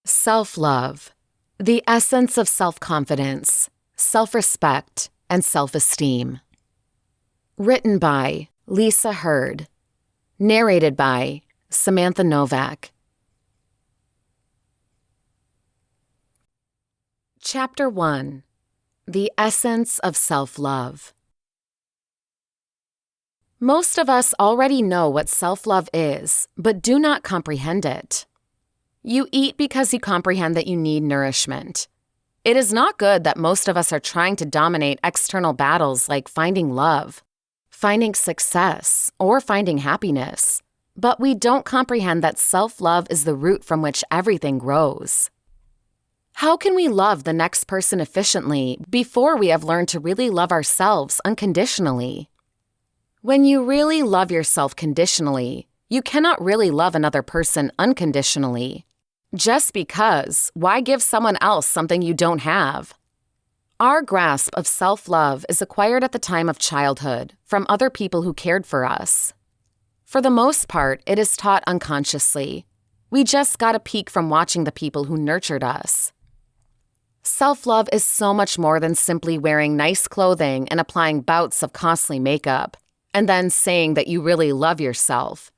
Self-love, the essence of self-confidence, self-respect, and self-esteem. Written by Lisa Hurd. Narrated by Samantha Novak. Chapter 1. The Essence of Self-Love. Most of us already know what self-love is, but do not comprehend it. You eat because you comprehend that you need nourishment. It is not good that most of us are trying to dominate external battles like finding love, finding success, or finding happiness. But we don't comprehend that self-love is the root from which everything grows. How can we love the next person efficiently before we have learned to really love ourselves unconditionally? When you really love yourself conditionally, you cannot really love another person unconditionally. Just because, why give someone else something you don't have? Our grasp of self-love is acquired at the time of childhood from other people who cared for us. For the most part, it is taught unconsciously. We just got a peek from watching the people who nurtured us. Self-love is so much more than simply wearing nice clothing and applying bouts of costly makeup, and then saying that you really love yourself.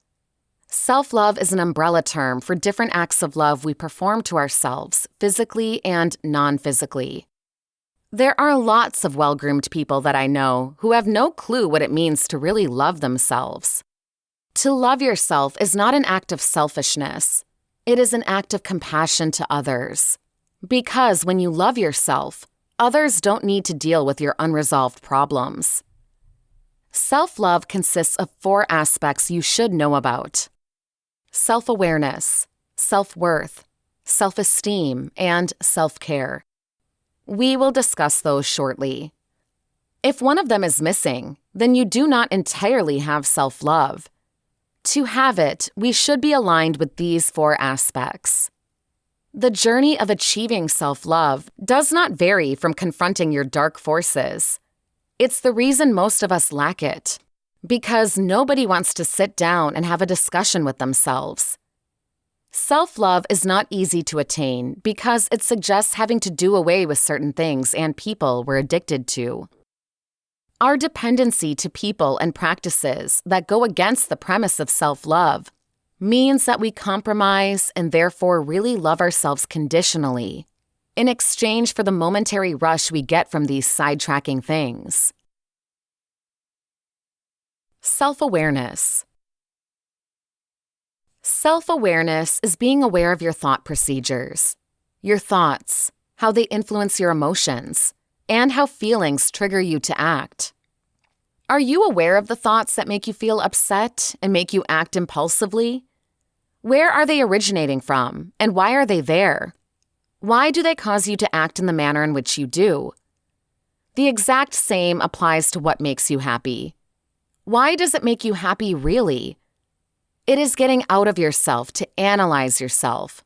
Self-love is an umbrella term for different acts of love we perform to ourselves, physically and non-physically. There are lots of well-groomed people that I know who have no clue what it means to really love themselves. To love yourself is not an act of selfishness. It is an act of compassion to others. Because when you love yourself, others don't need to deal with your unresolved problems. Self-love consists of 4 aspects you should know about: self-awareness, self-worth, self-esteem, and self-care. We will discuss those shortly. If one of them is missing, then you do not entirely have self-love. To have it, we should be aligned with these 4 aspects. The journey of achieving self-love does not vary from confronting your dark forces. It's the reason most of us lack it. Because nobody wants to sit down and have a discussion with themselves. Self-love is not easy to attain because it suggests having to do away with certain things and people we're addicted to. Our dependency to people and practices that go against the premise of self-love means that we compromise and therefore really love ourselves conditionally, in exchange for the momentary rush we get from these sidetracking things. Self-awareness. Self-awareness is being aware of your thought procedures, your thoughts, how they influence your emotions, and how feelings trigger you to act. Are you aware of the thoughts that make you feel upset and make you act impulsively? Where are they originating from, and why are they there? Why do they cause you to act in the manner in which you do? The exact same applies to what makes you happy. Why does it make you happy really? It is getting out of yourself to analyze yourself.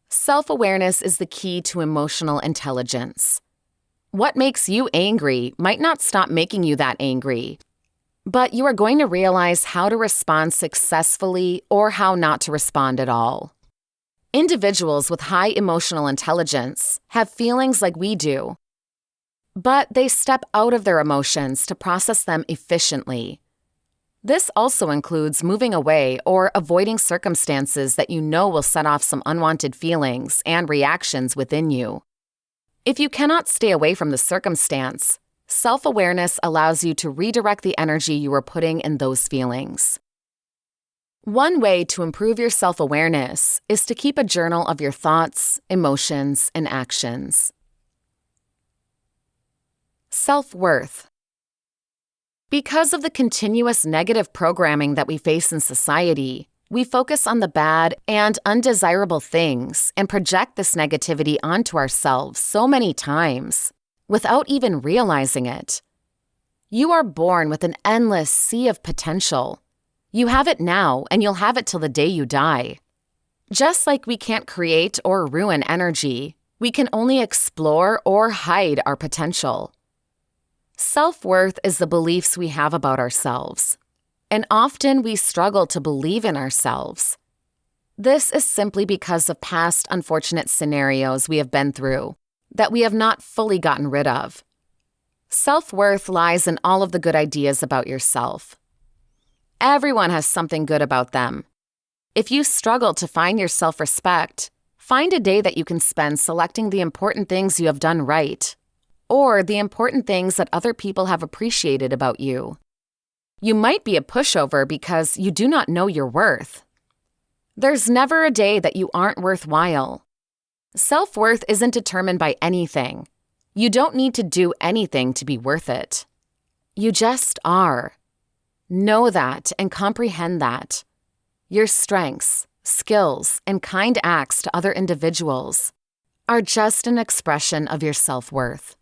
Self-awareness is the key to emotional intelligence. What makes you angry might not stop making you that angry, but you are going to realize how to respond successfully or how not to respond at all. Individuals with high emotional intelligence have feelings like we do, but they step out of their emotions to process them efficiently. This also includes moving away or avoiding circumstances that you know will set off some unwanted feelings and reactions within you. If you cannot stay away from the circumstance, self-awareness allows you to redirect the energy you are putting in those feelings. One way to improve your self-awareness is to keep a journal of your thoughts, emotions, and actions. Self-worth. Because of the continuous negative programming that we face in society, we focus on the bad and undesirable things and project this negativity onto ourselves so many times, without even realizing it. You are born with an endless sea of potential. You have it now, and you'll have it till the day you die. Just like we can't create or ruin energy, we can only explore or hide our potential. Self-worth is the beliefs we have about ourselves, and often we struggle to believe in ourselves. This is simply because of past unfortunate scenarios we have been through that we have not fully gotten rid of. Self-worth lies in all of the good ideas about yourself. Everyone has something good about them. If you struggle to find your self-respect, find a day that you can spend selecting the important things you have done right, or the important things that other people have appreciated about you. You might be a pushover because you do not know your worth. There's never a day that you aren't worthwhile. Self-worth isn't determined by anything. You don't need to do anything to be worth it. You just are. Know that and comprehend that. Your strengths, skills, and kind acts to other individuals are just an expression of your self-worth.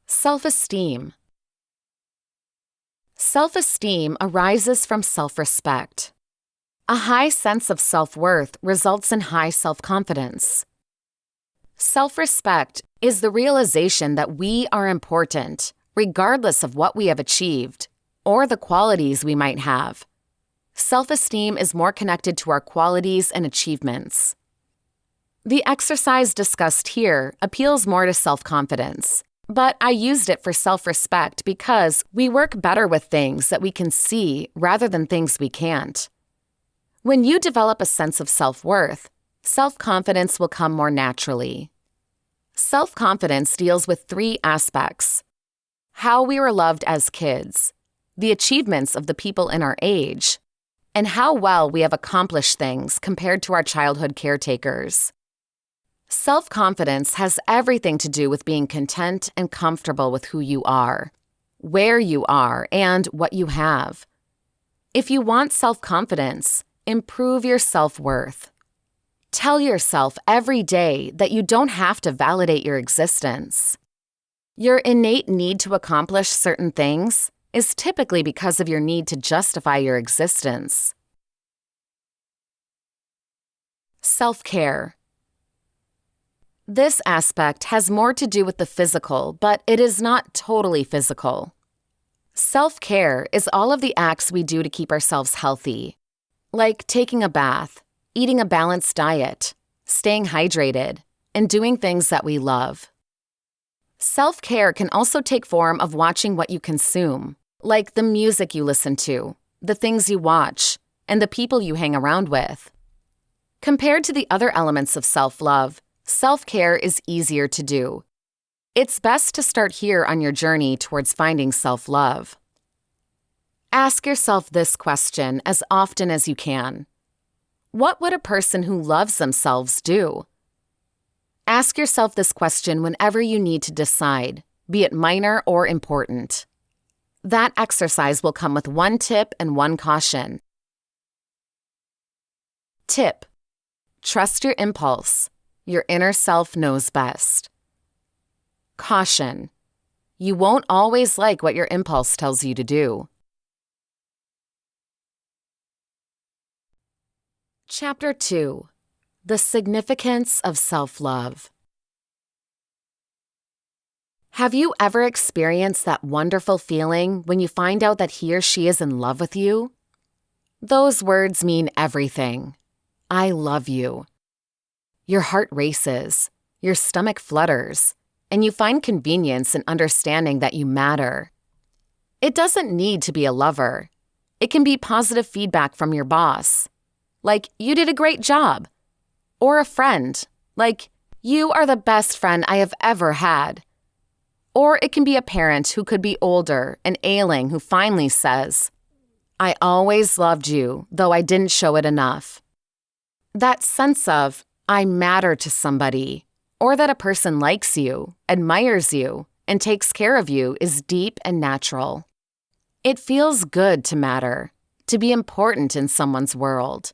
Self-esteem. Self-esteem arises from self-respect. A high sense of self-worth results in high self-confidence. Self-respect is the realization that we are important, regardless of what we have achieved or the qualities we might have. Self-esteem is more connected to our qualities and achievements. The exercise discussed here appeals more to self-confidence, but I used it for self-respect because we work better with things that we can see rather than things we can't. When you develop a sense of self-worth, self-confidence will come more naturally. Self-confidence deals with three aspects: how we were loved as kids, the achievements of the people in our age, and how well we have accomplished things compared to our childhood caretakers. Self-confidence has everything to do with being content and comfortable with who you are, where you are, and what you have. If you want self-confidence, improve your self-worth. Tell yourself every day that you don't have to validate your existence. Your innate need to accomplish certain things is typically because of your need to justify your existence. Self-care. This aspect has more to do with the physical, but it is not totally physical. Self-care is all of the acts we do to keep ourselves healthy, like taking a bath, eating a balanced diet, staying hydrated, and doing things that we love. Self-care can also take form of watching what you consume, like the music you listen to, the things you watch, and the people you hang around with. Compared to the other elements of self-love, self-care is easier to do. It's best to start here on your journey towards finding self-love. Ask yourself this question as often as you can. What would a person who loves themselves do? Ask yourself this question whenever you need to decide, be it minor or important. That exercise will come with one tip and one caution. Tip: trust your impulse. Your inner self knows best. Caution: you won't always like what your impulse tells you to do. Chapter 2: The Significance of Self-Love. Have you ever experienced that wonderful feeling when you find out that he or she is in love with you? Those words mean everything. I love you. Your heart races, your stomach flutters, and you find convenience in understanding that you matter. It doesn't need to be a lover. It can be positive feedback from your boss, like, you did a great job. Or a friend, like, you are the best friend I have ever had. Or it can be a parent who could be older and ailing who finally says, I always loved you, though I didn't show it enough. That sense of, I matter to somebody, or that a person likes you, admires you, and takes care of you is deep and natural. It feels good to matter, to be important in someone's world.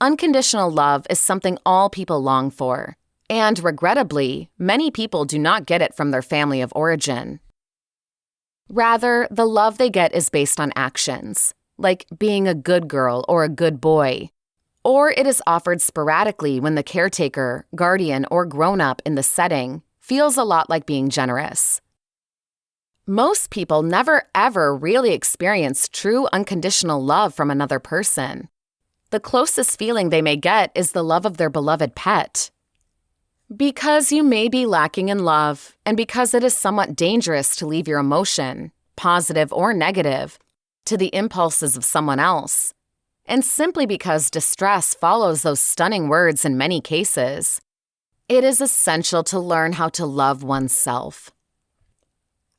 Unconditional love is something all people long for, and regrettably, many people do not get it from their family of origin. Rather, the love they get is based on actions, like being a good girl or a good boy, or it is offered sporadically when the caretaker, guardian, or grown-up in the setting feels a lot like being generous. Most people never ever really experience true unconditional love from another person. The closest feeling they may get is the love of their beloved pet. Because you may be lacking in love, and because it is somewhat dangerous to leave your emotion, positive or negative, to the impulses of someone else, and simply because distress follows those stunning words in many cases, it is essential to learn how to love oneself.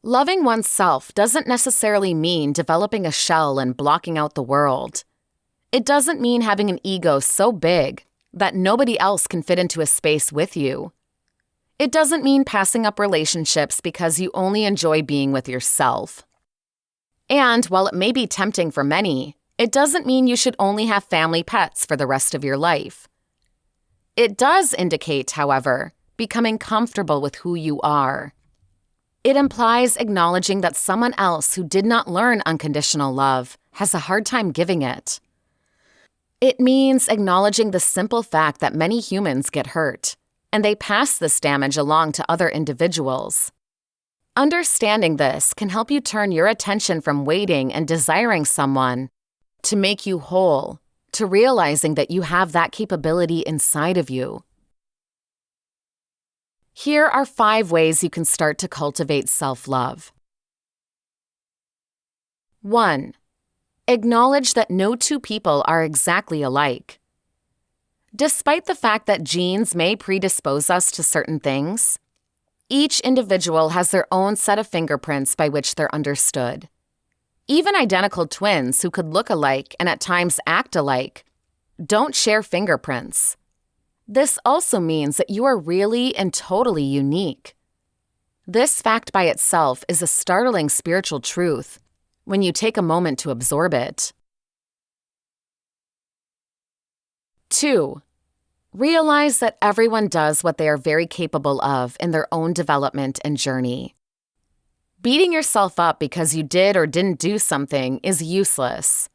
Loving oneself doesn't necessarily mean developing a shell and blocking out the world. It doesn't mean having an ego so big that nobody else can fit into a space with you. It doesn't mean passing up relationships because you only enjoy being with yourself. And while it may be tempting for many, it doesn't mean you should only have family pets for the rest of your life. It does indicate, however, becoming comfortable with who you are. It implies acknowledging that someone else who did not learn unconditional love has a hard time giving it. It means acknowledging the simple fact that many humans get hurt, and they pass this damage along to other individuals. Understanding this can help you turn your attention from waiting and desiring someone to make you whole, to realizing that you have that capability inside of you. Here are 5 ways you can start to cultivate self-love. 1. Acknowledge that no two people are exactly alike. Despite the fact that genes may predispose us to certain things, each individual has their own set of fingerprints by which they're understood. Even identical twins who could look alike and at times act alike don't share fingerprints. This also means that you are really and totally unique. This fact by itself is a startling spiritual truth when you take a moment to absorb it. 2. Realize that everyone does what they are very capable of in their own development and journey. Beating yourself up because you did or didn't do something is useless.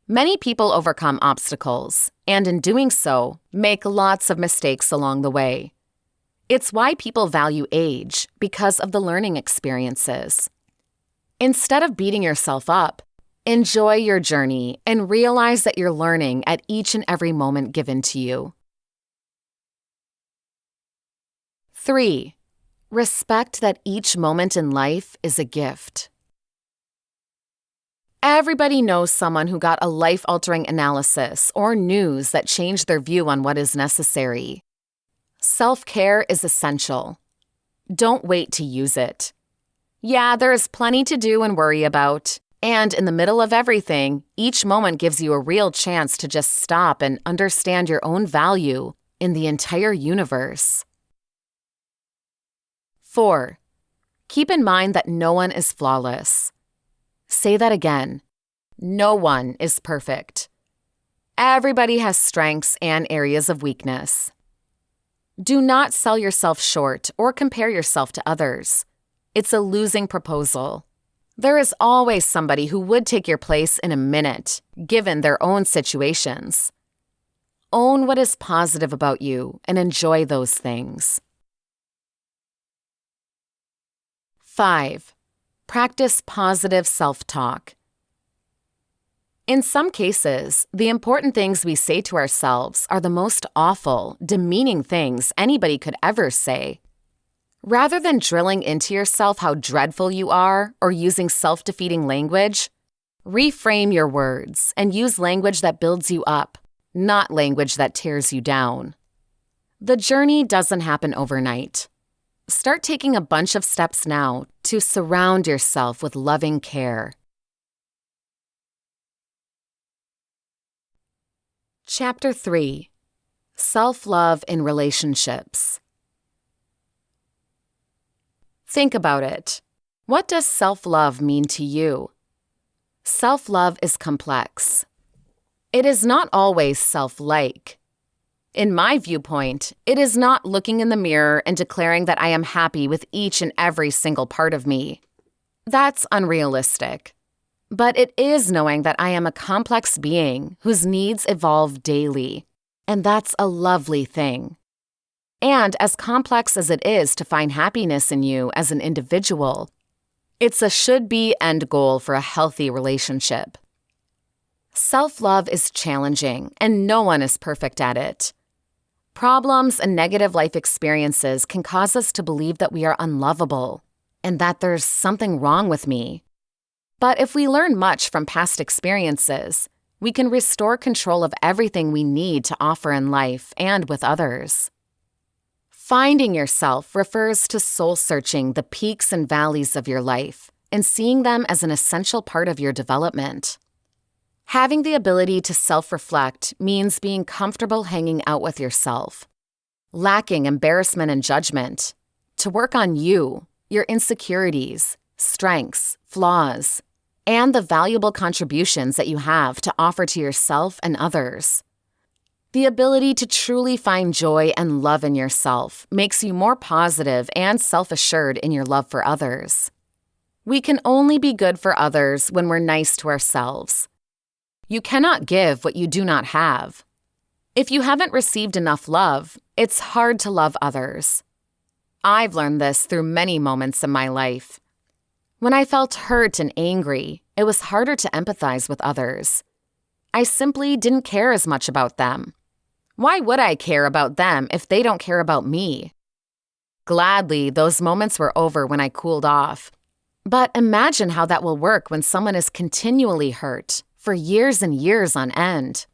Many people overcome obstacles, and in doing so, make lots of mistakes along the way. It's why people value age, because of the learning experiences. Instead of beating yourself up, enjoy your journey and realize that you're learning at each and every moment given to you. 3. Respect that each moment in life is a gift. Everybody knows someone who got a life-altering analysis or news that changed their view on what is necessary. Self-care is essential. Don't wait to use it. Yeah, there is plenty to do and worry about, and in the middle of everything, each moment gives you a real chance to just stop and understand your own value in the entire universe. 4. Keep in mind that no one is flawless. Say that again. No one is perfect. Everybody has strengths and areas of weakness. Do not sell yourself short or compare yourself to others. It's a losing proposal. There is always somebody who would take your place in a minute, given their own situations. Own what is positive about you and enjoy those things. 5. Practice positive self-talk. In some cases, the important things we say to ourselves are the most awful, demeaning things anybody could ever say. Rather than drilling into yourself how dreadful you are or using self-defeating language, reframe your words and use language that builds you up, not language that tears you down. The journey doesn't happen overnight. Start taking a bunch of steps now to surround yourself with loving care. Chapter 3. Self-love in relationships. Think about it. What does self-love mean to you? Self-love is complex. It is not always self-like. In my viewpoint, it is not looking in the mirror and declaring that I am happy with each and every single part of me. That's unrealistic. But it is knowing that I am a complex being whose needs evolve daily, and that's a lovely thing. And as complex as it is to find happiness in you as an individual, It's a should-be end goal for a healthy relationship. Self-love is challenging, and no one is perfect at it. Problems and negative life experiences can cause us to believe that we are unlovable and that there's something wrong with me. But if we learn much from past experiences, we can restore control of everything we need to offer in life and with others. Finding yourself refers to soul-searching the peaks and valleys of your life and seeing them as an essential part of your development. Having the ability to self-reflect means being comfortable hanging out with yourself, lacking embarrassment and judgment, to work on you, your insecurities, strengths, flaws, and the valuable contributions that you have to offer to yourself and others. The ability to truly find joy and love in yourself makes you more positive and self-assured in your love for others. We can only be good for others when we're nice to ourselves. You cannot give what you do not have. If you haven't received enough love, it's hard to love others. I've learned this through many moments in my life. When I felt hurt and angry, it was harder to empathize with others. I simply didn't care as much about them. Why would I care about them if they don't care about me? Gladly, those moments were over when I cooled off. But imagine how that will work when someone is continually hurt, for years and years on end,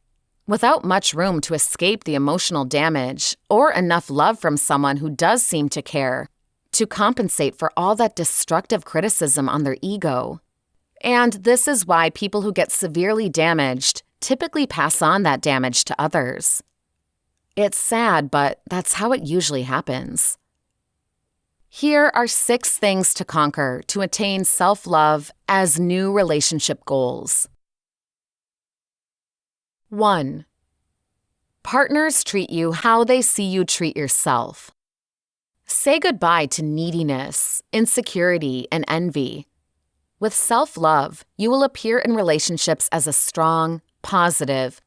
without much room to escape the emotional damage or enough love from someone who does seem to care to compensate for all that destructive criticism on their ego. And this is why people who get severely damaged typically pass on that damage to others. It's sad, but that's how it usually happens. Here are 6 things to conquer to attain self-love as new relationship goals. 1. Partners treat you how they see you treat yourself. Say goodbye to neediness, insecurity, and envy. With self-love, you will appear in relationships as a strong, positive,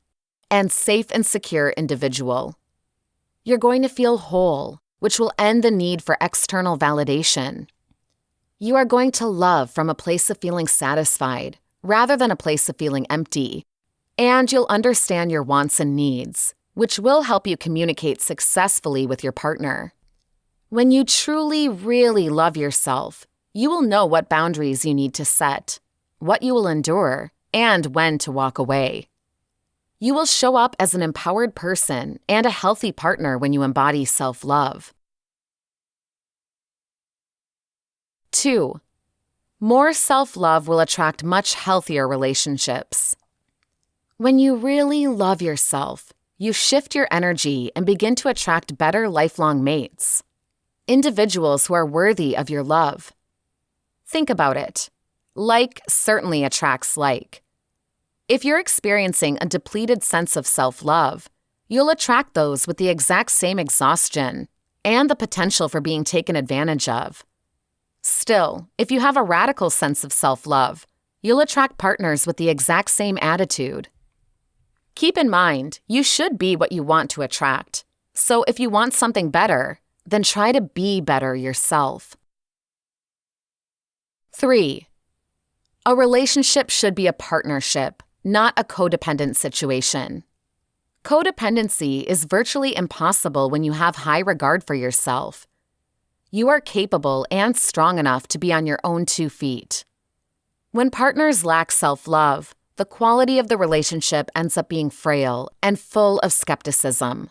and safe and secure individual. You're going to feel whole, which will end the need for external validation. You are going to love from a place of feeling satisfied rather than a place of feeling empty. And you'll understand your wants and needs, which will help you communicate successfully with your partner. When you truly, really love yourself, you will know what boundaries you need to set, what you will endure, and when to walk away. You will show up as an empowered person and a healthy partner when you embody self-love. 2. More self-love will attract much healthier relationships. When you really love yourself, you shift your energy and begin to attract better lifelong mates, individuals who are worthy of your love. Think about it. Like certainly attracts like. If you're experiencing a depleted sense of self-love, you'll attract those with the exact same exhaustion and the potential for being taken advantage of. Still, if you have a radical sense of self-love, you'll attract partners with the exact same attitude. Keep in mind, you should be what you want to attract. So if you want something better, then try to be better yourself. 3. A relationship should be a partnership, not a codependent situation. Codependency is virtually impossible when you have high regard for yourself. You are capable and strong enough to be on your own 2 feet. When partners lack self-love, the quality of the relationship ends up being frail and full of skepticism.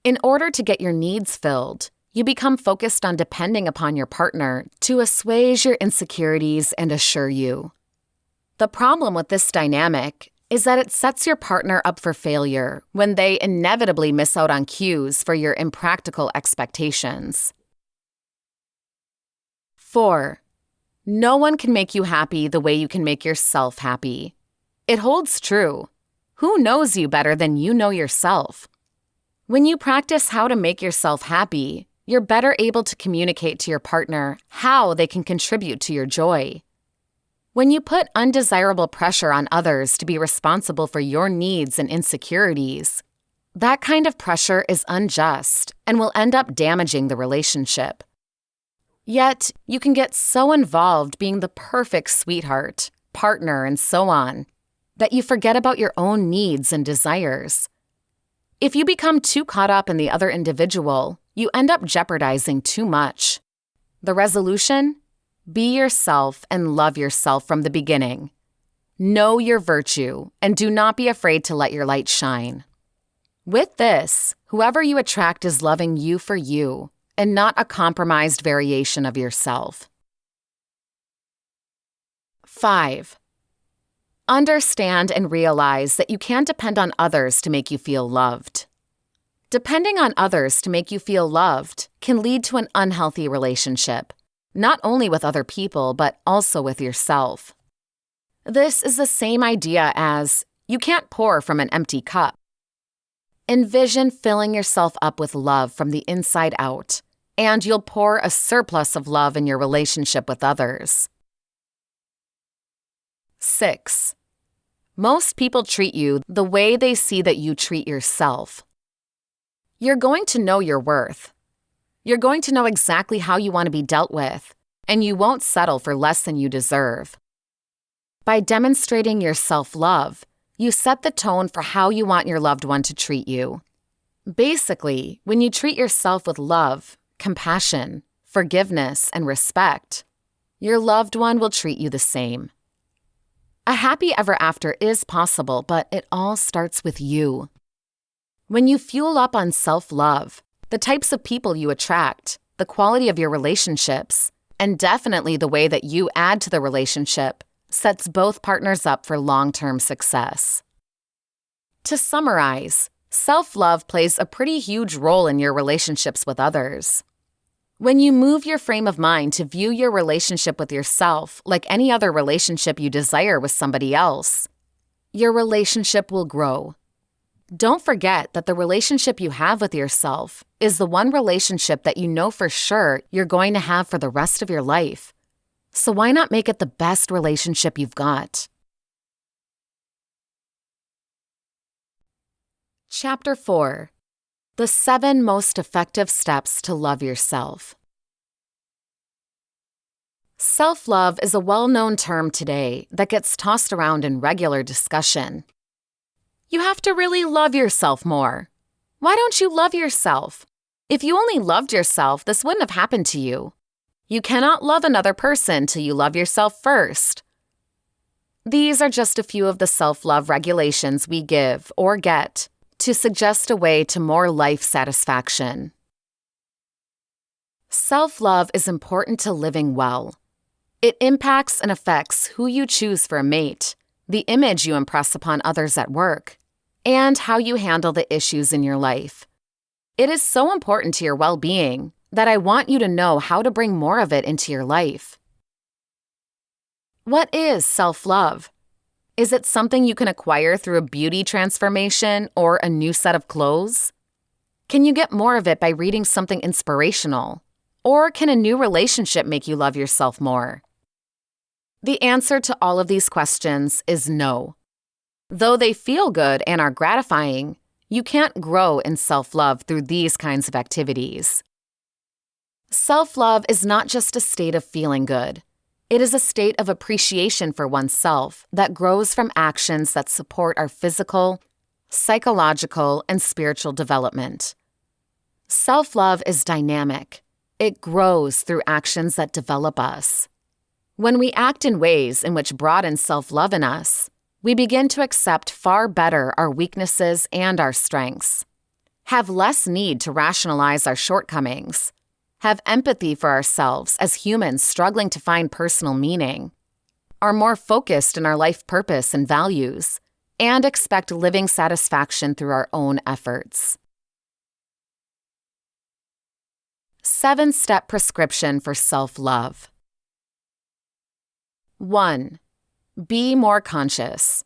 In order to get your needs filled, you become focused on depending upon your partner to assuage your insecurities and assure you. The problem with this dynamic is that it sets your partner up for failure when they inevitably miss out on cues for your impractical expectations. 4. No one can make you happy the way you can make yourself happy. It holds true. Who knows you better than you know yourself? When you practice how to make yourself happy, you're better able to communicate to your partner how they can contribute to your joy. When you put undesirable pressure on others to be responsible for your needs and insecurities, that kind of pressure is unjust and will end up damaging the relationship. Yet, you can get so involved being the perfect sweetheart, partner, and so on, that you forget about your own needs and desires. If you become too caught up in the other individual, you end up jeopardizing too much. The resolution? Be yourself and love yourself from the beginning. Know your virtue and do not be afraid to let your light shine. With this, whoever you attract is loving you for you and not a compromised variation of yourself. 5. Understand and realize that you can't depend on others to make you feel loved. Depending on others to make you feel loved can lead to an unhealthy relationship, not only with other people, but also with yourself. This is the same idea as you can't pour from an empty cup. Envision filling yourself up with love from the inside out, and you'll pour a surplus of love in your relationship with others. 6. Most people treat you the way they see that you treat yourself. You're going to know your worth. You're going to know exactly how you want to be dealt with, and you won't settle for less than you deserve. By demonstrating your self-love, you set the tone for how you want your loved one to treat you. Basically, when you treat yourself with love, compassion, forgiveness, and respect, your loved one will treat you the same. A happy ever after is possible, but it all starts with you. When you fuel up on self-love, the types of people you attract, the quality of your relationships, and definitely the way that you add to the relationship, sets both partners up for long-term success. To summarize, self-love plays a pretty huge role in your relationships with others. When you move your frame of mind to view your relationship with yourself like any other relationship you desire with somebody else, your relationship will grow. Don't forget that the relationship you have with yourself is the one relationship that you know for sure you're going to have for the rest of your life. So why not make it the best relationship you've got? Chapter 4. The 7 most effective steps to love yourself. Self-love is a well-known term today that gets tossed around in regular discussion. You have to really love yourself more. Why don't you love yourself? If you only loved yourself, this wouldn't have happened to you. You cannot love another person till you love yourself first. These are just a few of the self-love regulations we give or get to suggest a way to more life satisfaction. Self-love is important to living well. It impacts and affects who you choose for a mate, the image you impress upon others at work, and how you handle the issues in your life. It is so important to your well-being that I want you to know how to bring more of it into your life. What is self-love? Is it something you can acquire through a beauty transformation or a new set of clothes? Can you get more of it by reading something inspirational? Or can a new relationship make you love yourself more? The answer to all of these questions is no. Though they feel good and are gratifying, you can't grow in self-love through these kinds of activities. Self-love is not just a state of feeling good. It is a state of appreciation for oneself that grows from actions that support our physical, psychological, and spiritual development. Self-love is dynamic. It grows through actions that develop us. When we act in ways in which broaden self-love in us, we begin to accept far better our weaknesses and our strengths, have less need to rationalize our shortcomings, have empathy for ourselves as humans struggling to find personal meaning, are more focused in our life purpose and values, and expect living satisfaction through our own efforts. 7-step prescription for self-love. 1. Be more conscious.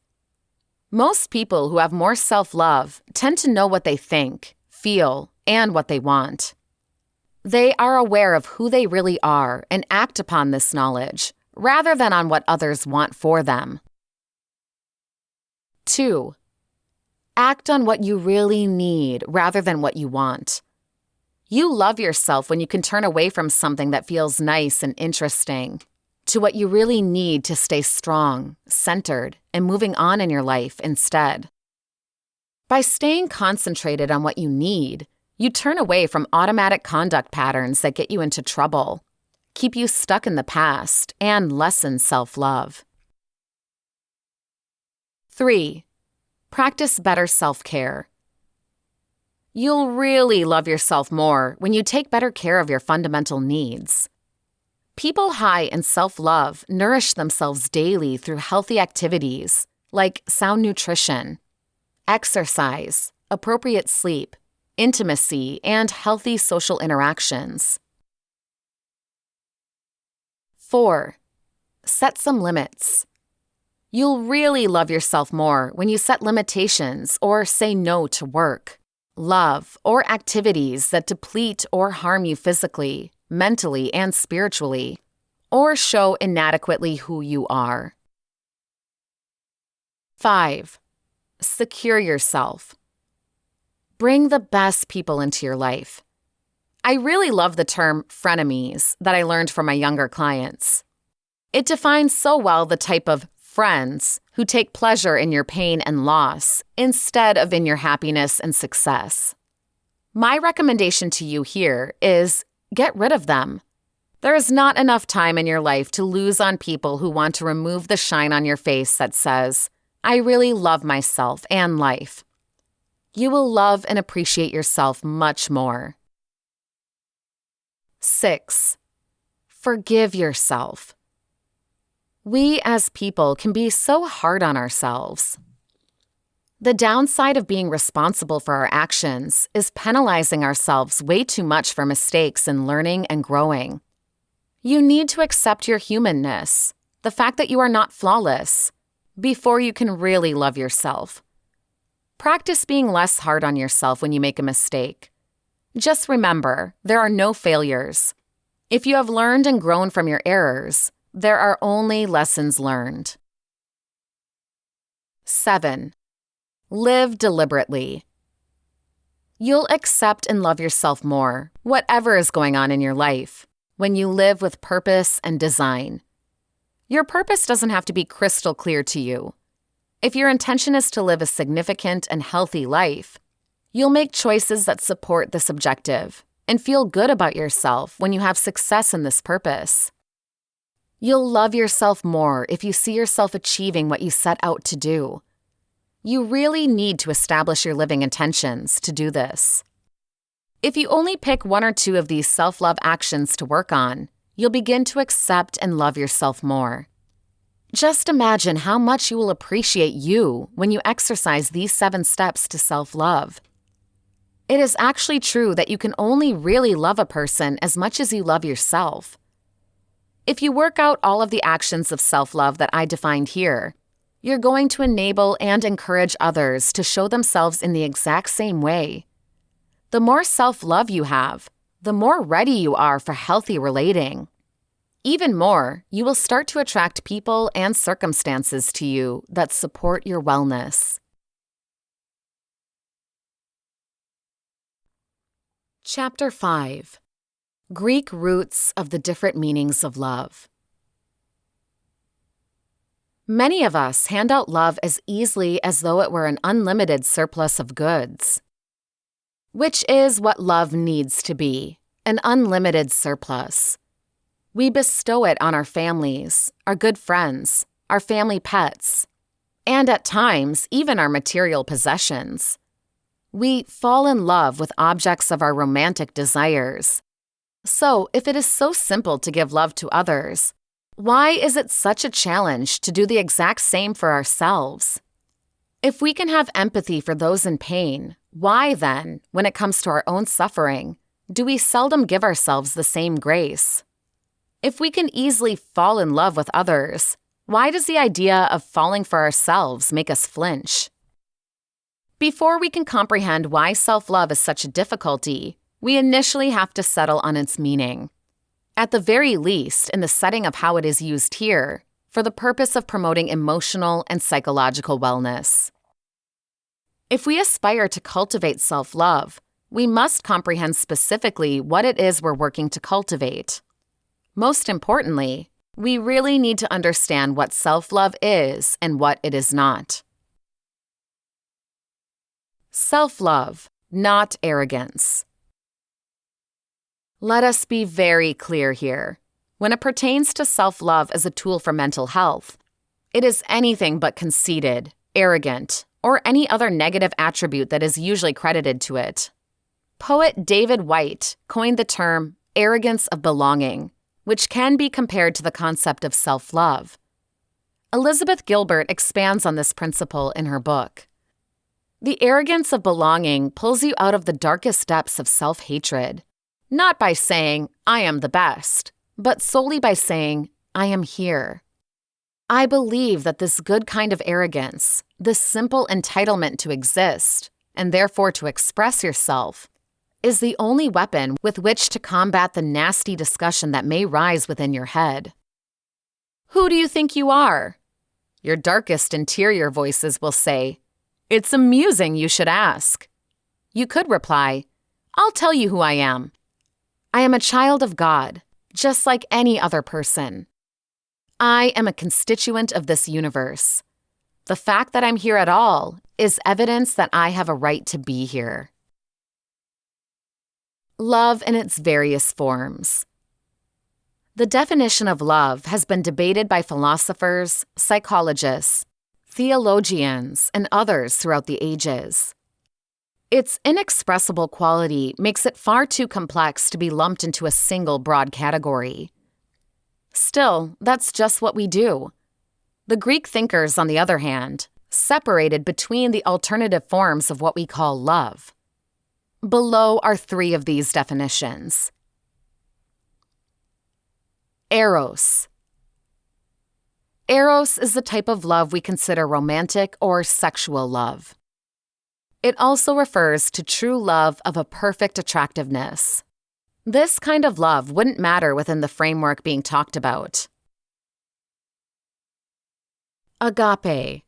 Most people who have more self-love tend to know what they think, feel, and what they want. They are aware of who they really are and act upon this knowledge, rather than on what others want for them. 2. Act on what you really need rather than what you want. You love yourself when you can turn away from something that feels nice and interesting to what you really need to stay strong, centered, and moving on in your life instead. By staying concentrated on what you need, you turn away from automatic conduct patterns that get you into trouble, keep you stuck in the past, and lessen self-love. 3. Practice better self-care. You'll really love yourself more when you take better care of your fundamental needs. People high in self-love nourish themselves daily through healthy activities like sound nutrition, exercise, appropriate sleep, intimacy, and healthy social interactions. 4. Set some limits. You'll really love yourself more when you set limitations or say no to work, love, or activities that deplete or harm you physically, mentally, and spiritually, or show inadequately who you are. 5. Secure yourself. Bring the best people into your life. I really love the term frenemies that I learned from my younger clients. It defines so well the type of friends who take pleasure in your pain and loss instead of in your happiness and success. My recommendation to you here is get rid of them. There is not enough time in your life to lose on people who want to remove the shine on your face that says, I really love myself and life. You will love and appreciate yourself much more. 6. Forgive yourself. We as people can be so hard on ourselves. The downside of being responsible for our actions is penalizing ourselves way too much for mistakes in learning and growing. You need to accept your humanness, the fact that you are not flawless, before you can really love yourself. Practice being less hard on yourself when you make a mistake. Just remember, there are no failures. If you have learned and grown from your errors, there are only lessons learned. 7. Live deliberately. You'll accept and love yourself more, whatever is going on in your life, when you live with purpose and design. Your purpose doesn't have to be crystal clear to you. If your intention is to live a significant and healthy life, you'll make choices that support this objective and feel good about yourself when you have success in this purpose. You'll love yourself more if you see yourself achieving what you set out to do. You really need to establish your living intentions to do this. If you only pick 1 or 2 of these self-love actions to work on, you'll begin to accept and love yourself more. Just imagine how much you will appreciate you when you exercise these 7 steps to self-love. It is actually true that you can only really love a person as much as you love yourself. If you work out all of the actions of self-love that I defined here, you're going to enable and encourage others to show themselves in the exact same way. The more self-love you have, the more ready you are for healthy relating. Even more, you will start to attract people and circumstances to you that support your wellness. Chapter 5. Greek Roots of the Different Meanings of Love. Many of us hand out love as easily as though it were an unlimited surplus of goods, which is what love needs to be, an unlimited surplus. We bestow it on our families, our good friends, our family pets, and at times, even our material possessions. We fall in love with objects of our romantic desires. So, if it is so simple to give love to others, why is it such a challenge to do the exact same for ourselves? If we can have empathy for those in pain, why then, when it comes to our own suffering, do we seldom give ourselves the same grace? If we can easily fall in love with others, why does the idea of falling for ourselves make us flinch? Before we can comprehend why self-love is such a difficulty, we initially have to settle on its meaning. At the very least, in the setting of how it is used here, for the purpose of promoting emotional and psychological wellness. If we aspire to cultivate self-love, we must comprehend specifically what it is we're working to cultivate. Most importantly, we really need to understand what self-love is and what it is not. Self-love, not arrogance. Let us be very clear here. When it pertains to self-love as a tool for mental health, it is anything but conceited, arrogant, or any other negative attribute that is usually credited to it. Poet David Whyte coined the term arrogance of belonging, which can be compared to the concept of self-love. Elizabeth Gilbert expands on this principle in her book. The arrogance of belonging pulls you out of the darkest depths of self-hatred, not by saying, "I am the best," but solely by saying, "I am here." I believe that this good kind of arrogance, this simple entitlement to exist, and therefore to express yourself, is the only weapon with which to combat the nasty discussion that may rise within your head. Who do you think you are? Your darkest interior voices will say, "It's amusing you should ask." You could reply, "I'll tell you who I am. I am a child of God, just like any other person. I am a constituent of this universe. The fact that I'm here at all is evidence that I have a right to be here." Love in its various forms. The definition of love has been debated by philosophers, psychologists, theologians, and others throughout the ages. Its inexpressible quality makes it far too complex to be lumped into a single broad category. Still, that's just what we do. The Greek thinkers, on the other hand, separated between the alternative forms of what we call love. Below are 3 of these definitions. Eros. Eros is the type of love we consider romantic or sexual love. It also refers to true love of a perfect attractiveness. This kind of love wouldn't matter within the framework being talked about. Agape.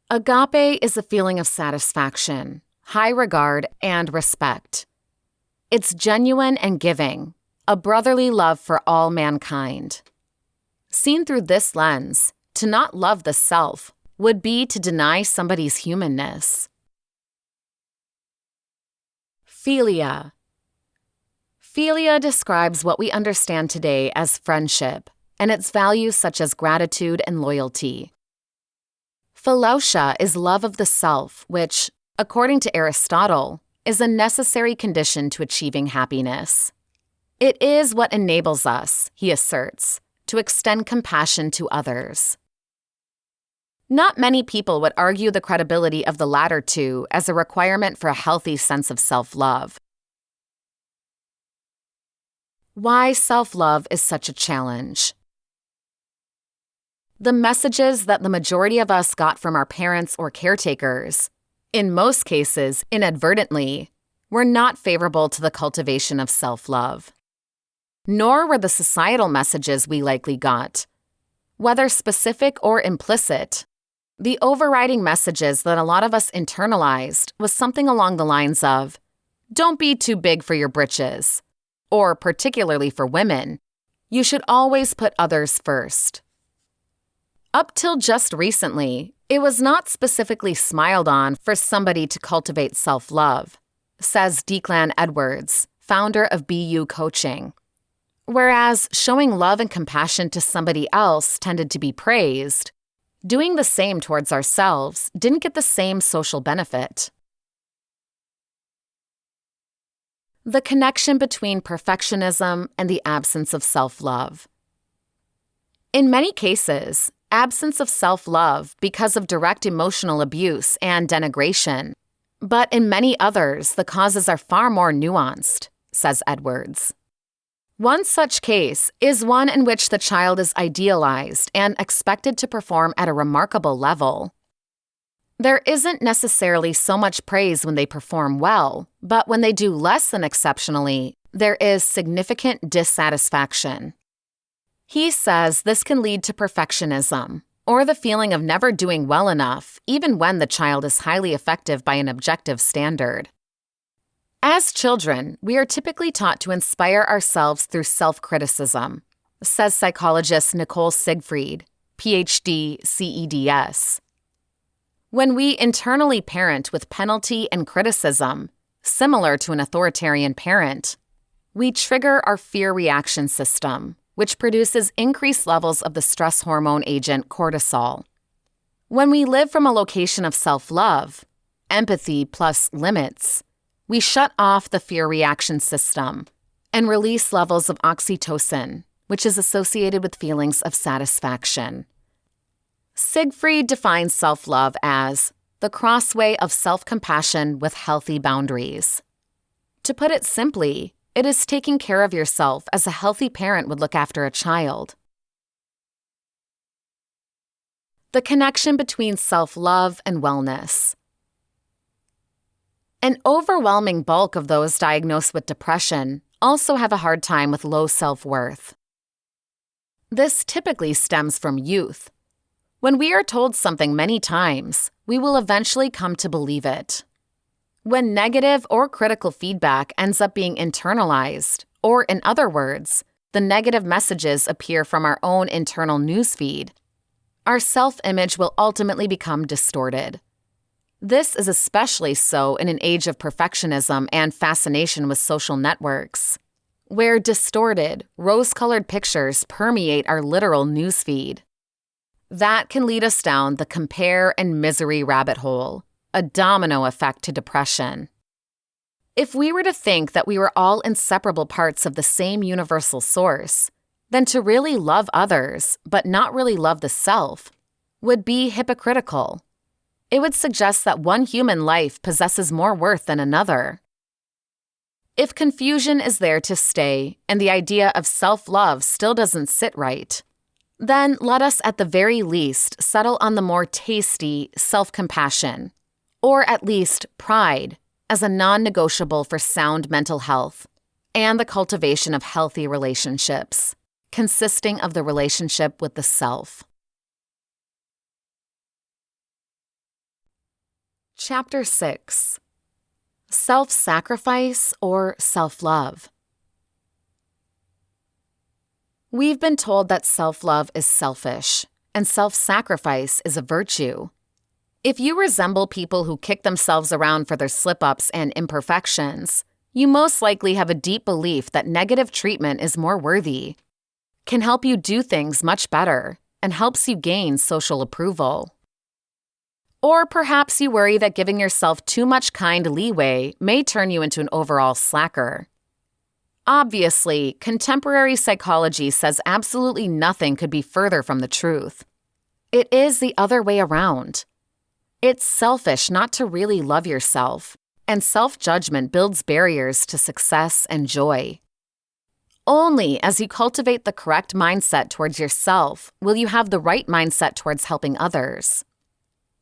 Agape is a feeling of satisfaction, high regard, and respect. It's genuine and giving, a brotherly love for all mankind. Seen through this lens, to not love the self would be to deny somebody's humanness. Philia. Philia describes what we understand today as friendship and its values such as gratitude and loyalty. Philautia is love of the self, which, according to Aristotle, is a necessary condition to achieving happiness. It is what enables us, he asserts, to extend compassion to others. Not many people would argue the credibility of the latter two as a requirement for a healthy sense of self-love. Why self-love is such a challenge. The messages that the majority of us got from our parents or caretakers, in most cases inadvertently, were not favorable to the cultivation of self-love. Nor were the societal messages we likely got. Whether specific or implicit, the overriding messages that a lot of us internalized was something along the lines of, "Don't be too big for your britches," or particularly for women, "You should always put others first." Up till just recently, it was not specifically smiled on for somebody to cultivate self-love, says Declan Edwards, founder of BU Coaching. Whereas showing love and compassion to somebody else tended to be praised, doing the same towards ourselves didn't get the same social benefit. The connection between perfectionism and the absence of self-love. In many cases, absence of self-love because of direct emotional abuse and denigration, but in many others, the causes are far more nuanced, says Edwards. One such case is one in which the child is idealized and expected to perform at a remarkable level. There isn't necessarily so much praise when they perform well, but when they do less than exceptionally, there is significant dissatisfaction. He says this can lead to perfectionism, or the feeling of never doing well enough, even when the child is highly effective by an objective standard. As children, we are typically taught to inspire ourselves through self-criticism, says psychologist Nicole Siegfried, PhD, CEDS. When we internally parent with penalty and criticism, similar to an authoritarian parent, we trigger our fear reaction system, which produces increased levels of the stress hormone agent cortisol. When we live from a location of self-love, empathy plus limits, we shut off the fear reaction system and release levels of oxytocin, which is associated with feelings of satisfaction. Siegfried defines self-love as the crossway of self-compassion with healthy boundaries. To put it simply, it is taking care of yourself as a healthy parent would look after a child. The connection between self-love and wellness. An overwhelming bulk of those diagnosed with depression also have a hard time with low self-worth. This typically stems from youth. When we are told something many times, we will eventually come to believe it. When negative or critical feedback ends up being internalized, or in other words, the negative messages appear from our own internal newsfeed, our self-image will ultimately become distorted. This is especially so in an age of perfectionism and fascination with social networks, where distorted, rose-colored pictures permeate our literal newsfeed. That can lead us down the compare and misery rabbit hole, a domino effect to depression. If we were to think that we were all inseparable parts of the same universal source, then to really love others, but not really love the self, would be hypocritical. It would suggest that one human life possesses more worth than another. If confusion is there to stay and the idea of self-love still doesn't sit right, then let us at the very least settle on the more tasty self-compassion, or at least pride, as a non-negotiable for sound mental health, and the cultivation of healthy relationships, consisting of the relationship with the self. Chapter 6. Self-sacrifice or self-love. We've been told that self-love is selfish, and self-sacrifice is a virtue. If you resemble people who kick themselves around for their slip-ups and imperfections, you most likely have a deep belief that negative treatment is more worthy, can help you do things much better, and helps you gain social approval. Or perhaps you worry that giving yourself too much kind leeway may turn you into an overall slacker. Obviously, contemporary psychology says absolutely nothing could be further from the truth. It is the other way around. It's selfish not to really love yourself, and self-judgment builds barriers to success and joy. Only as you cultivate the correct mindset towards yourself will you have the right mindset towards helping others.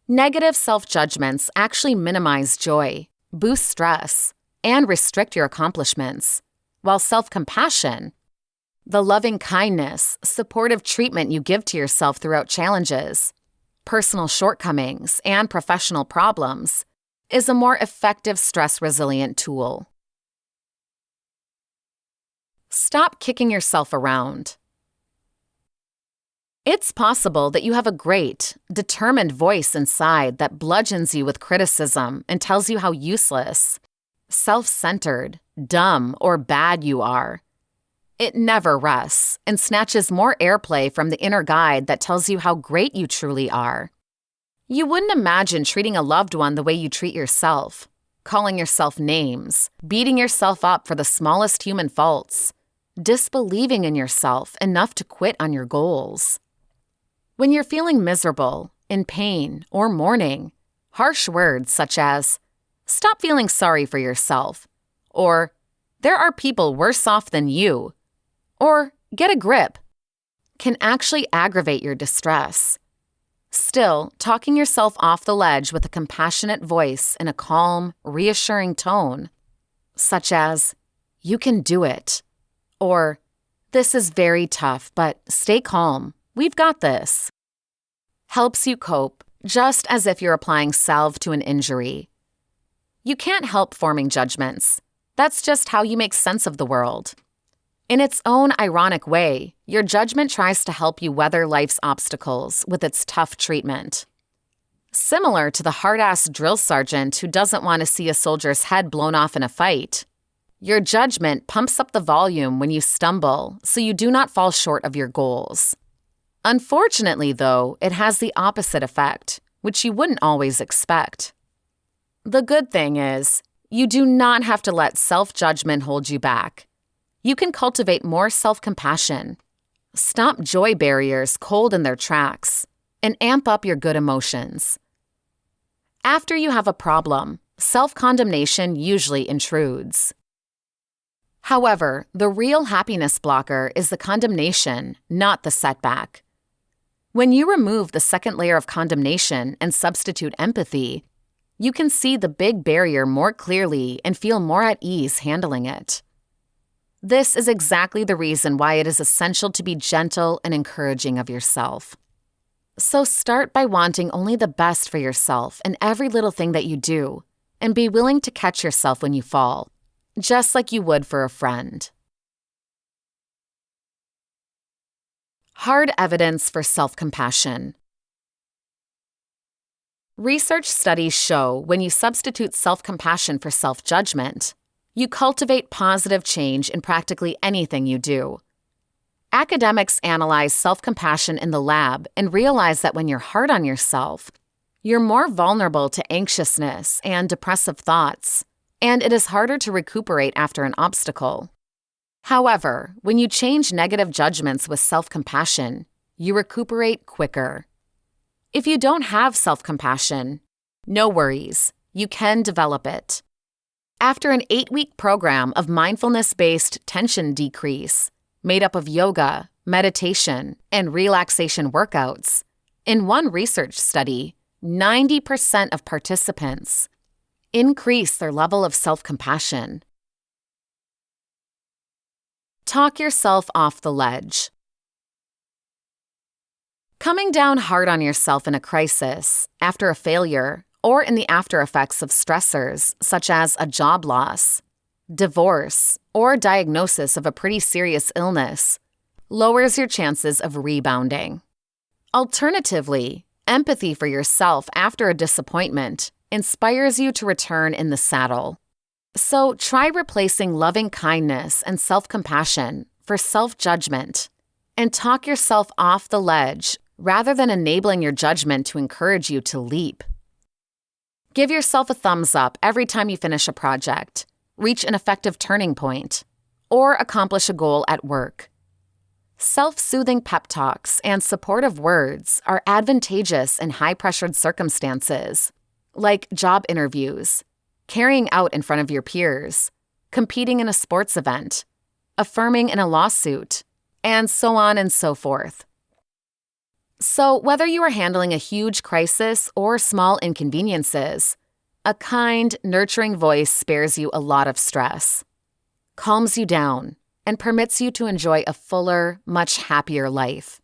Negative self-judgments actually minimize joy, boost stress, and restrict your accomplishments, while self-compassion, the loving kindness, supportive treatment you give to yourself throughout challenges, personal shortcomings, and professional problems, is a more effective stress-resilient tool. Stop kicking yourself around. It's possible that you have a great, determined voice inside that bludgeons you with criticism and tells you how useless, self-centered, dumb, or bad you are. It never rests and snatches more airplay from the inner guide that tells you how great you truly are. You wouldn't imagine treating a loved one the way you treat yourself, calling yourself names, beating yourself up for the smallest human faults, disbelieving in yourself enough to quit on your goals. When you're feeling miserable, in pain, or mourning, harsh words such as, "Stop feeling sorry for yourself," or "There are people worse off than you," or "Get a grip," can actually aggravate your distress. Still, talking yourself off the ledge with a compassionate voice in a calm, reassuring tone, such as, "You can do it," or "This is very tough, but stay calm, we've got this," helps you cope, just as if you're applying salve to an injury. You can't help forming judgments, That's just how you make sense of the world. In its own ironic way, your judgment tries to help you weather life's obstacles with its tough treatment. Similar to the hard-ass drill sergeant who doesn't want to see a soldier's head blown off in a fight, your judgment pumps up the volume when you stumble so you do not fall short of your goals. Unfortunately, though, it has the opposite effect, which you wouldn't always expect. The good thing is, you do not have to let self-judgment hold you back. You can cultivate more self-compassion, stop joy barriers cold in their tracks, and amp up your good emotions. After you have a problem, self-condemnation usually intrudes. However, the real happiness blocker is the condemnation, not the setback. When you remove the second layer of condemnation and substitute empathy, you can see the big barrier more clearly and feel more at ease handling it. This is exactly the reason why it is essential to be gentle and encouraging of yourself. So start by wanting only the best for yourself in every little thing that you do, and be willing to catch yourself when you fall, just like you would for a friend. Hard evidence for self-compassion. Research studies show when you substitute self-compassion for self-judgment, you cultivate positive change in practically anything you do. Academics analyze self-compassion in the lab and realize that when you're hard on yourself, you're more vulnerable to anxiousness and depressive thoughts, and it is harder to recuperate after an obstacle. However, when you change negative judgments with self-compassion, you recuperate quicker. If you don't have self-compassion, no worries, you can develop it. After an 8-week program of mindfulness-based tension decrease, made up of yoga, meditation, and relaxation workouts, in one research study, 90% of participants increased their level of self-compassion. Talk yourself off the ledge. Coming down hard on yourself in a crisis, after a failure, or in the after effects of stressors such as a job loss, divorce, or diagnosis of a pretty serious illness, lowers your chances of rebounding. Alternatively, empathy for yourself after a disappointment inspires you to return in the saddle. So try replacing loving kindness and self-compassion for self-judgment, and talk yourself off the ledge rather than enabling your judgment to encourage you to leap. Give yourself a thumbs up every time you finish a project, reach an effective turning point, or accomplish a goal at work. Self-soothing pep talks and supportive words are advantageous in high-pressured circumstances, like job interviews, carrying out in front of your peers, competing in a sports event, affirming in a lawsuit, and so on and so forth. So whether you are handling a huge crisis or small inconveniences, a kind, nurturing voice spares you a lot of stress, calms you down, and permits you to enjoy a fuller, much happier life.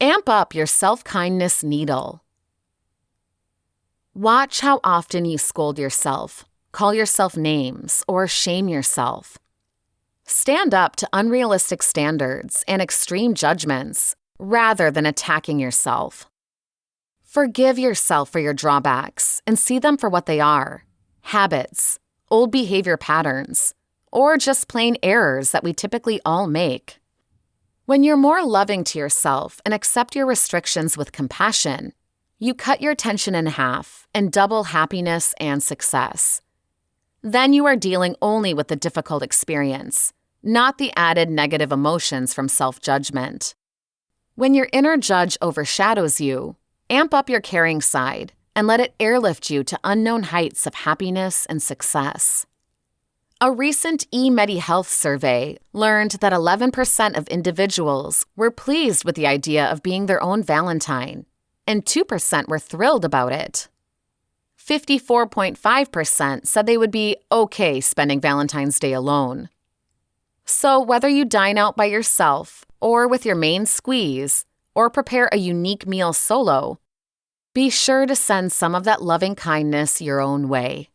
Amp up your self-kindness needle. Watch how often you scold yourself, call yourself names, or shame yourself. Stand up to unrealistic standards and extreme judgments rather than attacking yourself. Forgive yourself for your drawbacks and see them for what they are: habits, old behavior patterns, or just plain errors that we typically all make. When you're more loving to yourself and accept your restrictions with compassion, you cut your tension in half and double happiness and success. Then you are dealing only with the difficult experience, not the added negative emotions from self-judgment. When your inner judge overshadows you, amp up your caring side and let it airlift you to unknown heights of happiness and success. A recent eMediHealth survey learned that 11% of individuals were pleased with the idea of being their own Valentine, and 2% were thrilled about it. 54.5% said they would be okay spending Valentine's Day alone. So whether you dine out by yourself, or with your main squeeze, or prepare a unique meal solo, be sure to send some of that loving kindness your own way.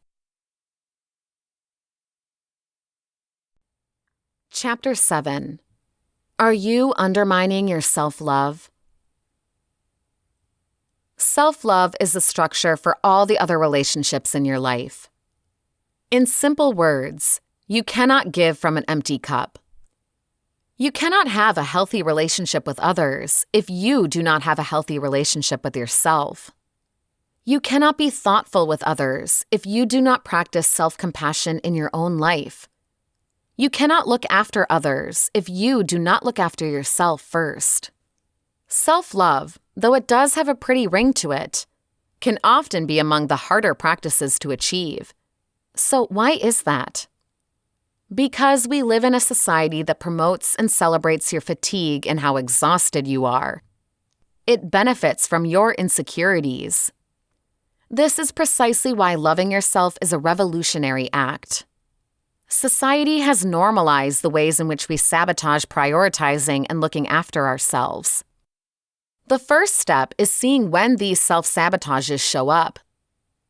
Chapter 7. Are you undermining your self-love? Self-love is the structure for all the other relationships in your life. In simple words, you cannot give from an empty cup. You cannot have a healthy relationship with others if you do not have a healthy relationship with yourself. You cannot be thoughtful with others if you do not practice self-compassion in your own life. You cannot look after others if you do not look after yourself first. Self-love, though it does have a pretty ring to it, can often be among the harder practices to achieve. So why is that? Because we live in a society that promotes and celebrates your fatigue and how exhausted you are. It benefits from your insecurities. This is precisely why loving yourself is a revolutionary act. Society has normalized the ways in which we sabotage prioritizing and looking after ourselves. The first step is seeing when these self-sabotages show up.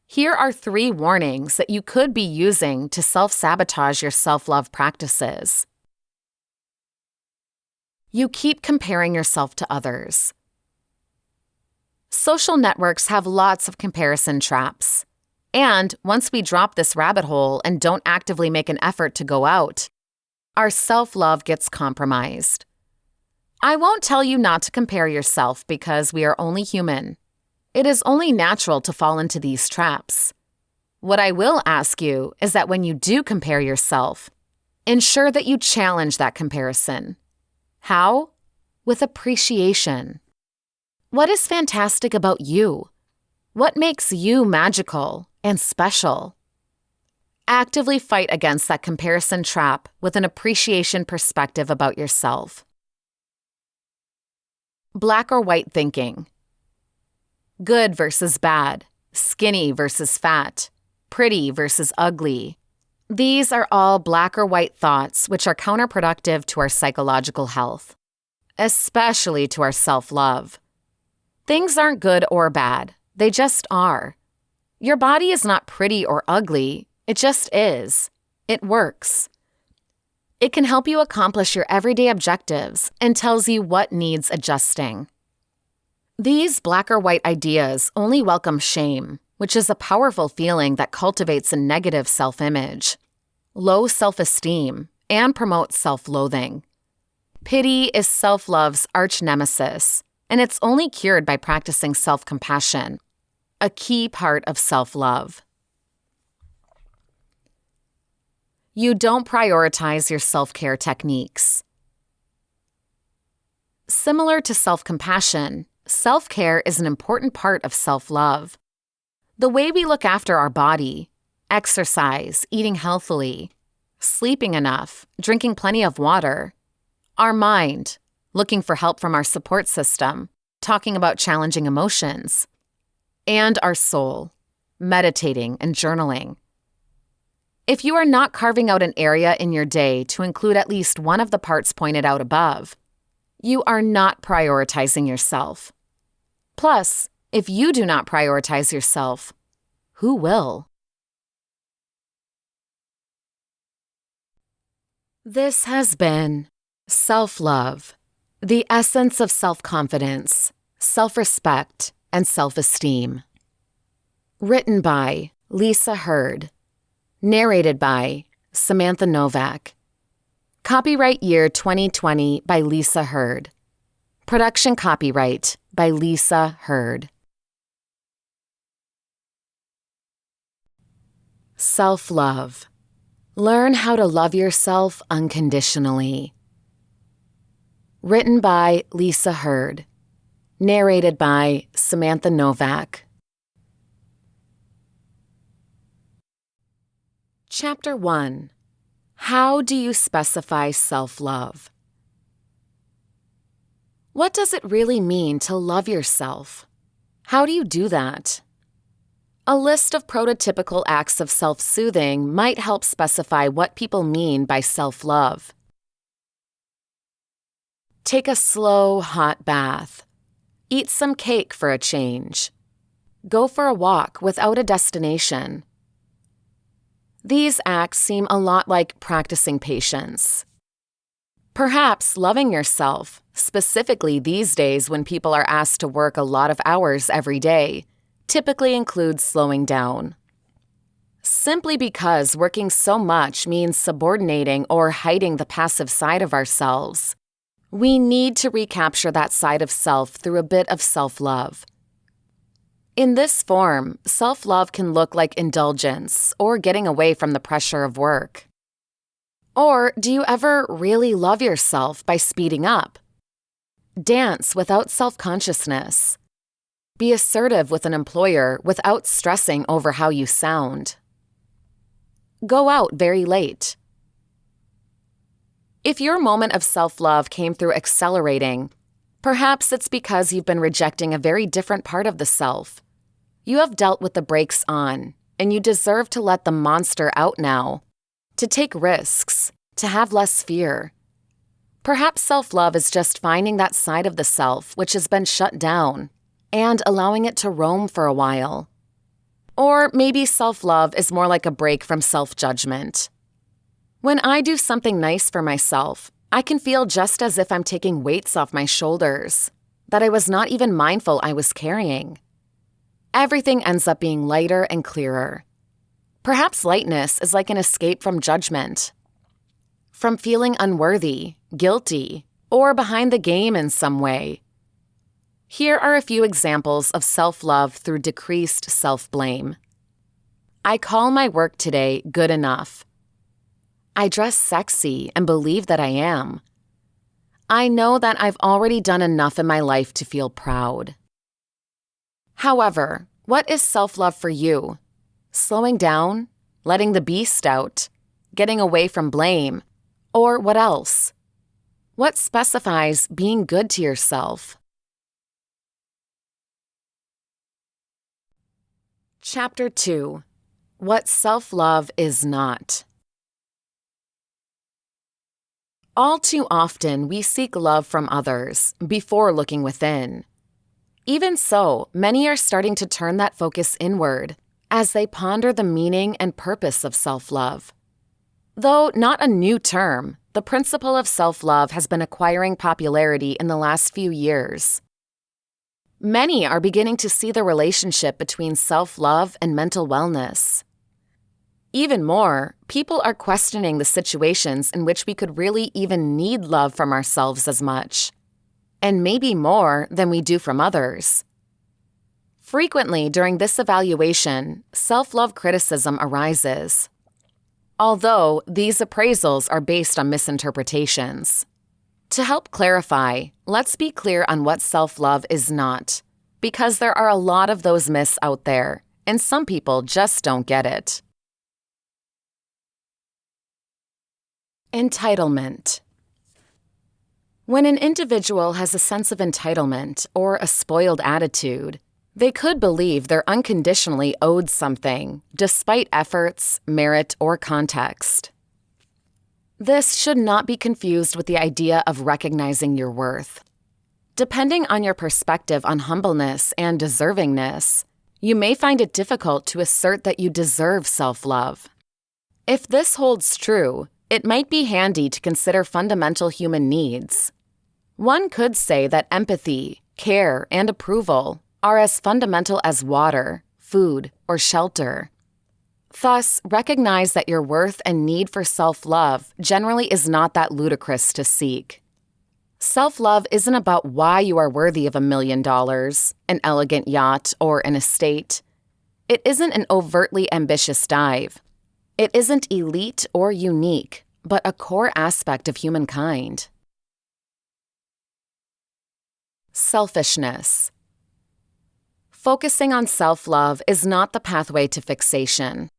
Here are 3 warnings that you could be using to self-sabotage your self-love practices. You keep comparing yourself to others. Social networks have lots of comparison traps. And once we drop this rabbit hole and don't actively make an effort to go out, our self-love gets compromised. I won't tell you not to compare yourself because we are only human. It is only natural to fall into these traps. What I will ask you is that when you do compare yourself, ensure that you challenge that comparison. How? With appreciation. What is fantastic about you? What makes you magical and special? Actively fight against that comparison trap with an appreciation perspective about yourself. Black or white thinking. Good versus bad, skinny versus fat, pretty versus ugly. These are all black or white thoughts which are counterproductive to our psychological health, especially to our self-love. Things aren't good or bad, they just are. Your body is not pretty or ugly, it just is. It works. It can help you accomplish your everyday objectives and tells you what needs adjusting. These black or white ideas only welcome shame, which is a powerful feeling that cultivates a negative self-image, low self-esteem, and promotes self-loathing. Pity is self-love's arch-nemesis, and it's only cured by practicing self-compassion, a key part of self-love. You don't prioritize your self-care techniques. Similar to self-compassion, self-care is an important part of self-love. The way we look after our body, exercise, eating healthily, sleeping enough, drinking plenty of water, our mind, looking for help from our support system, talking about challenging emotions, and our soul, meditating and journaling. If you are not carving out an area in your day to include at least one of the parts pointed out above, you are not prioritizing yourself. Plus, if you do not prioritize yourself, who will? This has been Self-Love, the essence of self-confidence, self-respect, and self-esteem. Written by Lisa Hurd. Narrated by Samantha Novak. Copyright year 2020 by Lisa Hurd. Production copyright by Lisa Hurd. Self-love. Learn how to love yourself unconditionally. Written by Lisa Hurd. Narrated by Samantha Novak. Chapter 1. How do you specify self-love? What does it really mean to love yourself? How do you do that? A list of prototypical acts of self-soothing might help specify what people mean by self-love. Take a slow, hot bath. Eat some cake for a change. Go for a walk without a destination. These acts seem a lot like practicing patience. Perhaps loving yourself, specifically these days when people are asked to work a lot of hours every day, typically includes slowing down. Simply because working so much means subordinating or hiding the passive side of ourselves, we need to recapture that side of self through a bit of self-love. In this form, self-love can look like indulgence or getting away from the pressure of work. Or do you ever really love yourself by speeding up? Dance without self-consciousness. Be assertive with an employer without stressing over how you sound. Go out very late. If your moment of self-love came through accelerating, perhaps it's because you've been rejecting a very different part of the self. You have dealt with the brakes on, and you deserve to let the monster out now, to take risks, to have less fear. Perhaps self-love is just finding that side of the self which has been shut down and allowing it to roam for a while. Or maybe self-love is more like a break from self-judgment. When I do something nice for myself, I can feel just as if I'm taking weights off my shoulders that I was not even mindful I was carrying. Everything ends up being lighter and clearer. Perhaps lightness is like an escape from judgment, from feeling unworthy, guilty, or behind the game in some way. Here are a few examples of self-love through decreased self-blame. I call my work today good enough. I dress sexy and believe that I am. I know that I've already done enough in my life to feel proud. However, what is self-love for you? Slowing down? Letting the beast out? Getting away from blame? Or what else? What specifies being good to yourself? Chapter 2. What self-love is not. All too often, we seek love from others before looking within. Even so, many are starting to turn that focus inward as they ponder the meaning and purpose of self-love. Though not a new term, the principle of self-love has been acquiring popularity in the last few years. Many are beginning to see the relationship between self-love and mental wellness. Even more, people are questioning the situations in which we could really even need love from ourselves as much, and maybe more than we do from others. Frequently during this evaluation, self-love criticism arises, although these appraisals are based on misinterpretations. To help clarify, let's be clear on what self-love is not, because there are a lot of those myths out there, and some people just don't get it. Entitlement. When an individual has a sense of entitlement or a spoiled attitude, they could believe they're unconditionally owed something, despite efforts, merit, or context. This should not be confused with the idea of recognizing your worth. Depending on your perspective on humbleness and deservingness, you may find it difficult to assert that you deserve self-love. If this holds true, it might be handy to consider fundamental human needs. One could say that empathy, care, and approval are as fundamental as water, food, or shelter. Thus, recognize that your worth and need for self-love generally is not that ludicrous to seek. Self-love isn't about why you are worthy of $1 million, an elegant yacht, or an estate. It isn't an overtly ambitious dive. It isn't elite or unique, but a core aspect of humankind. Selfishness. Focusing on self-love is not the pathway to fixation.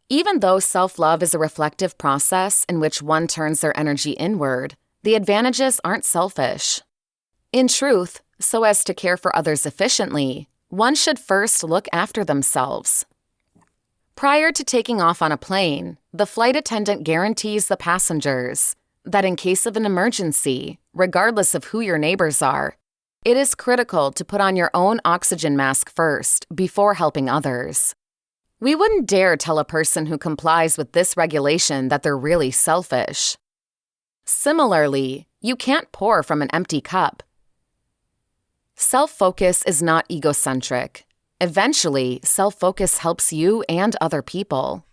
Even though self-love is a reflective process in which one turns their energy inward, the advantages aren't selfish. In truth, so as to care for others efficiently, one should first look after themselves. Prior to taking off on a plane, the flight attendant guarantees the passengers that in case of an emergency, regardless of who your neighbors are, it is critical to put on your own oxygen mask first before helping others. We wouldn't dare tell a person who complies with this regulation that they're really selfish. Similarly, you can't pour from an empty cup. Self-focus is not egocentric. Eventually, self-focus helps you and other people.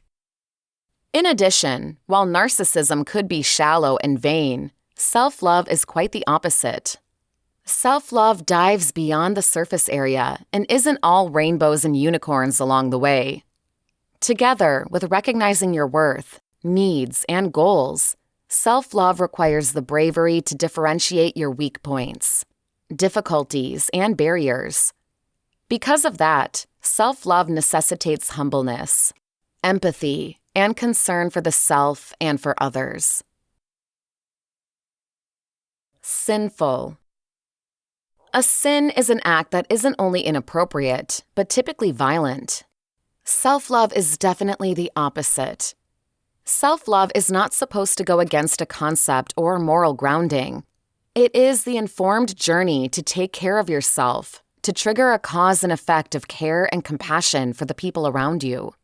In addition, while narcissism could be shallow and vain, self-love is quite the opposite. Self-love dives beyond the surface area and isn't all rainbows and unicorns along the way. Together with recognizing your worth, needs, and goals, self-love requires the bravery to differentiate your weak points, difficulties, and barriers. Because of that, self-love necessitates humbleness, empathy, and concern for the self and for others. Sinful. A sin is an act that isn't only inappropriate, but typically violent. Self-love is definitely the opposite. Self-love is not supposed to go against a concept or moral grounding. It is the informed journey to take care of yourself, to trigger a cause and effect of care and compassion for the people around you.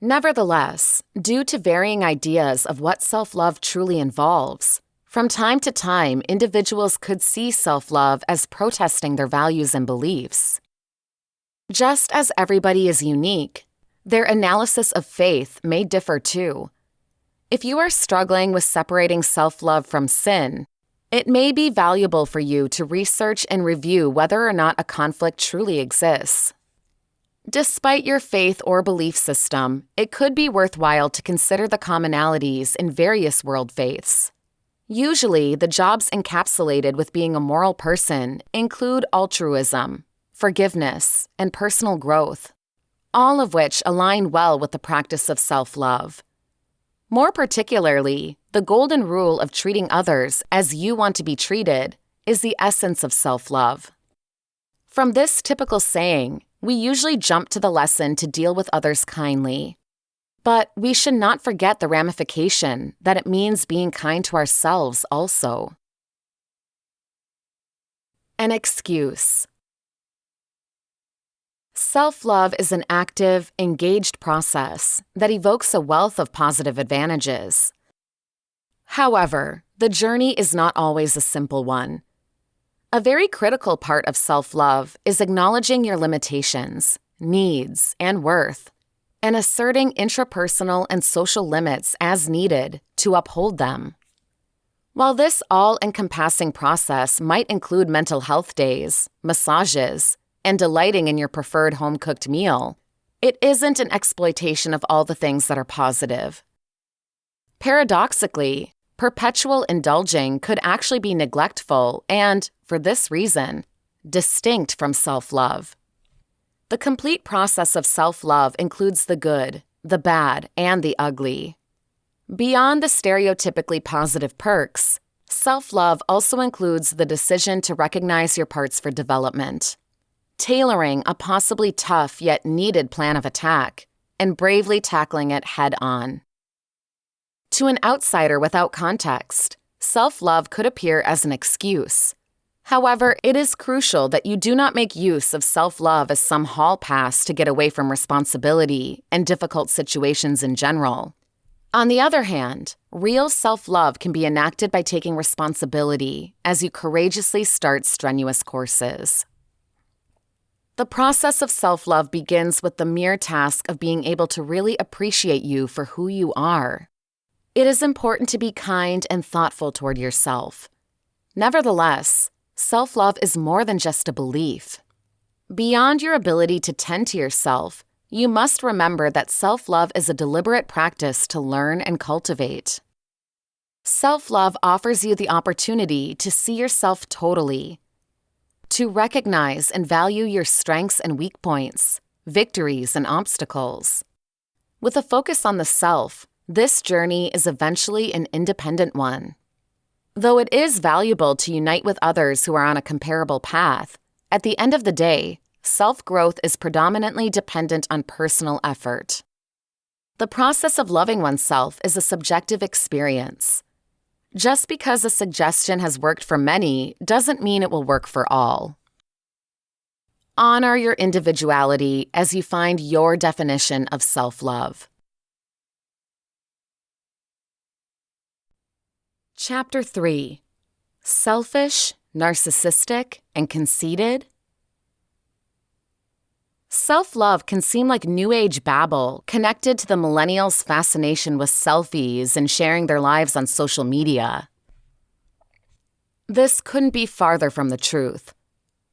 Nevertheless, due to varying ideas of what self-love truly involves, from time to time, individuals could see self-love as protesting their values and beliefs. Just as everybody is unique, their analysis of faith may differ too. If you are struggling with separating self-love from sin, it may be valuable for you to research and review whether or not a conflict truly exists. Despite your faith or belief system, it could be worthwhile to consider the commonalities in various world faiths. Usually, the jobs encapsulated with being a moral person include altruism, forgiveness, and personal growth, all of which align well with the practice of self-love. More particularly, the golden rule of treating others as you want to be treated is the essence of self-love. From this typical saying, we usually jump to the lesson to deal with others kindly. But we should not forget the ramification that it means being kind to ourselves also. An excuse. Self-love is an active, engaged process that evokes a wealth of positive advantages. However, the journey is not always a simple one. A very critical part of self-love is acknowledging your limitations, needs, and worth, and asserting intrapersonal and social limits as needed to uphold them. While this all-encompassing process might include mental health days, massages, and delighting in your preferred home-cooked meal, it isn't an exploitation of all the things that are positive. Paradoxically, perpetual indulging could actually be neglectful and, for this reason, distinct from self-love. The complete process of self-love includes the good, the bad, and the ugly. Beyond the stereotypically positive perks, self-love also includes the decision to recognize your parts for development, tailoring a possibly tough yet needed plan of attack, and bravely tackling it head-on. To an outsider without context, self-love could appear as an excuse. However, it is crucial that you do not make use of self-love as some hall pass to get away from responsibility and difficult situations in general. On the other hand, real self-love can be enacted by taking responsibility as you courageously start strenuous courses. The process of self-love begins with the mere task of being able to really appreciate you for who you are. It is important to be kind and thoughtful toward yourself. Nevertheless, self-love is more than just a belief. Beyond your ability to tend to yourself, you must remember that self-love is a deliberate practice to learn and cultivate. Self-love offers you the opportunity to see yourself totally, to recognize and value your strengths and weak points, victories and obstacles. With a focus on the self, this journey is eventually an independent one. Though it is valuable to unite with others who are on a comparable path, at the end of the day, self-growth is predominantly dependent on personal effort. The process of loving oneself is a subjective experience. Just because a suggestion has worked for many doesn't mean it will work for all. Honor your individuality as you find your definition of self-love. Chapter 3. Selfish, narcissistic, and conceited? Self-love can seem like New Age babble connected to the millennials' fascination with selfies and sharing their lives on social media. This couldn't be farther from the truth.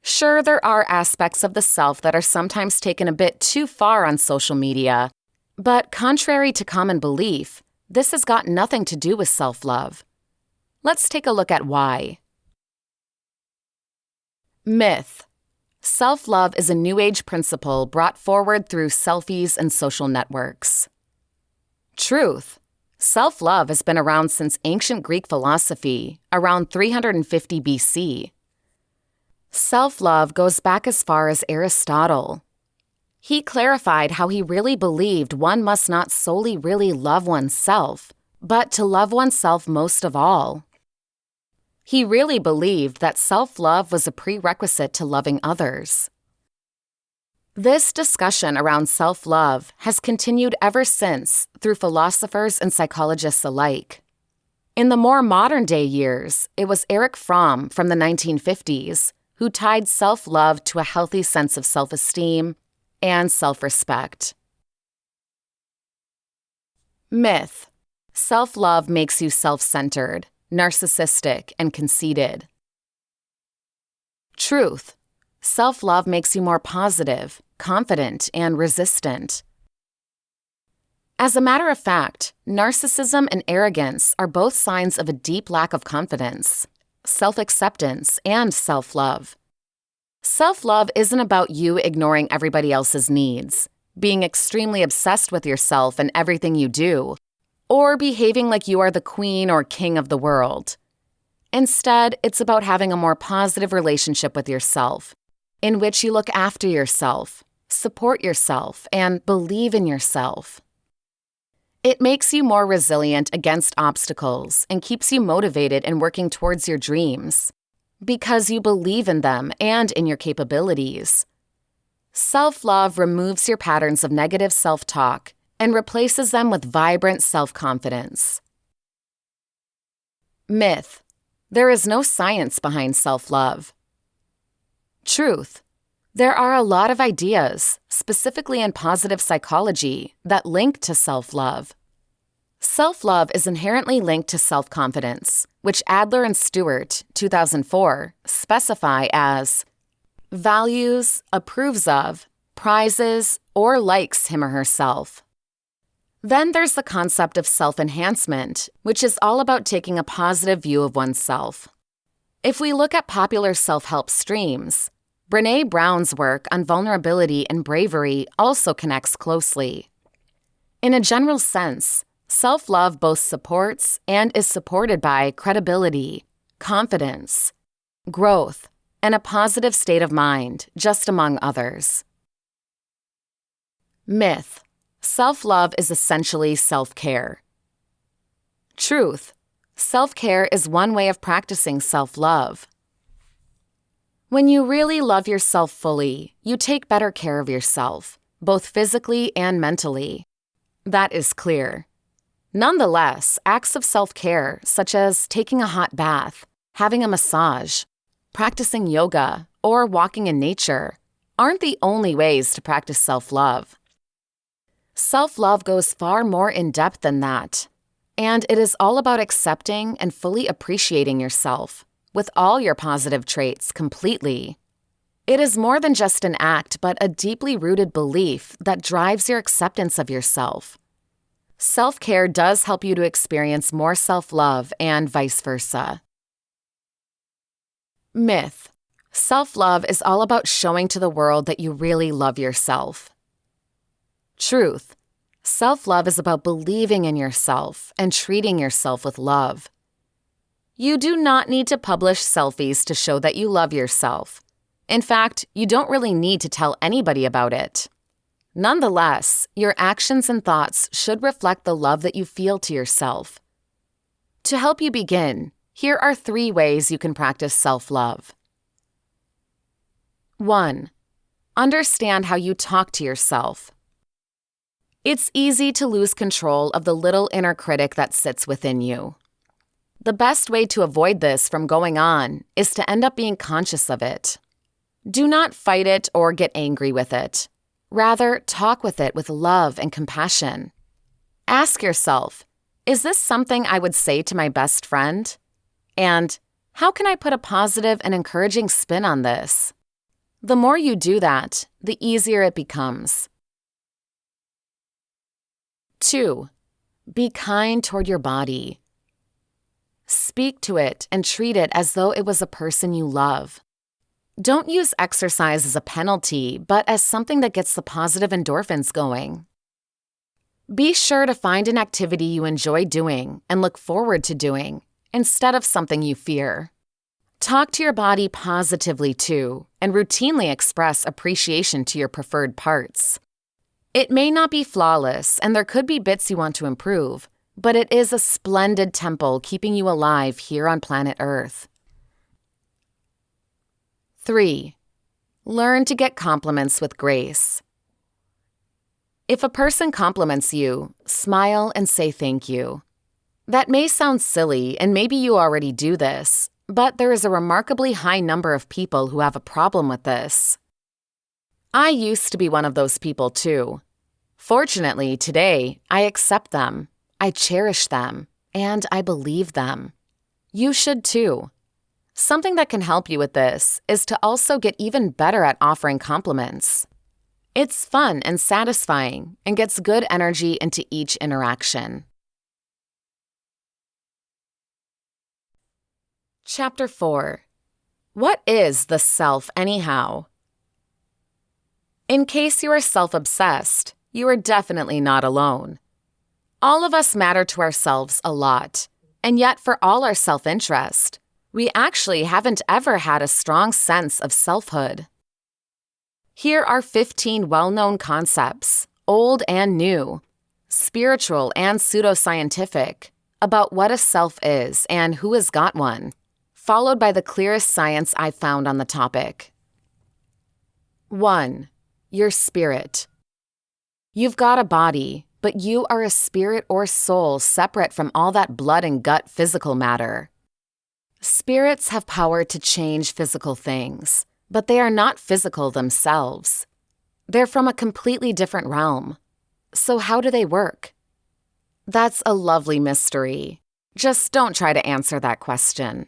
Sure, there are aspects of the self that are sometimes taken a bit too far on social media, but contrary to common belief, this has got nothing to do with self-love. Let's take a look at why. Myth. Self-love is a New Age principle brought forward through selfies and social networks. Truth. Self-love has been around since ancient Greek philosophy, around 350 BC. Self-love goes back as far as Aristotle. He clarified how he really believed one must not solely really love oneself, but to love oneself most of all. He really believed that self-love was a prerequisite to loving others. This discussion around self-love has continued ever since through philosophers and psychologists alike. In the more modern-day years, it was Erich Fromm from the 1950s who tied self-love to a healthy sense of self-esteem and self-respect. Myth. Self-love makes you self-centered, narcissistic, and conceited. Truth. Self-love makes you more positive, confident, and resistant. As a matter of fact, narcissism and arrogance are both signs of a deep lack of confidence, self-acceptance, and self-love. Self-love isn't about you ignoring everybody else's needs, being extremely obsessed with yourself and everything you do, or behaving like you are the queen or king of the world. Instead, it's about having a more positive relationship with yourself, in which you look after yourself, support yourself, and believe in yourself. It makes you more resilient against obstacles and keeps you motivated in working towards your dreams, because you believe in them and in your capabilities. Self-love removes your patterns of negative self-talk and replaces them with vibrant self-confidence. Myth. There is no science behind self-love. Truth. There are a lot of ideas, specifically in positive psychology, that link to self-love. Self-love is inherently linked to self-confidence, which Adler and Stewart, 2004, specify as values, approves of, prizes, or likes him or herself. Then there's the concept of self-enhancement, which is all about taking a positive view of oneself. If we look at popular self-help streams, Brené Brown's work on vulnerability and bravery also connects closely. In a general sense, self-love both supports and is supported by credibility, confidence, growth, and a positive state of mind, just among others. Myth. Self-love is essentially self-care. Truth. Self-care is one way of practicing self-love. When you really love yourself fully, you take better care of yourself, both physically and mentally. That is clear. Nonetheless, acts of self-care, such as taking a hot bath, having a massage, practicing yoga, or walking in nature, aren't the only ways to practice self-love. Self-love goes far more in-depth than that, and it is all about accepting and fully appreciating yourself, with all your positive traits completely. It is more than just an act, but a deeply rooted belief that drives your acceptance of yourself. Self-care does help you to experience more self-love and vice versa. Myth. Self-love is all about showing to the world that you really love yourself. Truth. Self-love is about believing in yourself and treating yourself with love. You do not need to publish selfies to show that you love yourself. In fact, you don't really need to tell anybody about it. Nonetheless, your actions and thoughts should reflect the love that you feel to yourself. To help you begin, here are 3 ways you can practice self-love. 1. Understand how you talk to yourself. It's easy to lose control of the little inner critic that sits within you. The best way to avoid this from going on is to end up being conscious of it. Do not fight it or get angry with it. Rather, talk with it with love and compassion. Ask yourself, is this something I would say to my best friend? And how can I put a positive and encouraging spin on this? The more you do that, the easier it becomes. 2. Be kind toward your body. Speak to it and treat it as though it was a person you love. Don't use exercise as a penalty, but as something that gets the positive endorphins going. Be sure to find an activity you enjoy doing and look forward to doing, instead of something you fear. Talk to your body positively too, and routinely express appreciation to your preferred parts. It may not be flawless, and there could be bits you want to improve, but it is a splendid temple keeping you alive here on planet Earth. 3. Learn to get compliments with grace. If a person compliments you, smile and say thank you. That may sound silly, and maybe you already do this, but there is a remarkably high number of people who have a problem with this. I used to be one of those people too. Fortunately, today, I accept them, I cherish them, and I believe them. You should too. Something that can help you with this is to also get even better at offering compliments. It's fun and satisfying and gets good energy into each interaction. Chapter 4. What is the self anyhow? In case you are self-obsessed, you are definitely not alone. All of us matter to ourselves a lot, and yet for all our self-interest, we actually haven't ever had a strong sense of selfhood. Here are 15 well-known concepts, old and new, spiritual and pseudoscientific, about what a self is and who has got one, followed by the clearest science I've found on the topic. 1. Your spirit. You've got a body, but you are a spirit or soul separate from all that blood and gut physical matter. Spirits have power to change physical things, but they are not physical themselves. They're from a completely different realm. So how do they work? That's a lovely mystery. Just don't try to answer that question.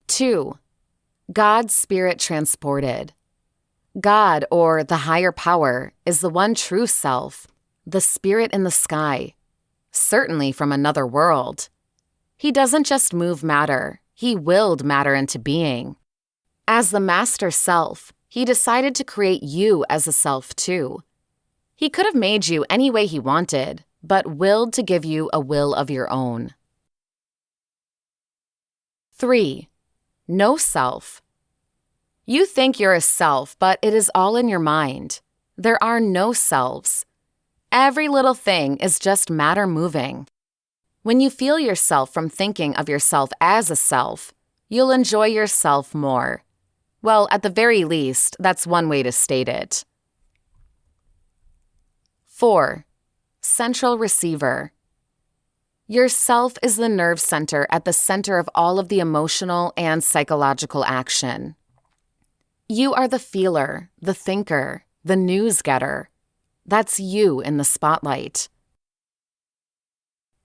2. God's spirit transported. God, or the higher power, is the one true self, the spirit in the sky, certainly from another world. He doesn't just move matter, he willed matter into being. As the master self, he decided to create you as a self too. He could have made you any way he wanted, but willed to give you a will of your own. 3. No self. You think you're a self, but it is all in your mind. There are no selves. Every little thing is just matter moving. When you feel yourself from thinking of yourself as a self, you'll enjoy yourself more. Well, at the very least, that's one way to state it. 4. Central receiver. Your self is the nerve center at the center of all of the emotional and psychological action. You are the feeler, the thinker, the news getter. That's you in the spotlight.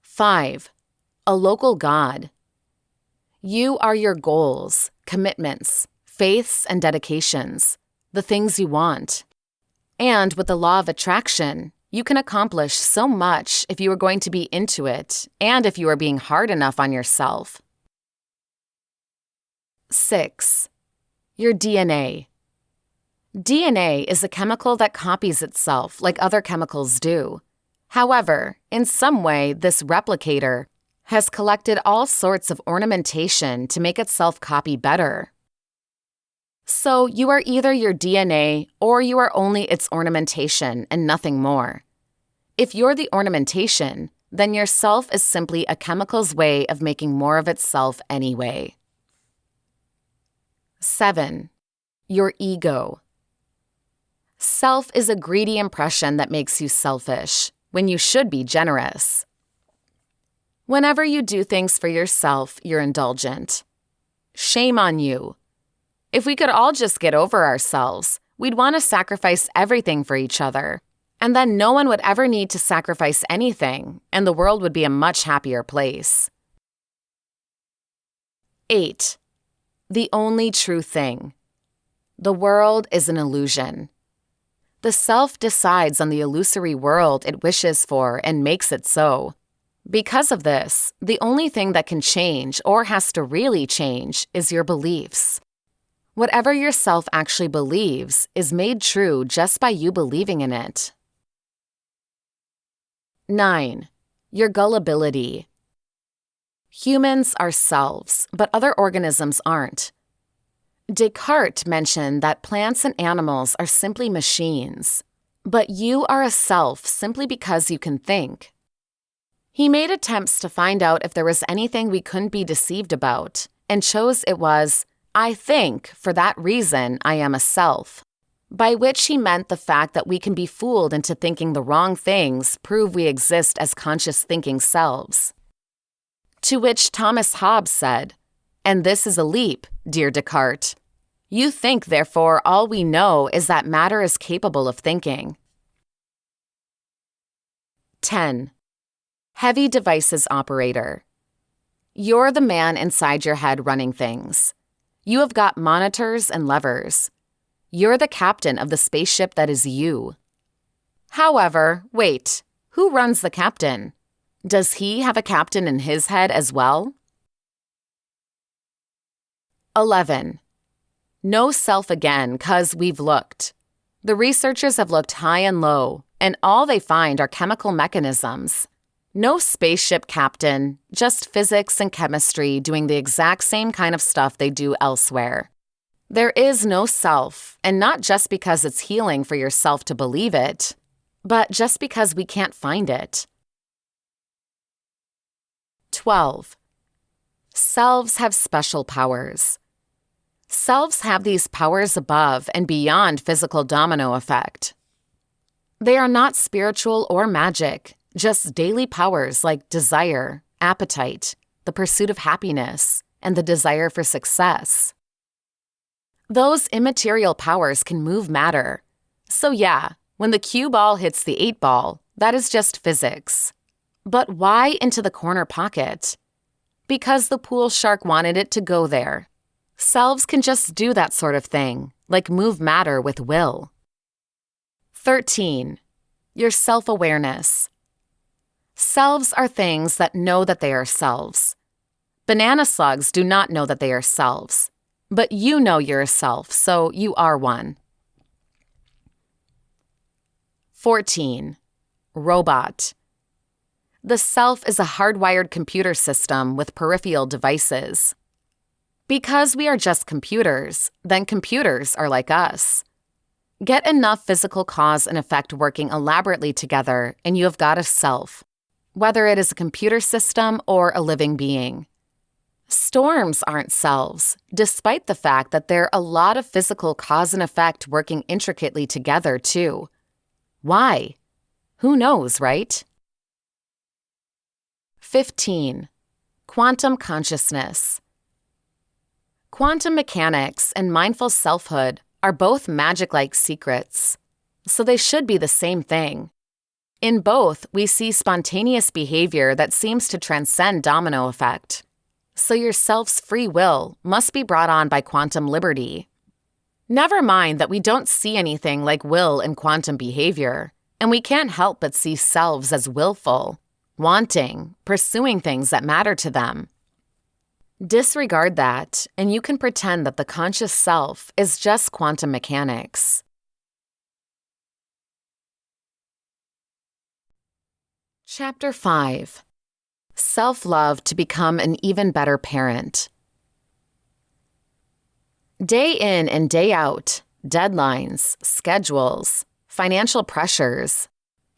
5. A local God. You are your goals, commitments, faiths, and dedications, the things you want. And with the law of attraction, you can accomplish so much if you are going to be into it and if you are being hard enough on yourself. 6. Your DNA. DNA is a chemical that copies itself like other chemicals do. However, in some way, this replicator has collected all sorts of ornamentation to make itself copy better. So you are either your DNA or you are only its ornamentation and nothing more. If you're the ornamentation, then your self is simply a chemical's way of making more of itself anyway. 7. Your ego. Self is a greedy impression that makes you selfish, when you should be generous. Whenever you do things for yourself, you're indulgent. Shame on you. If we could all just get over ourselves, we'd want to sacrifice everything for each other. And then no one would ever need to sacrifice anything, and the world would be a much happier place. 8. The only true thing. The world is an illusion. The self decides on the illusory world it wishes for and makes it so. Because of this, the only thing that can change or has to really change is your beliefs. Whatever your self actually believes is made true just by you believing in it. 9. Your gullibility. Humans are selves, but other organisms aren't. Descartes mentioned that plants and animals are simply machines, but you are a self simply because you can think. He made attempts to find out if there was anything we couldn't be deceived about, and chose it was, I think, for that reason I am a self, by which he meant the fact that we can be fooled into thinking the wrong things prove we exist as conscious thinking selves. To which Thomas Hobbes said, and this is a leap, dear Descartes. You think, therefore, all we know is that matter is capable of thinking. 10. Heavy devices operator. You're the man inside your head running things. You have got monitors and levers. You're the captain of the spaceship that is you. However, wait, who runs the captain? Does he have a captain in his head as well? 11. No self again, 'cause we've looked. The researchers have looked high and low, and all they find are chemical mechanisms. No spaceship captain, just physics and chemistry doing the exact same kind of stuff they do elsewhere. There is no self, and not just because it's healing for yourself to believe it, but just because we can't find it. 12. Selves have special powers. Selves have these powers above and beyond physical domino effect. They are not spiritual or magic, just daily powers like desire, appetite, the pursuit of happiness, and the desire for success. Those immaterial powers can move matter. So yeah, when the cue ball hits the 8 ball, that is just physics. But why into the corner pocket? Because the pool shark wanted it to go there. Selves can just do that sort of thing, like move matter with will. 13. Your self-awareness. Selves are things that know that they are selves. Banana slugs do not know that they are selves, but you know you're a self, so you are one. 14. Robot. The self is a hardwired computer system with peripheral devices. Because we are just computers, then computers are like us. Get enough physical cause and effect working elaborately together, and you have got a self, whether it is a computer system or a living being. Storms aren't selves, despite the fact that there are a lot of physical cause and effect working intricately together, too. Why? Who knows, right? 15. Quantum consciousness. Quantum mechanics and mindful selfhood are both magic-like secrets, so they should be the same thing. In both, we see spontaneous behavior that seems to transcend domino effect. So your self's free will must be brought on by quantum liberty. Never mind that we don't see anything like will in quantum behavior, and we can't help but see selves as willful, wanting, pursuing things that matter to them. Disregard that, and you can pretend that the conscious self is just quantum mechanics. Chapter 5. Self-love to become an even better parent. Day in and day out, deadlines, schedules, financial pressures,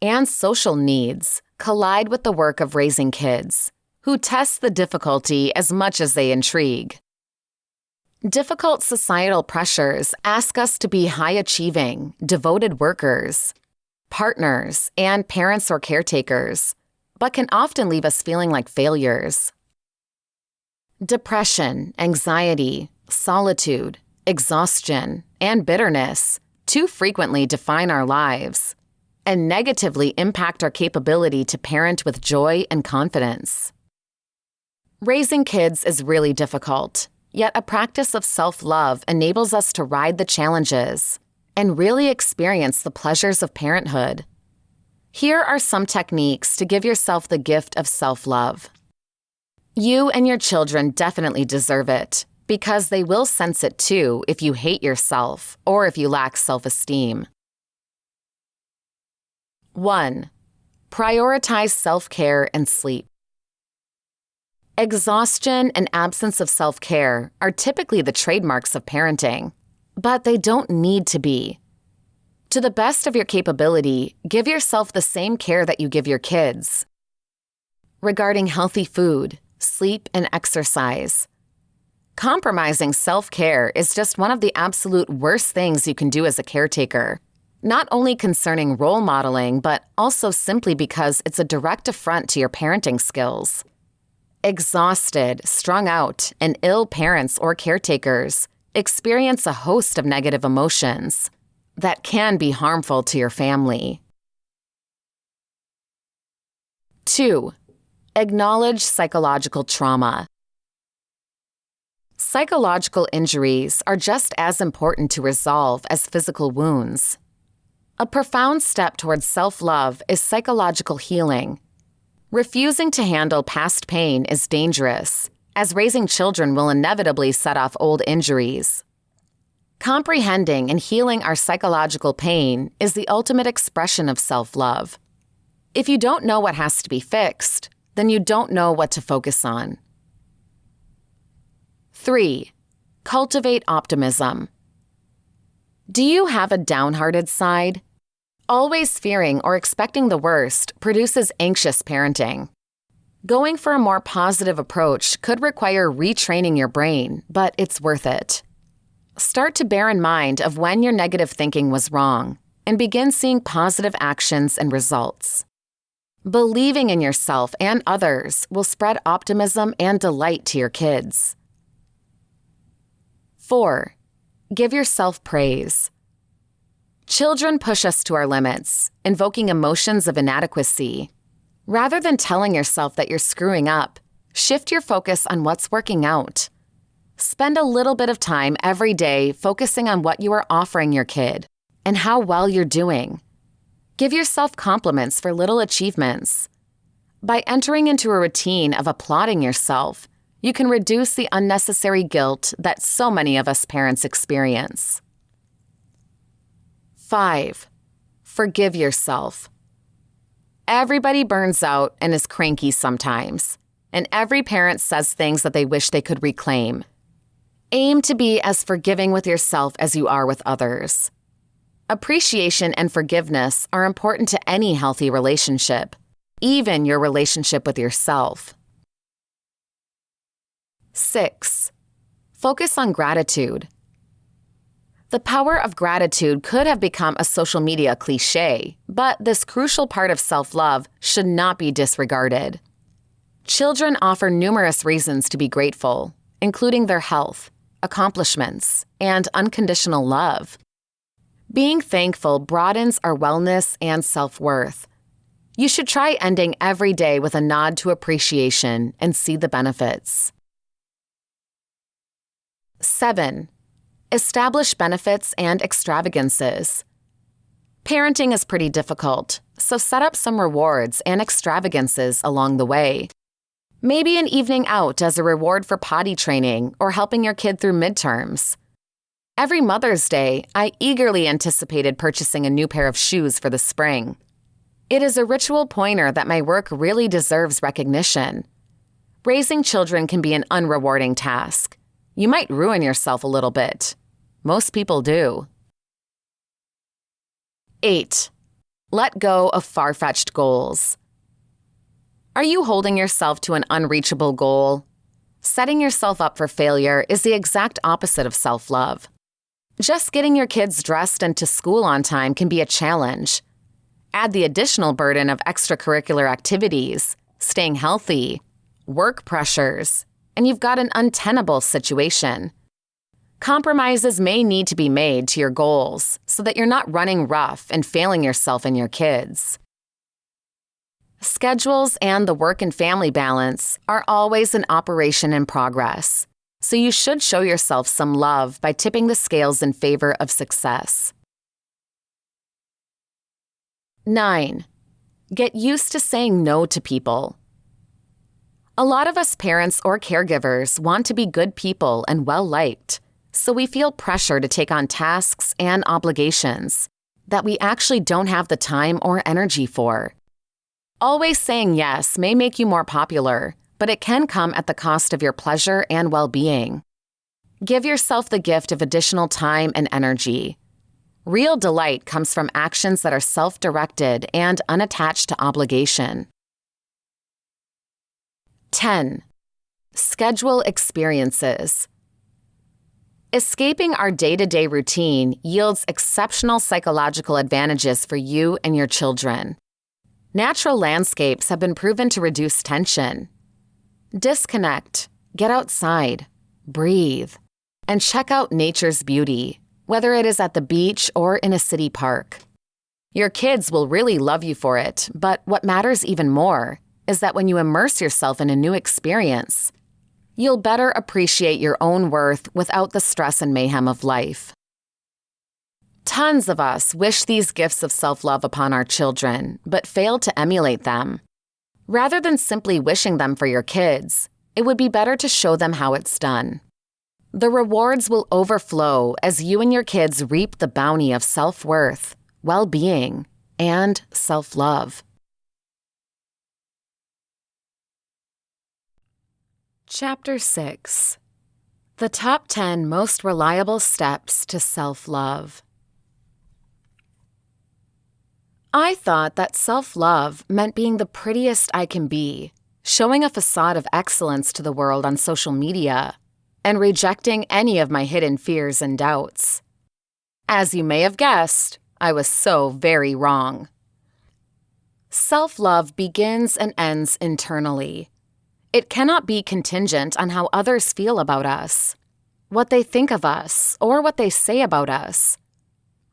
and social needs collide with the work of raising kids, who test the difficulty as much as they intrigue. Difficult societal pressures ask us to be high-achieving, devoted workers, partners, and parents or caretakers, but can often leave us feeling like failures. Depression, anxiety, solitude, exhaustion, and bitterness too frequently define our lives and negatively impact our capability to parent with joy and confidence. Raising kids is really difficult, yet a practice of self-love enables us to ride the challenges and really experience the pleasures of parenthood. Here are some techniques to give yourself the gift of self-love. You and your children definitely deserve it, because they will sense it too if you hate yourself or if you lack self-esteem. 1. Prioritize self-care and sleep. Exhaustion and absence of self-care are typically the trademarks of parenting, but they don't need to be. To the best of your capability, give yourself the same care that you give your kids. Regarding healthy food, sleep, and exercise, compromising self-care is just one of the absolute worst things you can do as a caretaker, not only concerning role modeling, but also simply because it's a direct affront to your parenting skills. Exhausted, strung out, and ill parents or caretakers experience a host of negative emotions that can be harmful to your family. 2. Acknowledge psychological trauma. Psychological injuries are just as important to resolve as physical wounds. A profound step towards self-love is psychological healing. Refusing to handle past pain is dangerous, as raising children will inevitably set off old injuries. Comprehending and healing our psychological pain is the ultimate expression of self-love. If you don't know what has to be fixed, then you don't know what to focus on. 3. Cultivate optimism. Do you have a downhearted side? Always fearing or expecting the worst produces anxious parenting. Going for a more positive approach could require retraining your brain, but it's worth it. Start to bear in mind of when your negative thinking was wrong and begin seeing positive actions and results. Believing in yourself and others will spread optimism and delight to your kids. 4. Give yourself praise. Children push us to our limits, invoking emotions of inadequacy. Rather than telling yourself that you're screwing up, shift your focus on what's working out. Spend a little bit of time every day focusing on what you are offering your kid and how well you're doing. Give yourself compliments for little achievements. By entering into a routine of applauding yourself, you can reduce the unnecessary guilt that so many of us parents experience. 5. Forgive yourself. Everybody burns out and is cranky sometimes, and every parent says things that they wish they could reclaim. Aim to be as forgiving with yourself as you are with others. Appreciation and forgiveness are important to any healthy relationship, even your relationship with yourself. 6. Focus on gratitude. The power of gratitude could have become a social media cliché, but this crucial part of self-love should not be disregarded. Children offer numerous reasons to be grateful, including their health, accomplishments, and unconditional love. Being thankful broadens our wellness and self-worth. You should try ending every day with a nod to appreciation and see the benefits. 7. Establish benefits and extravagances. Parenting is pretty difficult, so set up some rewards and extravagances along the way. Maybe an evening out as a reward for potty training or helping your kid through midterms. Every Mother's Day, I eagerly anticipated purchasing a new pair of shoes for the spring. It is a ritual pointer that my work really deserves recognition. Raising children can be an unrewarding task. You might ruin yourself a little bit. Most people do. 8. Let go of far-fetched goals. Are you holding yourself to an unreachable goal? Setting yourself up for failure is the exact opposite of self-love. Just getting your kids dressed and to school on time can be a challenge. Add the additional burden of extracurricular activities, staying healthy, work pressures, and you've got an untenable situation. Compromises may need to be made to your goals so that you're not running rough and failing yourself and your kids. Schedules and the work and family balance are always an operation in progress, so you should show yourself some love by tipping the scales in favor of success. 9. Get used to saying no to people. A lot of us parents or caregivers want to be good people and well-liked, so we feel pressure to take on tasks and obligations that we actually don't have the time or energy for. Always saying yes may make you more popular, but it can come at the cost of your pleasure and well-being. Give yourself the gift of additional time and energy. Real delight comes from actions that are self-directed and unattached to obligation. 10. Schedule experiences. Escaping our day-to-day routine yields exceptional psychological advantages for you and your children. Natural landscapes have been proven to reduce tension. Disconnect, get outside, breathe, and check out nature's beauty, whether it is at the beach or in a city park. Your kids will really love you for it, but what matters even more is that when you immerse yourself in a new experience, you'll better appreciate your own worth without the stress and mayhem of life. Tons of us wish these gifts of self-love upon our children, but fail to emulate them. Rather than simply wishing them for your kids, it would be better to show them how it's done. The rewards will overflow as you and your kids reap the bounty of self-worth, well-being, and self-love. Chapter 6. The Top 10 Most Reliable Steps to Self-Love. I thought that self-love meant being the prettiest I can be, showing a facade of excellence to the world on social media, and rejecting any of my hidden fears and doubts. As you may have guessed, I was so very wrong. Self-love begins and ends internally. It cannot be contingent on how others feel about us, what they think of us, or what they say about us.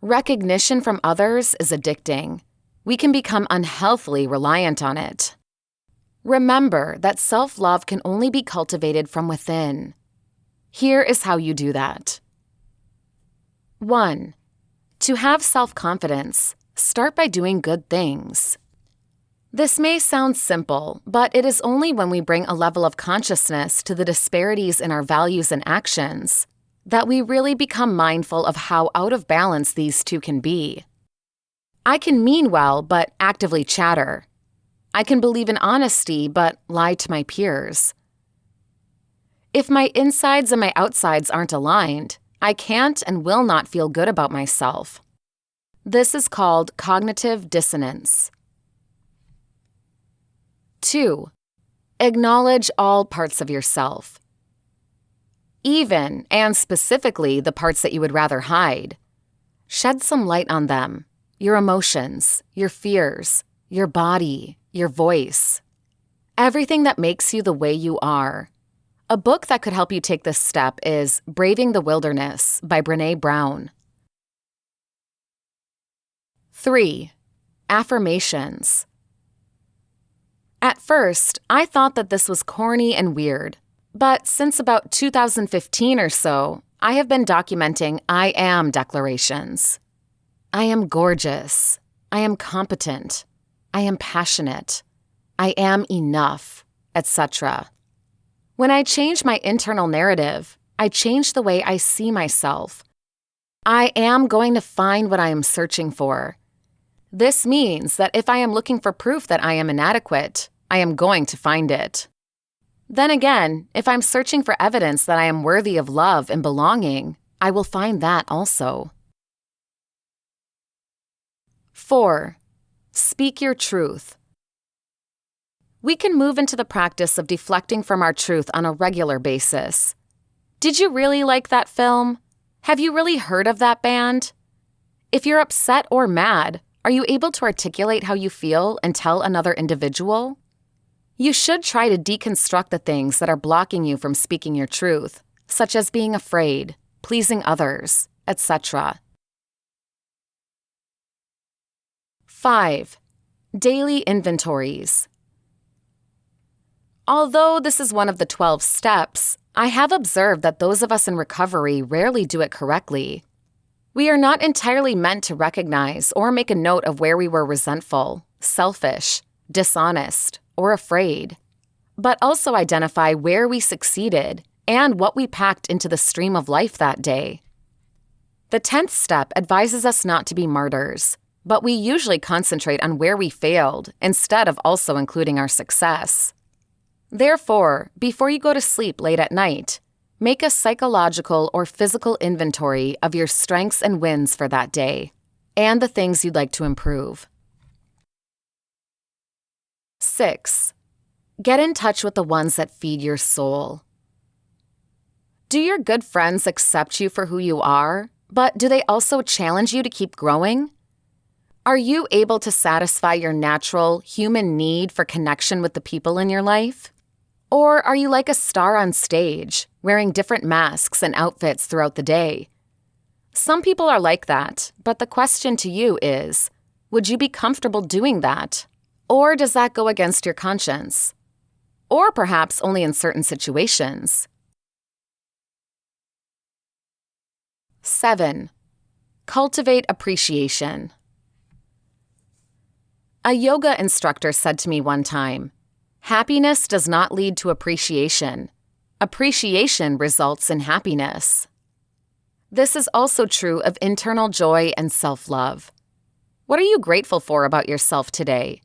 Recognition from others is addicting. We can become unhealthily reliant on it. Remember that self-love can only be cultivated from within. Here is how you do that. 1. To have self-confidence, start by doing good things. This may sound simple, but it is only when we bring a level of consciousness to the disparities in our values and actions that we really become mindful of how out of balance these two can be. I can mean well, but actively chatter. I can believe in honesty, but lie to my peers. If my insides and my outsides aren't aligned, I can't and will not feel good about myself. This is called cognitive dissonance. 2. Acknowledge all parts of yourself. Even and specifically the parts that you would rather hide. Shed some light on them. Your emotions, your fears, your body, your voice. Everything that makes you the way you are. A book that could help you take this step is Braving the Wilderness by Brené Brown. 3. Affirmations. At first, I thought that this was corny and weird, but since about 2015 or so, I have been documenting I am declarations. I am gorgeous. I am competent. I am passionate. I am enough, etc. When I change my internal narrative, I change the way I see myself. I am going to find what I am searching for. This means that if I am looking for proof that I am inadequate, I am going to find it. Then again, if I'm searching for evidence that I am worthy of love and belonging, I will find that also. 4. Speak your truth. We can move into the practice of deflecting from our truth on a regular basis. Did you really like that film? Have you really heard of that band? If you're upset or mad, Are you able to articulate how you feel and tell another individual? You should try to deconstruct the things that are blocking you from speaking your truth, such as being afraid, pleasing others, etc. 5. Daily inventories. Although this is one of the 12 steps, I have observed that those of us in recovery rarely do it correctly. We are not entirely meant to recognize or make a note of where we were resentful, selfish, dishonest, or afraid, but also identify where we succeeded and what we packed into the stream of life that day. The 10th step advises us not to be martyrs, but we usually concentrate on where we failed instead of also including our success. Therefore, before you go to sleep late at night, make a psychological or physical inventory of your strengths and wins for that day, and the things you'd like to improve. 6. Get in touch with the ones that feed your soul. Do your good friends accept you for who you are, but do they also challenge you to keep growing? Are you able to satisfy your natural human need for connection with the people in your life? Or are you like a star on stage, wearing different masks and outfits throughout the day? Some people are like that, but the question to you is, would you be comfortable doing that? Or does that go against your conscience? Or perhaps only in certain situations? 7. Cultivate appreciation. A yoga instructor said to me one time, "Happiness does not lead to appreciation. Appreciation results in happiness." This is also true of internal joy and self-love. What are you grateful for about yourself today?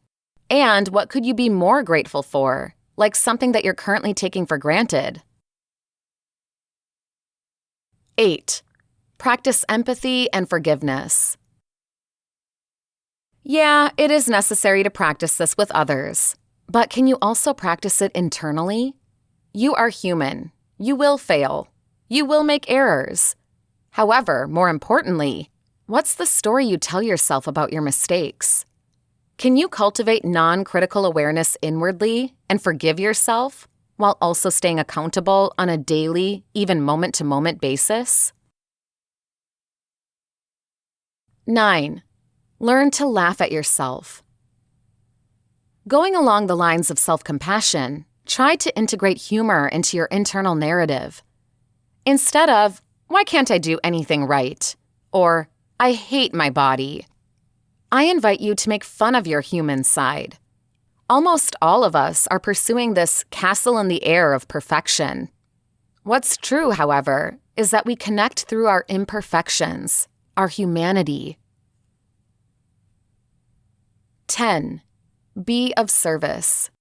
And what could you be more grateful for, like something that you're currently taking for granted? 8. Practice empathy and forgiveness. Yeah, it is necessary to practice this with others. But can you also practice it internally? You are human. You will fail. You will make errors. However, more importantly, what's the story you tell yourself about your mistakes? Can you cultivate non-critical awareness inwardly and forgive yourself while also staying accountable on a daily, even moment-to-moment basis? 9. Learn to laugh at yourself. Going along the lines of self-compassion, try to integrate humor into your internal narrative. Instead of, "Why can't I do anything right?" or "I hate my body," I invite you to make fun of your human side. Almost all of us are pursuing this castle in the air of perfection. What's true, however, is that we connect through our imperfections, our humanity. 10. Be of service.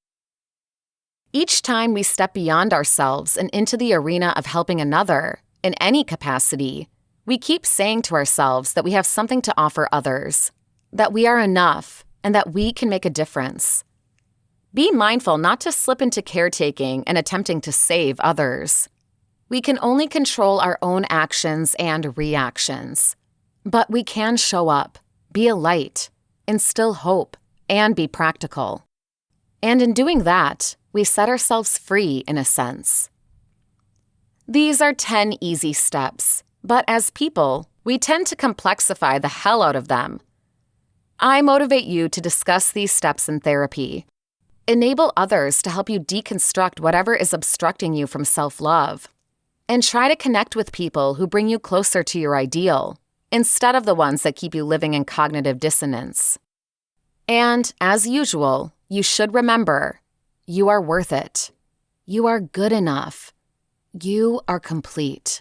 Each time we step beyond ourselves and into the arena of helping another, in any capacity, we keep saying to ourselves that we have something to offer others, that we are enough, and that we can make a difference. Be mindful not to slip into caretaking and attempting to save others. We can only control our own actions and reactions. But we can show up, be a light, instill hope, and be practical. And in doing that, we set ourselves free in a sense. These are 10 easy steps, but as people, we tend to complexify the hell out of them. I motivate you to discuss these steps in therapy. Enable others to help you deconstruct whatever is obstructing you from self-love. And try to connect with people who bring you closer to your ideal, instead of the ones that keep you living in cognitive dissonance. And, as usual, you should remember, you are worth it. You are good enough. You are complete.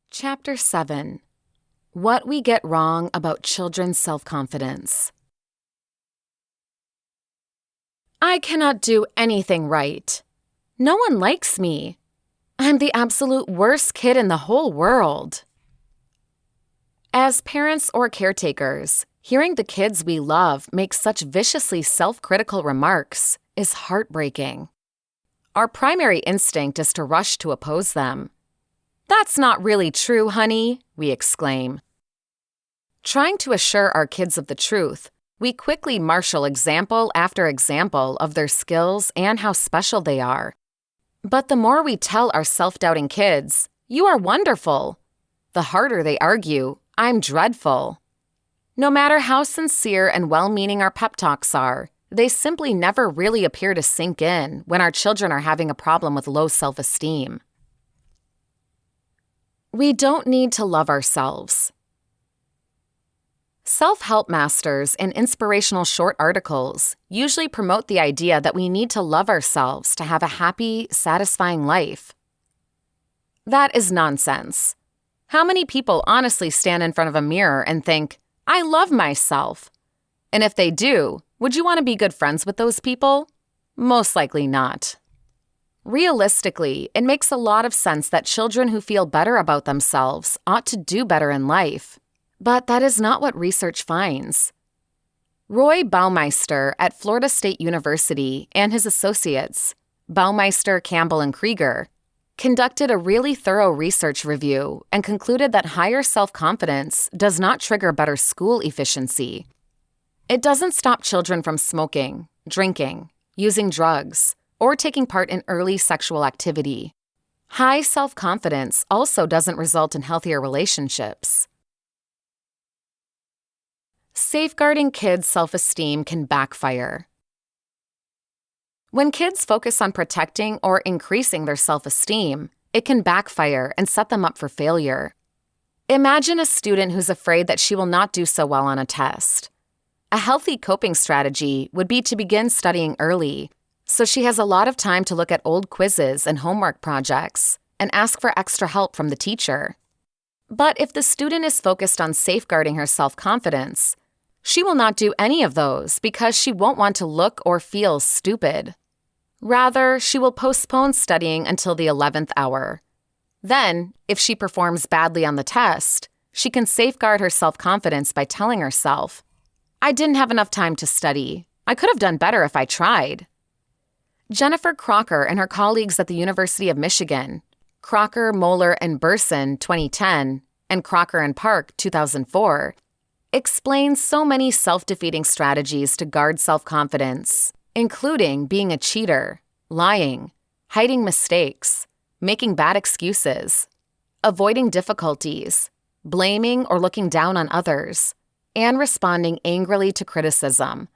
Chapter 7. What we get wrong about children's self-confidence. I cannot do anything right. No one likes me. I'm the absolute worst kid in the whole world. As parents or caretakers, hearing the kids we love make such viciously self-critical remarks is heartbreaking. Our primary instinct is to rush to oppose them. "That's not really true, honey," we exclaim. Trying to assure our kids of the truth, we quickly marshal example after example of their skills and how special they are. But the more we tell our self-doubting kids, "You are wonderful," the harder they argue, "I'm dreadful." No matter how sincere and well-meaning our pep talks are, they simply never really appear to sink in when our children are having a problem with low self-esteem. We don't need to love ourselves. Self-help masters and inspirational short articles usually promote the idea that we need to love ourselves to have a happy, satisfying life. That is nonsense. How many people honestly stand in front of a mirror and think, "I love myself"? And if they do, would you want to be good friends with those people? Most likely not. Realistically, it makes a lot of sense that children who feel better about themselves ought to do better in life. But that is not what research finds. Roy Baumeister at Florida State University and his associates, Baumeister, Campbell, and Krieger, conducted a really thorough research review and concluded that higher self-confidence does not trigger better school efficiency. It doesn't stop children from smoking, drinking, using drugs, or taking part in early sexual activity. High self-confidence also doesn't result in healthier relationships. Safeguarding kids' self-esteem can backfire. When kids focus on protecting or increasing their self-esteem, it can backfire and set them up for failure. Imagine a student who's afraid that she will not do so well on a test. A healthy coping strategy would be to begin studying early, so she has a lot of time to look at old quizzes and homework projects and ask for extra help from the teacher. But if the student is focused on safeguarding her self-confidence, she will not do any of those because she won't want to look or feel stupid. Rather, she will postpone studying until the 11th hour. Then, if she performs badly on the test, she can safeguard her self-confidence by telling herself, "I didn't have enough time to study. I could have done better if I tried." Jennifer Crocker and her colleagues at the University of Michigan, Crocker, Moeller, and Burson, 2010, and Crocker and Park, 2004, explain so many self-defeating strategies to guard self-confidence, including being a cheater, lying, hiding mistakes, making bad excuses, avoiding difficulties, blaming or looking down on others, and responding angrily to criticism.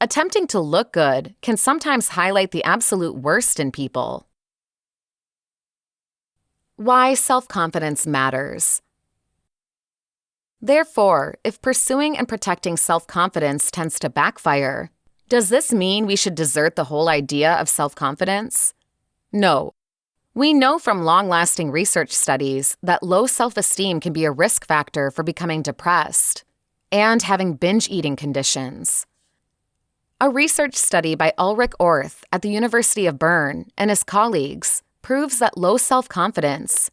Attempting to look good can sometimes highlight the absolute worst in people. Why self-confidence matters. Therefore, if pursuing and protecting self-confidence tends to backfire, does this mean we should desert the whole idea of self-confidence? No. We know from long-lasting research studies that low self-esteem can be a risk factor for becoming depressed and having binge-eating conditions. A research study by Ulrich Orth at the University of Bern and his colleagues proves that low self-confidence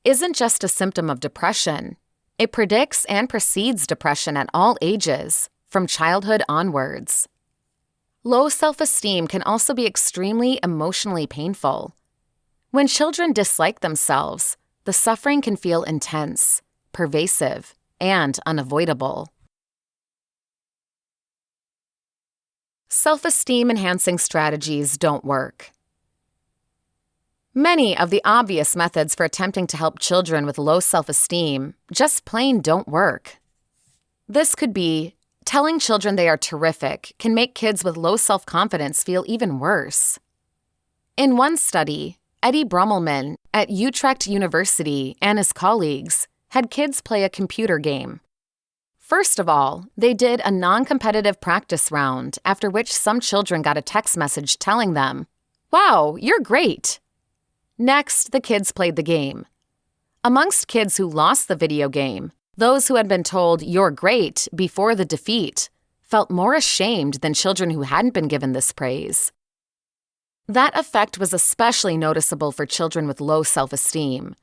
isn't just a symptom of depression. It predicts and precedes depression at all ages, from childhood onwards. Low self-esteem can also be extremely emotionally painful. When children dislike themselves, the suffering can feel intense, pervasive, and unavoidable. Self-esteem-enhancing strategies don't work. Many of the obvious methods for attempting to help children with low self-esteem just plain don't work. This could be telling children they are terrific can make kids with low self-confidence feel even worse. In one study, Eddie Brummelman at Utrecht University and his colleagues had kids play a computer game. First of all, they did a non-competitive practice round after which some children got a text message telling them, "Wow, you're great." Next, the kids played the game. Amongst kids who lost the video game, those who had been told, "You're great," before the defeat, felt more ashamed than children who hadn't been given this praise. That effect was especially noticeable for children with low self-esteem.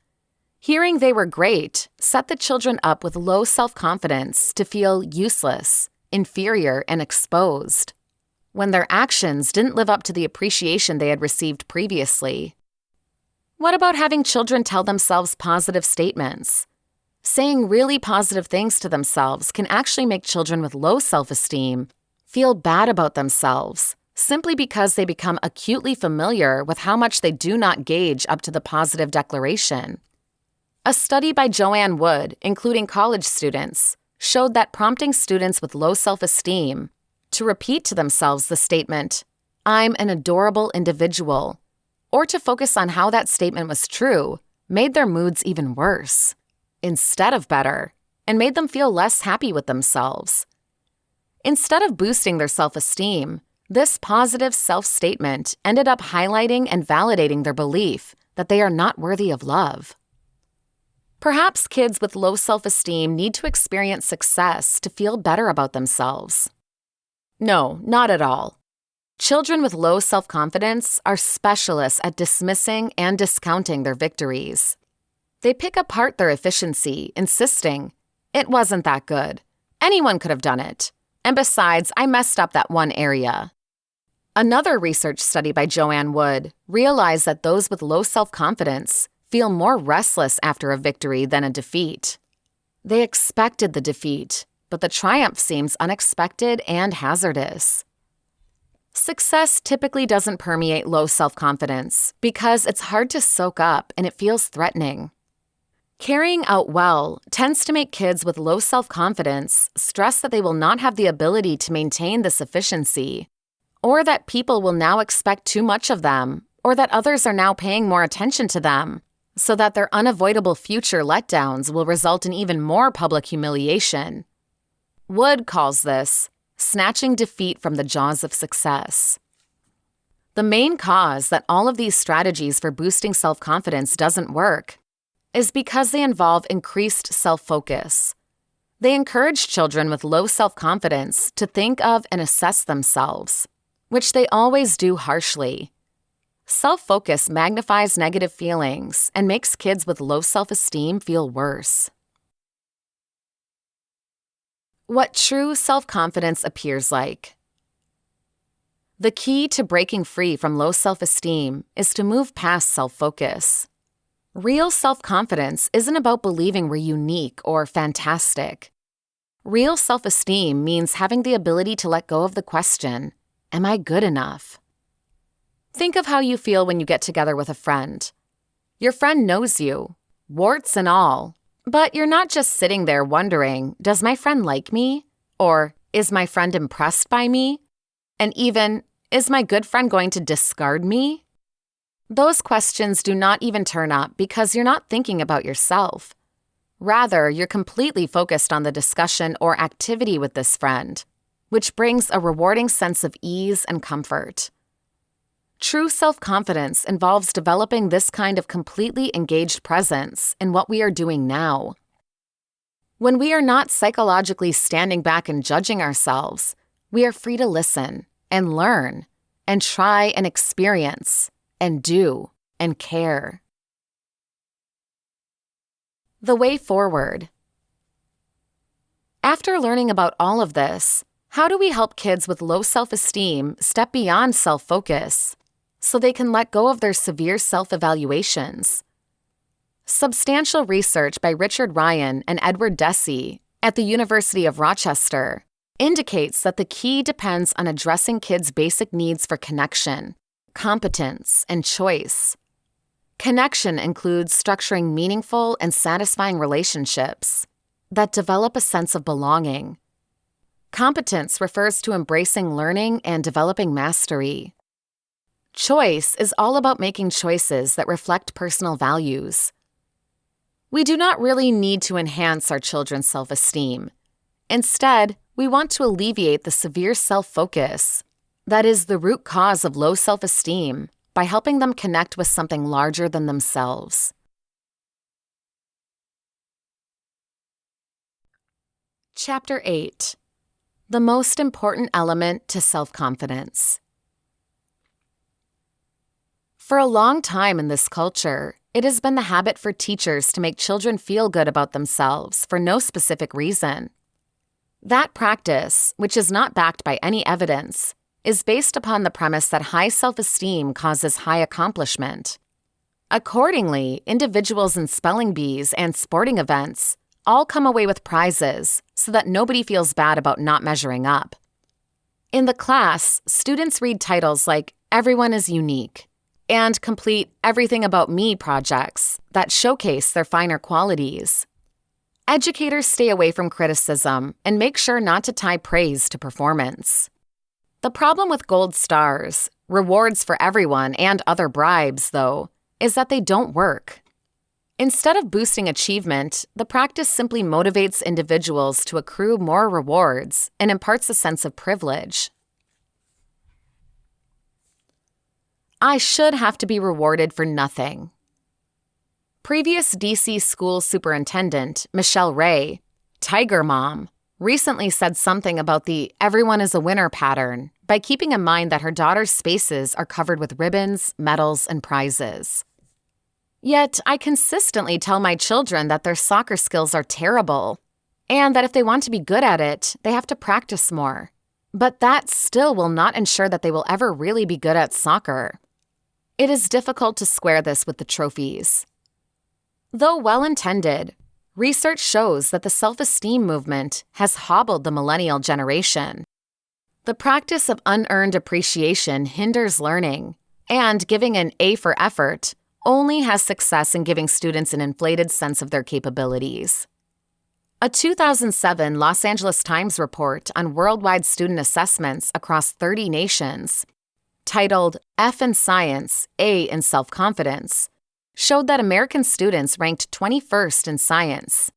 Hearing they were great set the children up with low self-confidence to feel useless, inferior, and exposed, when their actions didn't live up to the appreciation they had received previously. What about having children tell themselves positive statements? Saying really positive things to themselves can actually make children with low self-esteem feel bad about themselves simply because they become acutely familiar with how much they do not gauge up to the positive declaration. A study by Joanne Wood, including college students, showed that prompting students with low self-esteem to repeat to themselves the statement, "I'm an adorable individual," or to focus on how that statement was true, made their moods even worse, instead of better, and made them feel less happy with themselves. Instead of boosting their self-esteem, this positive self-statement ended up highlighting and validating their belief that they are not worthy of love. Perhaps kids with low self-esteem need to experience success to feel better about themselves. No, not at all. Children with low self-confidence are specialists at dismissing and discounting their victories. They pick apart their efficiency, insisting, "It wasn't that good. Anyone could have done it. And besides, I messed up that one area." Another research study by Joanne Wood realized that those with low self-confidence feel more restless after a victory than a defeat. They expected the defeat, but the triumph seems unexpected and hazardous. Success typically doesn't permeate low self-confidence because it's hard to soak up and it feels threatening. Carrying out well tends to make kids with low self-confidence stress that they will not have the ability to maintain this efficiency, or that people will now expect too much of them, or that others are now paying more attention to them, so that their unavoidable future letdowns will result in even more public humiliation. Wood calls this snatching defeat from the jaws of success. The main cause that all of these strategies for boosting self-confidence doesn't work is because they involve increased self-focus. They encourage children with low self-confidence to think of and assess themselves, which they always do harshly. Self-focus magnifies negative feelings and makes kids with low self-esteem feel worse. What true self-confidence appears like. The key to breaking free from low self-esteem is to move past self-focus. Real self-confidence isn't about believing we're unique or fantastic. Real self-esteem means having the ability to let go of the question, "Am I good enough?" Think of how you feel when you get together with a friend. Your friend knows you, warts and all, but you're not just sitting there wondering, "Does my friend like me?" Or, "Is my friend impressed by me?" And even, "Is my good friend going to discard me?" Those questions do not even turn up because you're not thinking about yourself. Rather, you're completely focused on the discussion or activity with this friend, which brings a rewarding sense of ease and comfort. True self-confidence involves developing this kind of completely engaged presence in what we are doing now. When we are not psychologically standing back and judging ourselves, we are free to listen and learn and try and experience and do and care. The way forward. After learning about all of this, how do we help kids with low self-esteem step beyond self-focus so they can let go of their severe self-evaluations? Substantial research by Richard Ryan and Edward Deci at the University of Rochester indicates that the key depends on addressing kids' basic needs for connection, competence, and choice. Connection includes structuring meaningful and satisfying relationships that develop a sense of belonging. Competence refers to embracing learning and developing mastery. Choice is all about making choices that reflect personal values. We do not really need to enhance our children's self-esteem. Instead, we want to alleviate the severe self-focus that is the root cause of low self-esteem by helping them connect with something larger than themselves. Chapter 8. The most important element to self-confidence. For a long time in this culture, it has been the habit for teachers to make children feel good about themselves for no specific reason. That practice, which is not backed by any evidence, is based upon the premise that high self-esteem causes high accomplishment. Accordingly, individuals in spelling bees and sporting events all come away with prizes so that nobody feels bad about not measuring up. In the class, students read titles like Everyone is Unique and complete Everything About Me projects that showcase their finer qualities. Educators stay away from criticism and make sure not to tie praise to performance. The problem with gold stars, rewards for everyone, and other bribes, though, is that they don't work. Instead of boosting achievement, the practice simply motivates individuals to accrue more rewards and imparts a sense of privilege. I should have to be rewarded for nothing. Previous D.C. school superintendent, Michelle Ray, Tiger Mom, recently said something about the everyone is a winner pattern by keeping in mind that her daughter's spaces are covered with ribbons, medals, and prizes. Yet, I consistently tell my children that their soccer skills are terrible, and that if they want to be good at it, they have to practice more. But that still will not ensure that they will ever really be good at soccer. It is difficult to square this with the trophies. Though well-intended, research shows that the self-esteem movement has hobbled the millennial generation. The practice of unearned appreciation hinders learning, and giving an A for effort only has success in giving students an inflated sense of their capabilities. A 2007 Los Angeles Times report on worldwide student assessments across 30 nations, titled F in Science, A in Self-Confidence, showed that American students ranked 21st in science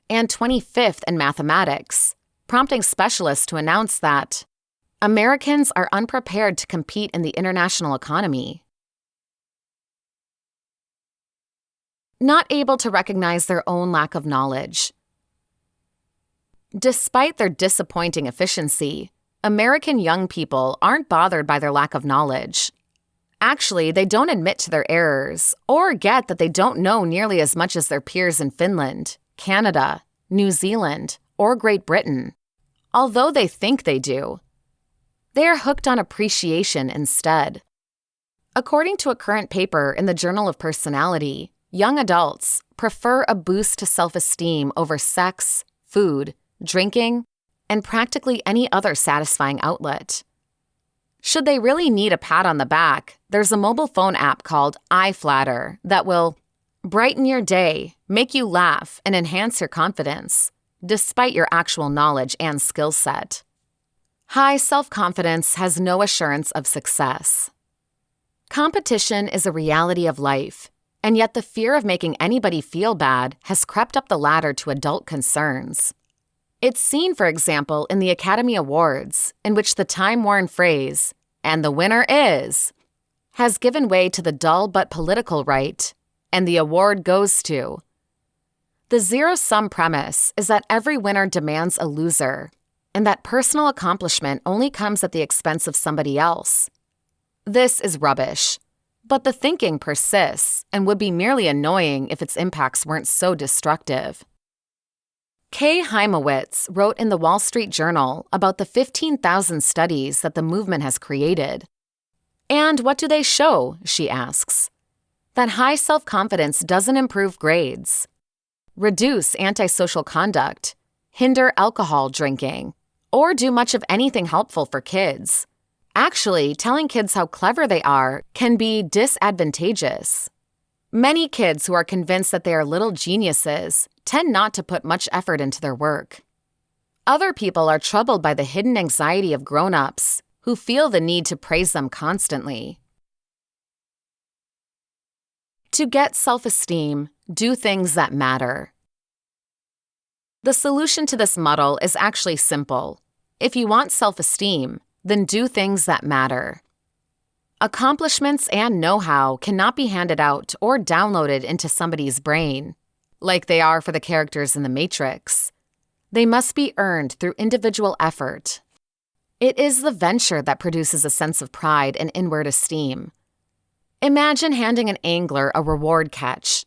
and 25th in mathematics, prompting specialists to announce that Americans are unprepared to compete in the international economy. Not able to recognize their own lack of knowledge. Despite their disappointing efficiency, American young people aren't bothered by their lack of knowledge. Actually, they don't admit to their errors or get that they don't know nearly as much as their peers in Finland, Canada, New Zealand, or Great Britain, although they think they do. They are hooked on appreciation instead. According to a current paper in the Journal of Personality, young adults prefer a boost to self-esteem over sex, food, drinking, and practically any other satisfying outlet. Should they really need a pat on the back, there's a mobile phone app called iFlatter that will brighten your day, make you laugh, and enhance your confidence, despite your actual knowledge and skill set. High self-confidence has no assurance of success. Competition is a reality of life, and yet the fear of making anybody feel bad has crept up the ladder to adult concerns. It's seen, for example, in the Academy Awards, in which the time-worn phrase, "and the winner is," has given way to the dull but political right, "and the award goes to." The zero-sum premise is that every winner demands a loser, and that personal accomplishment only comes at the expense of somebody else. This is rubbish, but the thinking persists and would be merely annoying if its impacts weren't so destructive. Kay Heimowitz wrote in the Wall Street Journal about the 15,000 studies that the movement has created. And what do they show, she asks? That high self-confidence doesn't improve grades, reduce antisocial conduct, hinder alcohol drinking, or do much of anything helpful for kids. Actually, telling kids how clever they are can be disadvantageous. Many kids who are convinced that they are little geniuses tend not to put much effort into their work. Other people are troubled by the hidden anxiety of grown-ups who feel the need to praise them constantly. To get self-esteem, do things that matter. The solution to this muddle is actually simple. If you want self-esteem, then do things that matter. Accomplishments and know-how cannot be handed out or downloaded into somebody's brain, like they are for the characters in The Matrix. They must be earned through individual effort. It is the venture that produces a sense of pride and inward esteem. Imagine handing an angler a reward catch.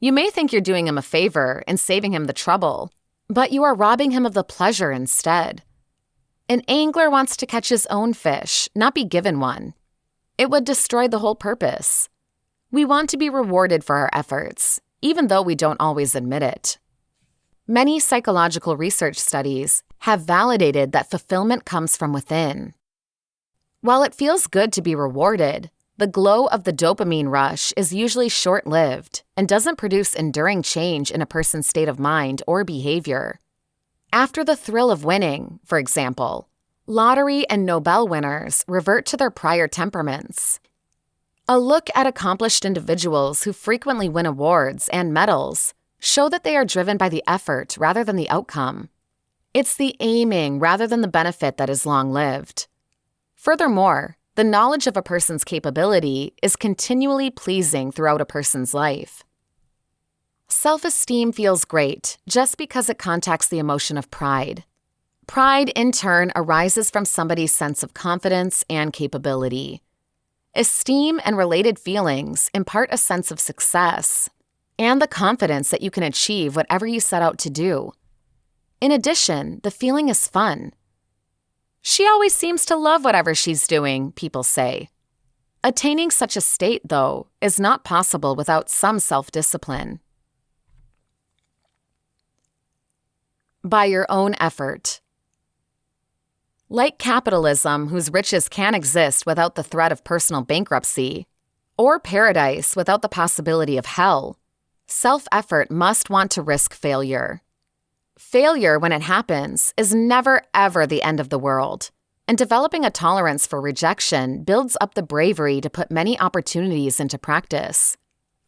You may think you're doing him a favor and saving him the trouble, but you are robbing him of the pleasure instead. An angler wants to catch his own fish, not be given one. It would destroy the whole purpose. We want to be rewarded for our efforts, even though we don't always admit it. Many psychological research studies have validated that fulfillment comes from within. While it feels good to be rewarded, the glow of the dopamine rush is usually short-lived and doesn't produce enduring change in a person's state of mind or behavior. After the thrill of winning, for example, lottery and Nobel winners revert to their prior temperaments. A look at accomplished individuals who frequently win awards and medals show that they are driven by the effort rather than the outcome. It's the aiming rather than the benefit that is long-lived. Furthermore, the knowledge of a person's capability is continually pleasing throughout a person's life. Self-esteem feels great just because it contacts the emotion of pride. Pride, in turn, arises from somebody's sense of confidence and capability. Esteem and related feelings impart a sense of success and the confidence that you can achieve whatever you set out to do. In addition, the feeling is fun. She always seems to love whatever she's doing, people say. Attaining such a state, though, is not possible without some self-discipline. By your own effort. Like capitalism, whose riches can exist without the threat of personal bankruptcy, or paradise without the possibility of hell, self-effort must want to risk failure. Failure, when it happens, is never, ever the end of the world, and developing a tolerance for rejection builds up the bravery to put many opportunities into practice,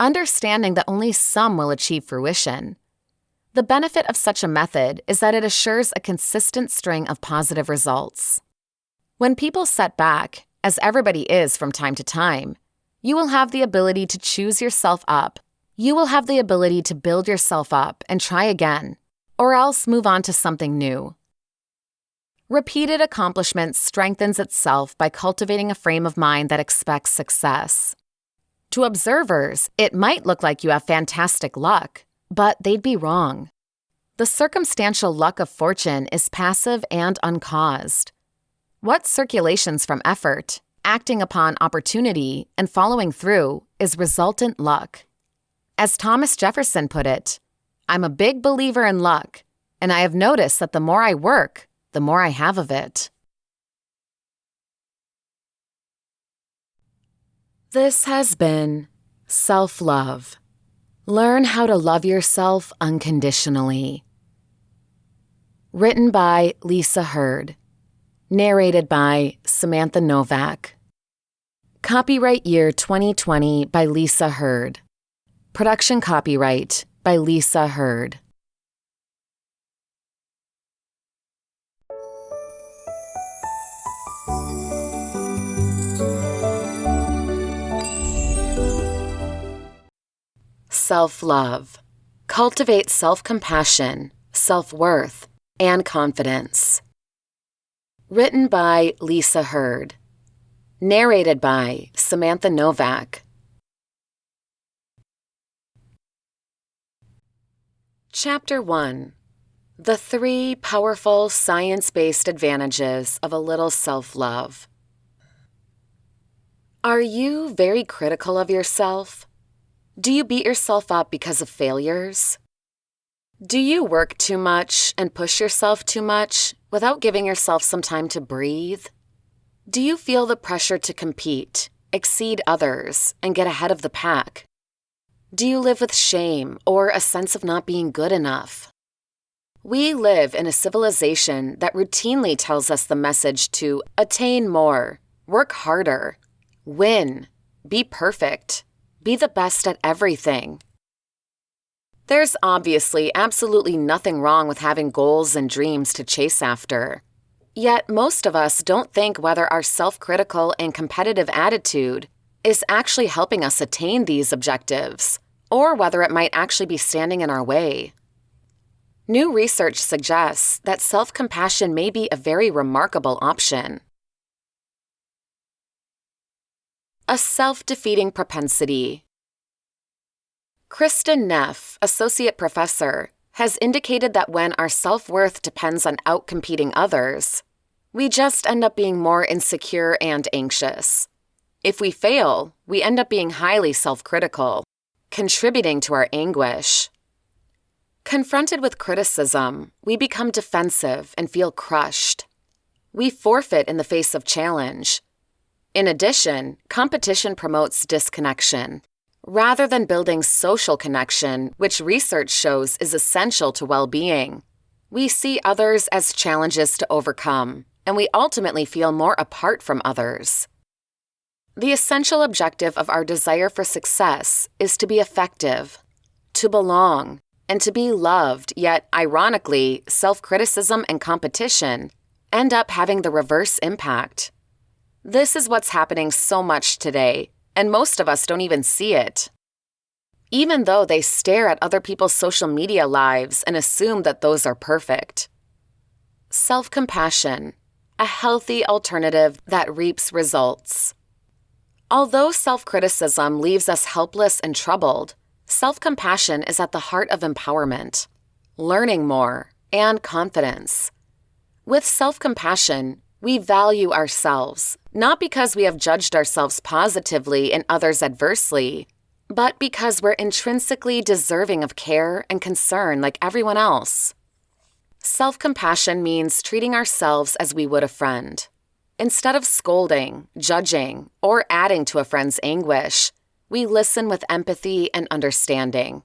understanding that only some will achieve fruition. The benefit of such a method is that it assures a consistent string of positive results. When people set back, as everybody is from time to time, you will have the ability to choose yourself up. You will have the ability to build yourself up and try again, or else move on to something new. Repeated accomplishment strengthens itself by cultivating a frame of mind that expects success. To observers, it might look like you have fantastic luck, but they'd be wrong. The circumstantial luck of fortune is passive and uncaused. What circulations from effort, acting upon opportunity, and following through is resultant luck. As Thomas Jefferson put it, "I'm a big believer in luck, and I have noticed that the more I work, the more I have of it." This has been Self-Love. Learn how to love yourself unconditionally. Written by Lisa Hurd. Narrated by Samantha Novak. Copyright year 2020 by Lisa Hurd. Production copyright by Lisa Hurd. Self-love. Cultivate self-compassion, self-worth, and confidence. Written by Lisa Hurd. Narrated by Samantha Novak. Chapter 1. The 3 powerful science-based advantages of a little self-love. Are you very critical of yourself? Do you beat yourself up because of failures? Do you work too much and push yourself too much without giving yourself some time to breathe? Do you feel the pressure to compete, exceed others, and get ahead of the pack? Do you live with shame or a sense of not being good enough? We live in a civilization that routinely tells us the message to attain more, work harder, win, be perfect, be the best at everything. There's obviously absolutely nothing wrong with having goals and dreams to chase after. Yet most of us don't think whether our self-critical and competitive attitude is actually helping us attain these objectives, or whether it might actually be standing in our way. New research suggests that self-compassion may be a very remarkable option. A self-defeating propensity. Kristen Neff, associate professor, has indicated that when our self-worth depends on outcompeting others, we just end up being more insecure and anxious. If we fail, we end up being highly self-critical, contributing to our anguish. Confronted with criticism, we become defensive and feel crushed. We forfeit in the face of challenge. In addition, competition promotes disconnection, rather than building social connection, which research shows is essential to well-being. We see others as challenges to overcome, and we ultimately feel more apart from others. The essential objective of our desire for success is to be effective, to belong, and to be loved, yet, ironically, self-criticism and competition end up having the reverse impact. This is what's happening so much today, and most of us don't even see it. Even though they stare at other people's social media lives and assume that those are perfect. Self-compassion, a healthy alternative that reaps results. Although self-criticism leaves us helpless and troubled, self-compassion is at the heart of empowerment, learning more, and confidence. With self-compassion, we value ourselves, not because we have judged ourselves positively and others adversely, but because we're intrinsically deserving of care and concern like everyone else. Self-compassion means treating ourselves as we would a friend. Instead of scolding, judging, or adding to a friend's anguish, we listen with empathy and understanding.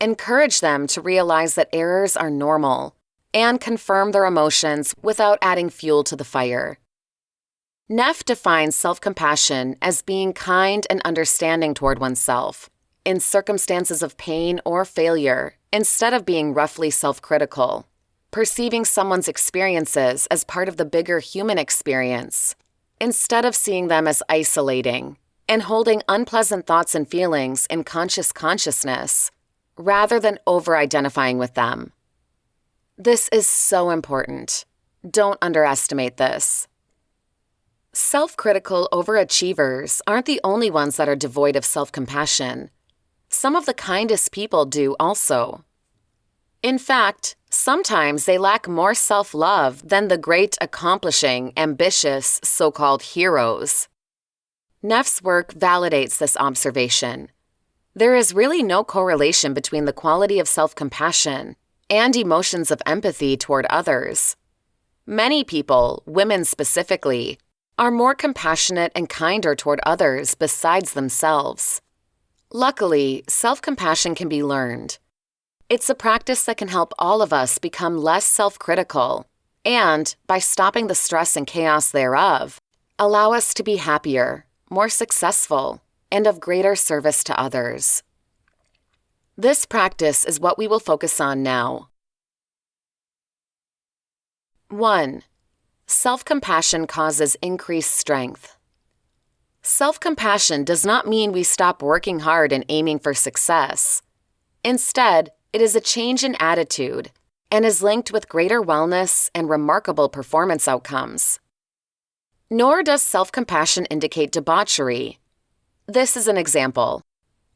Encourage them to realize that errors are normal and confirm their emotions without adding fuel to the fire. Neff defines self-compassion as being kind and understanding toward oneself in circumstances of pain or failure instead of being roughly self-critical. Perceiving someone's experiences as part of the bigger human experience, instead of seeing them as isolating, and holding unpleasant thoughts and feelings in consciousness, rather than over-identifying with them. This is so important. Don't underestimate this. Self-critical overachievers aren't the only ones that are devoid of self-compassion. Some of the kindest people do also. In fact, sometimes they lack more self-love than the great, accomplishing, ambitious, so-called heroes. Neff's work validates this observation. There is really no correlation between the quality of self-compassion and emotions of empathy toward others. Many people, women specifically, are more compassionate and kinder toward others besides themselves. Luckily, self-compassion can be learned. It's a practice that can help all of us become less self-critical and, by stopping the stress and chaos thereof, allow us to be happier, more successful, and of greater service to others. This practice is what we will focus on now. 1. Self-compassion causes increased strength. Self-compassion does not mean we stop working hard and aiming for success. Instead, it is a change in attitude and is linked with greater wellness and remarkable performance outcomes. Nor does self-compassion indicate debauchery. This is an example.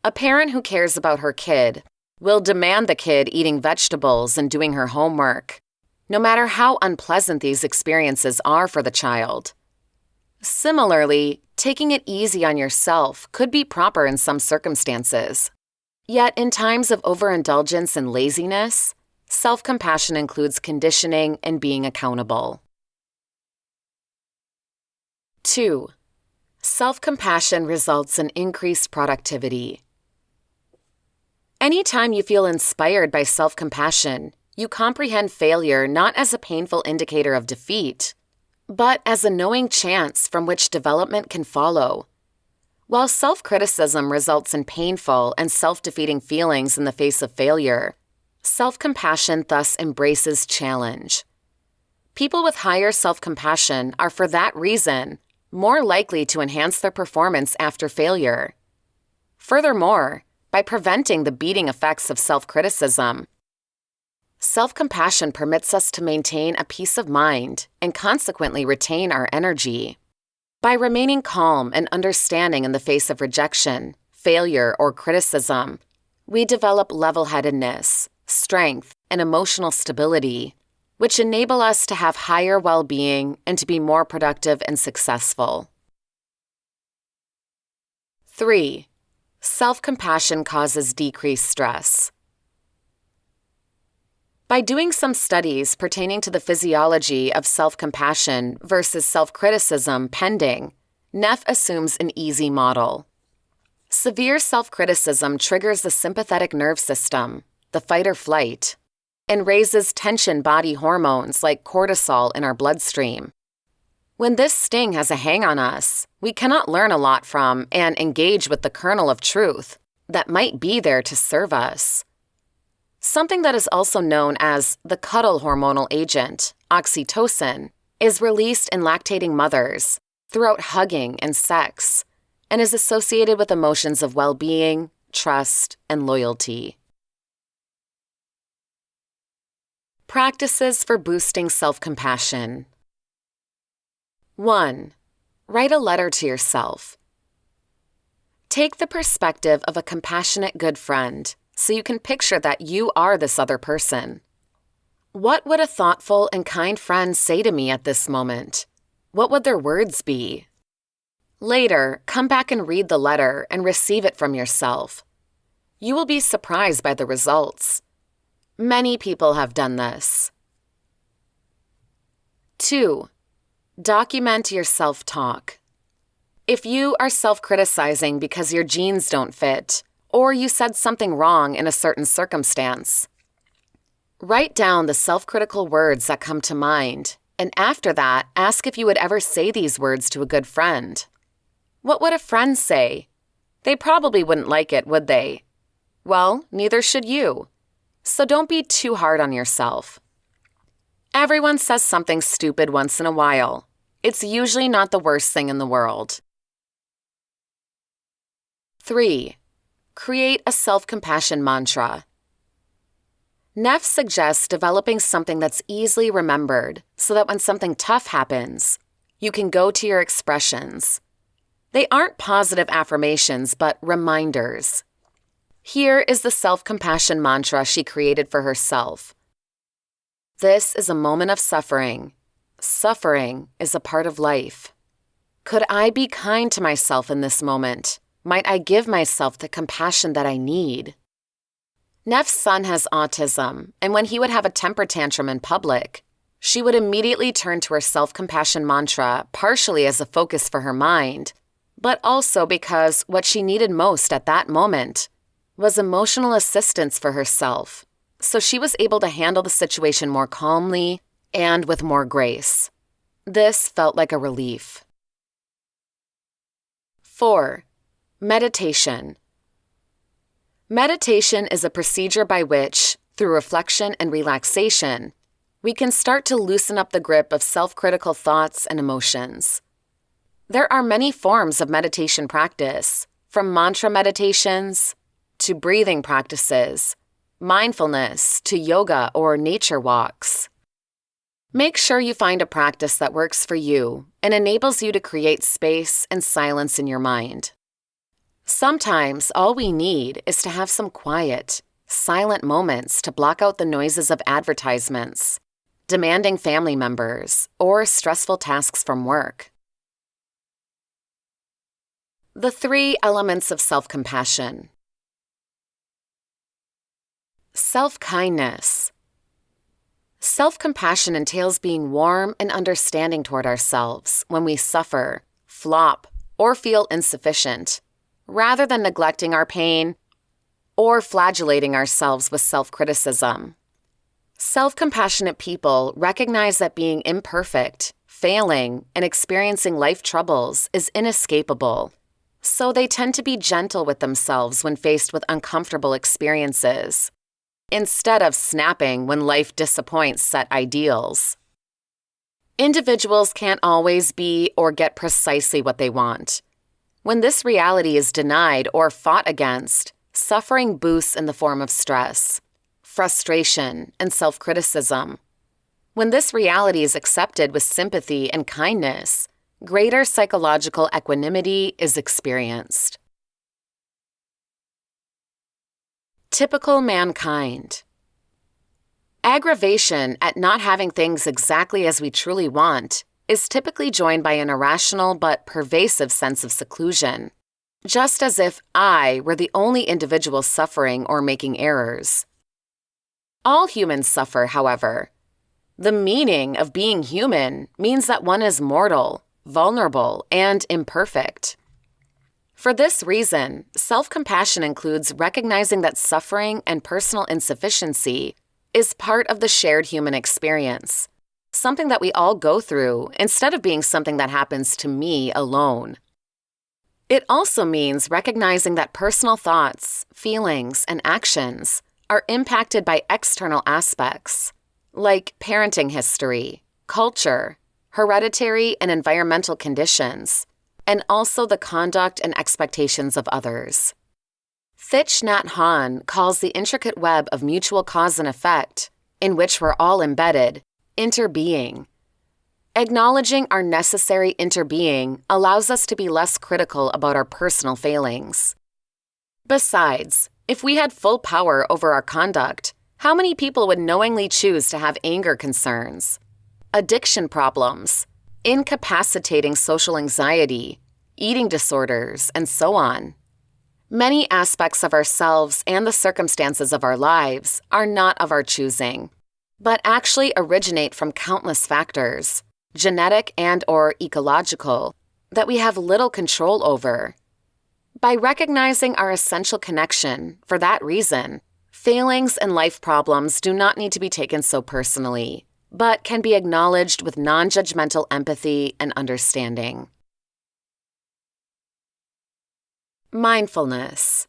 A parent who cares about her kid will demand the kid eating vegetables and doing her homework, no matter how unpleasant these experiences are for the child. Similarly, taking it easy on yourself could be proper in some circumstances. Yet, in times of overindulgence and laziness, self-compassion includes conditioning and being accountable. 2. Self-compassion results in increased productivity. Anytime you feel inspired by self-compassion, you comprehend failure not as a painful indicator of defeat, but as a knowing chance from which development can follow. While self-criticism results in painful and self-defeating feelings in the face of failure, self-compassion thus embraces challenge. People with higher self-compassion are, for that reason, more likely to enhance their performance after failure. Furthermore, by preventing the beating effects of self-criticism, self-compassion permits us to maintain a peace of mind and consequently retain our energy. By remaining calm and understanding in the face of rejection, failure, or criticism, we develop level-headedness, strength, and emotional stability, which enable us to have higher well-being and to be more productive and successful. 3. Self-compassion causes decreased stress. By doing some studies pertaining to the physiology of self-compassion versus self-criticism pending, Neff assumes an easy model. Severe self-criticism triggers the sympathetic nerve system, the fight or flight, and raises tension body hormones like cortisol in our bloodstream. When this sting has a hang on us, we cannot learn a lot from and engage with the kernel of truth that might be there to serve us. Something that is also known as the cuddle hormonal agent, oxytocin, is released in lactating mothers throughout hugging and sex and is associated with emotions of well-being, trust, and loyalty. Practices for boosting self-compassion. 1. Write a letter to yourself. Take the perspective of a compassionate good friend so you can picture that you are this other person. What would a thoughtful and kind friend say to me at this moment? What would their words be? Later, come back and read the letter and receive it from yourself. You will be surprised by the results. Many people have done this. 2. Document your self-talk. If you are self-criticizing because your jeans don't fit, or you said something wrong in a certain circumstance, write down the self-critical words that come to mind, and after that, ask if you would ever say these words to a good friend. What would a friend say? They probably wouldn't like it, would they? Well, neither should you. So don't be too hard on yourself. Everyone says something stupid once in a while. It's usually not the worst thing in the world. 3. Create a self-compassion mantra. Neff suggests developing something that's easily remembered so that when something tough happens, you can go to your expressions. They aren't positive affirmations, but reminders. Here is the self-compassion mantra she created for herself. This is a moment of suffering. Suffering is a part of life. Could I be kind to myself in this moment? Might I give myself the compassion that I need? Neff's son has autism, and when he would have a temper tantrum in public, she would immediately turn to her self-compassion mantra, partially as a focus for her mind, but also because what she needed most at that moment was emotional assistance for herself, so she was able to handle the situation more calmly and with more grace. This felt like a relief. 4. Meditation. Meditation is a procedure by which, through reflection and relaxation, we can start to loosen up the grip of self-critical thoughts and emotions. There are many forms of meditation practice, from mantra meditations to breathing practices, mindfulness to yoga or nature walks. Make sure you find a practice that works for you and enables you to create space and silence in your mind. Sometimes all we need is to have some quiet, silent moments to block out the noises of advertisements, demanding family members, or stressful tasks from work. The 3 elements of self-compassion. Self-kindness. Self-compassion entails being warm and understanding toward ourselves when we suffer, flop, or feel insufficient, rather than neglecting our pain or flagellating ourselves with self-criticism. Self-compassionate people recognize that being imperfect, failing, and experiencing life troubles is inescapable, so they tend to be gentle with themselves when faced with uncomfortable experiences, instead of snapping when life disappoints set ideals. Individuals can't always be or get precisely what they want. When this reality is denied or fought against, suffering boosts in the form of stress, frustration, and self-criticism. When this reality is accepted with sympathy and kindness, greater psychological equanimity is experienced. Typical mankind. Aggravation at not having things exactly as we truly want is typically joined by an irrational but pervasive sense of seclusion, just as if I were the only individual suffering or making errors. All humans suffer, however. The meaning of being human means that one is mortal, vulnerable, and imperfect. For this reason, self-compassion includes recognizing that suffering and personal insufficiency is part of the shared human experience, something that we all go through instead of being something that happens to me alone. It also means recognizing that personal thoughts, feelings, and actions are impacted by external aspects, like parenting history, culture, hereditary and environmental conditions, and also the conduct and expectations of others. Thich Nhat Hanh calls the intricate web of mutual cause and effect, in which we're all embedded, interbeing. Acknowledging our necessary interbeing allows us to be less critical about our personal failings. Besides, if we had full power over our conduct, how many people would knowingly choose to have anger concerns, addiction problems, incapacitating social anxiety, eating disorders, and so on? Many aspects of ourselves and the circumstances of our lives are not of our choosing, but actually originate from countless factors, genetic and/or ecological, that we have little control over. By recognizing our essential connection, for that reason, failings and life problems do not need to be taken so personally, but can be acknowledged with non-judgmental empathy and understanding. Mindfulness.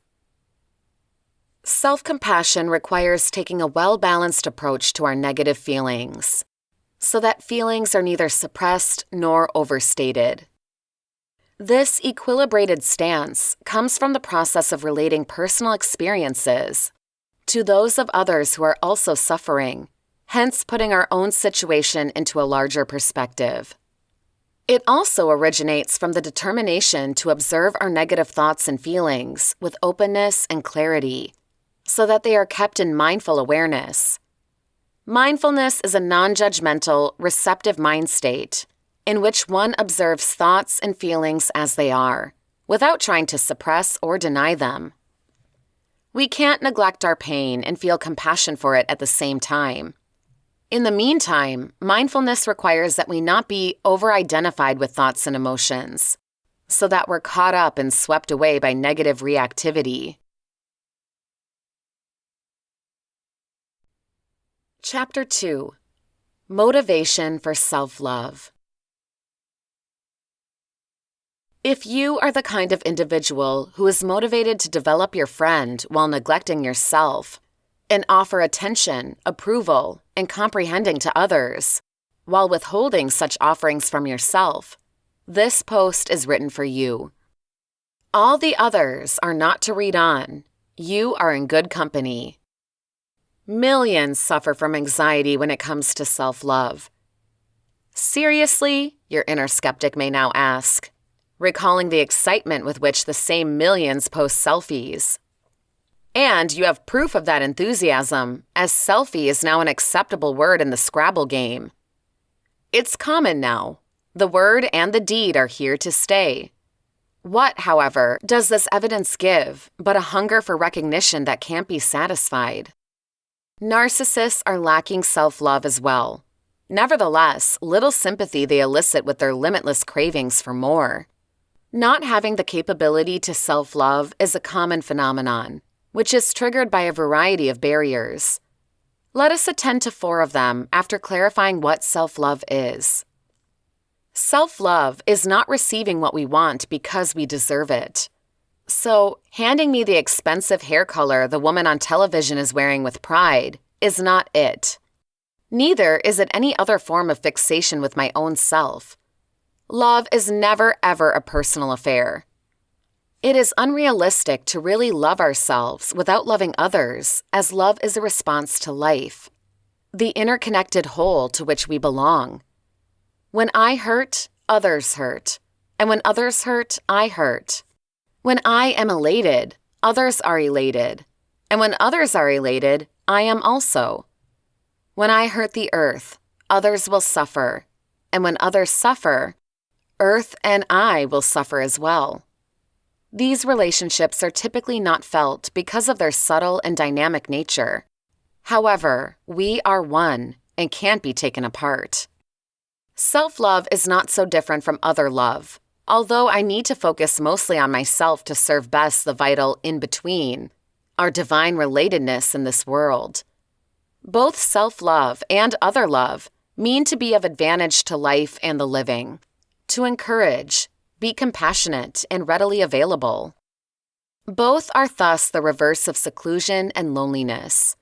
Self-compassion requires taking a well-balanced approach to our negative feelings, so that feelings are neither suppressed nor overstated. This equilibrated stance comes from the process of relating personal experiences to those of others who are also suffering, hence putting our own situation into a larger perspective. It also originates from the determination to observe our negative thoughts and feelings with openness and clarity, so that they are kept in mindful awareness. Mindfulness is a non-judgmental, receptive mind state in which one observes thoughts and feelings as they are, without trying to suppress or deny them. We can't neglect our pain and feel compassion for it at the same time. In the meantime, mindfulness requires that we not be over-identified with thoughts and emotions, so that we're caught up and swept away by negative reactivity. Chapter 2. Motivation for Self-Love. If you are the kind of individual who is motivated to develop your friend while neglecting yourself, and offer attention, approval, and comprehending to others, while withholding such offerings from yourself, this post is written for you. All the others are not to read on. You are in good company. Millions suffer from anxiety when it comes to self-love. Seriously, your inner skeptic may now ask, recalling the excitement with which the same millions post selfies. And you have proof of that enthusiasm, as selfie is now an acceptable word in the Scrabble game. It's common now. The word and the deed are here to stay. What, however, does this evidence give but a hunger for recognition that can't be satisfied? Narcissists are lacking self-love as well. Nevertheless, little sympathy they elicit with their limitless cravings for more. Not having the capability to self-love is a common phenomenon, which is triggered by a variety of barriers. Let us attend to 4 of them after clarifying what self-love is. Self-love is not receiving what we want because we deserve it. So, handing me the expensive hair color the woman on television is wearing with pride is not it. Neither is it any other form of fixation with my own self. Love is never, ever a personal affair. It is unrealistic to really love ourselves without loving others, as love is a response to life, the interconnected whole to which we belong. When I hurt, others hurt, and when others hurt, I hurt. When I am elated, others are elated, and when others are elated, I am also. When I hurt the earth, others will suffer, and when others suffer, earth and I will suffer as well. These relationships are typically not felt because of their subtle and dynamic nature. However, we are one and can't be taken apart. Self-love is not so different from other love, although I need to focus mostly on myself to serve best the vital in-between, our divine relatedness in this world. Both self-love and other love mean to be of advantage to life and the living, to encourage, be compassionate, and readily available. Both are thus the reverse of seclusion and loneliness.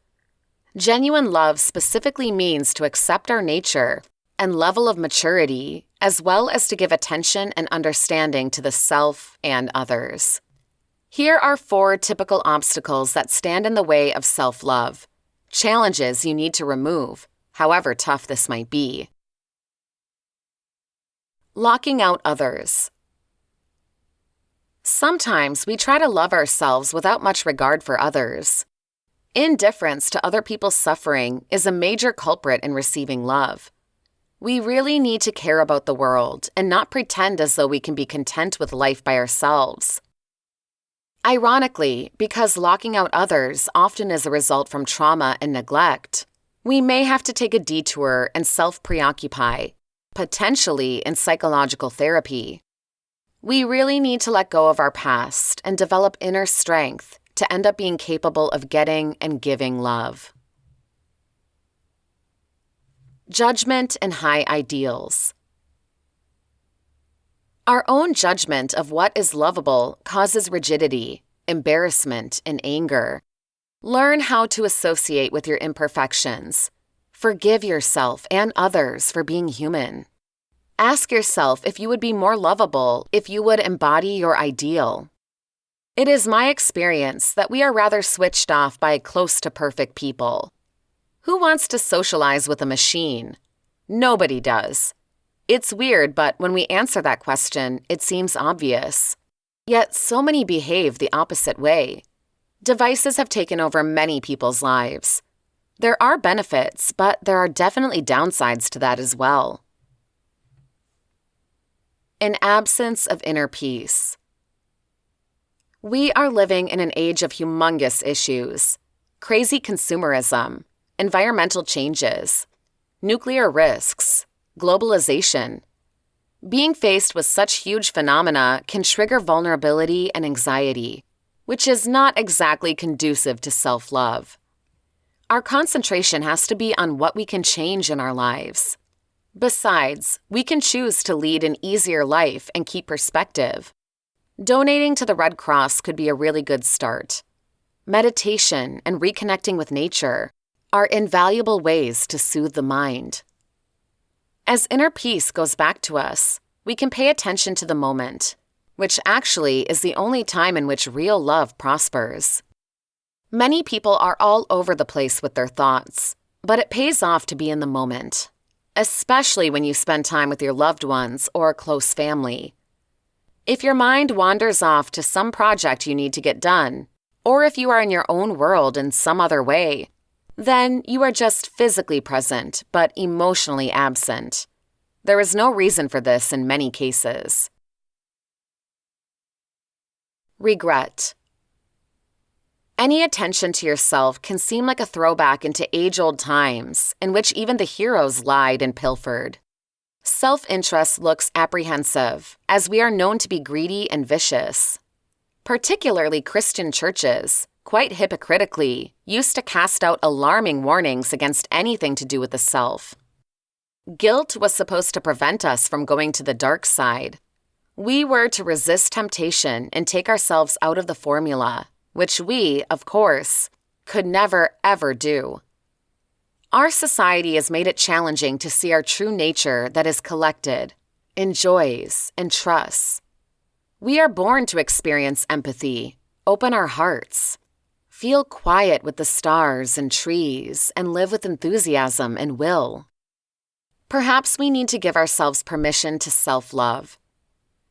Genuine love specifically means to accept our nature and level of maturity, as well as to give attention and understanding to the self and others. Here are 4 typical obstacles that stand in the way of self-love, challenges you need to remove, however tough this might be. Locking out others. Sometimes we try to love ourselves without much regard for others. Indifference to other people's suffering is a major culprit in receiving love. We really need to care about the world and not pretend as though we can be content with life by ourselves. Ironically, because locking out others often is a result from trauma and neglect, we may have to take a detour and self-preoccupy, potentially in psychological therapy. We really need to let go of our past and develop inner strength to end up being capable of getting and giving love. Judgment and high ideals. Our own judgment of what is lovable causes rigidity, embarrassment, and anger. Learn how to associate with your imperfections. Forgive yourself and others for being human. Ask yourself if you would be more lovable if you would embody your ideal. It is my experience that we are rather switched off by close to perfect people. Who wants to socialize with a machine? Nobody does. It's weird, but when we answer that question, it seems obvious. Yet so many behave the opposite way. Devices have taken over many people's lives. There are benefits, but there are definitely downsides to that as well. An absence of inner peace. We are living in an age of humongous issues: crazy consumerism, environmental changes, nuclear risks, globalization. Being faced with such huge phenomena can trigger vulnerability and anxiety, which is not exactly conducive to self-love. Our concentration has to be on what we can change in our lives. Besides, we can choose to lead an easier life and keep perspective. Donating to the Red Cross could be a really good start. Meditation and reconnecting with nature are invaluable ways to soothe the mind. As inner peace goes back to us, we can pay attention to the moment, which actually is the only time in which real love prospers. Many people are all over the place with their thoughts, but it pays off to be in the moment, especially when you spend time with your loved ones or a close family. If your mind wanders off to some project you need to get done, or if you are in your own world in some other way, then you are just physically present but emotionally absent. There is no reason for this in many cases. Regret. Any attention to yourself can seem like a throwback into age-old times in which even the heroes lied and pilfered. Self-interest looks apprehensive, as we are known to be greedy and vicious. Particularly Christian churches, quite hypocritically, used to cast out alarming warnings against anything to do with the self. Guilt was supposed to prevent us from going to the dark side. We were to resist temptation and take ourselves out of the formula, which we, of course, could never, ever do. Our society has made it challenging to see our true nature that is collected, enjoys, and trusts. We are born to experience empathy, open our hearts, feel quiet with the stars and trees, and live with enthusiasm and will. Perhaps we need to give ourselves permission to self-love.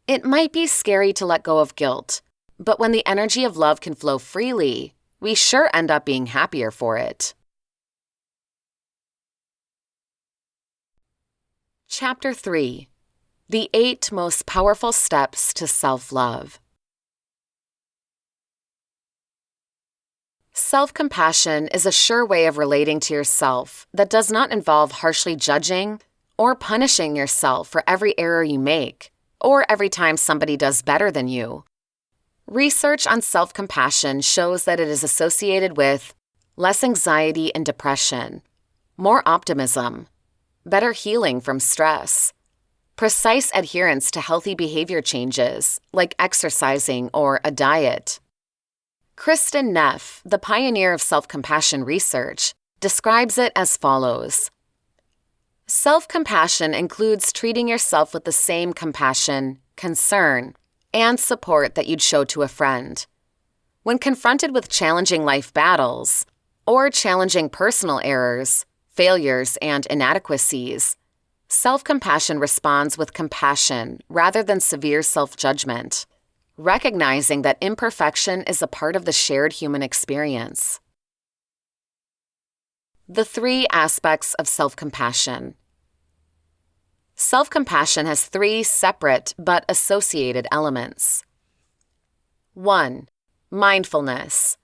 It might be scary to let go of guilt, but when the energy of love can flow freely, we sure end up being happier for it. Chapter 3: The 8 Most Powerful Steps to Self-Love. Self-compassion is a sure way of relating to yourself that does not involve harshly judging or punishing yourself for every error you make or every time somebody does better than you. Research on self-compassion shows that it is associated with less anxiety and depression, more optimism, better healing from stress, precise adherence to healthy behavior changes like exercising or a diet. Kristen Neff, the pioneer of self-compassion research, describes it as follows. Self-compassion includes treating yourself with the same compassion, concern, and support that you'd show to a friend. When confronted with challenging life battles, or challenging personal errors, failures, and inadequacies, self-compassion responds with compassion rather than severe self-judgment, recognizing that imperfection is a part of the shared human experience. The 3 aspects of self-compassion. Self-compassion has 3 separate but associated elements. 1. Mindfulness.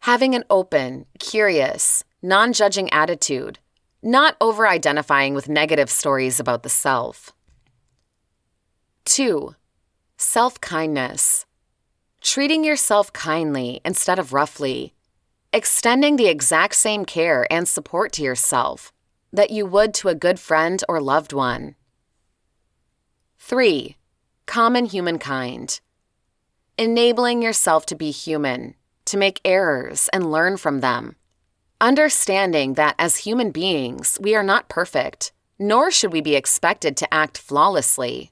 Having an open, curious, non-judging attitude, not over-identifying with negative stories about the self. 2. Self-kindness. Treating yourself kindly instead of roughly, extending the exact same care and support to yourself that you would to a good friend or loved one. 3. Common humankind. Enabling yourself to be human, to make errors and learn from them. Understanding that as human beings, we are not perfect, nor should we be expected to act flawlessly.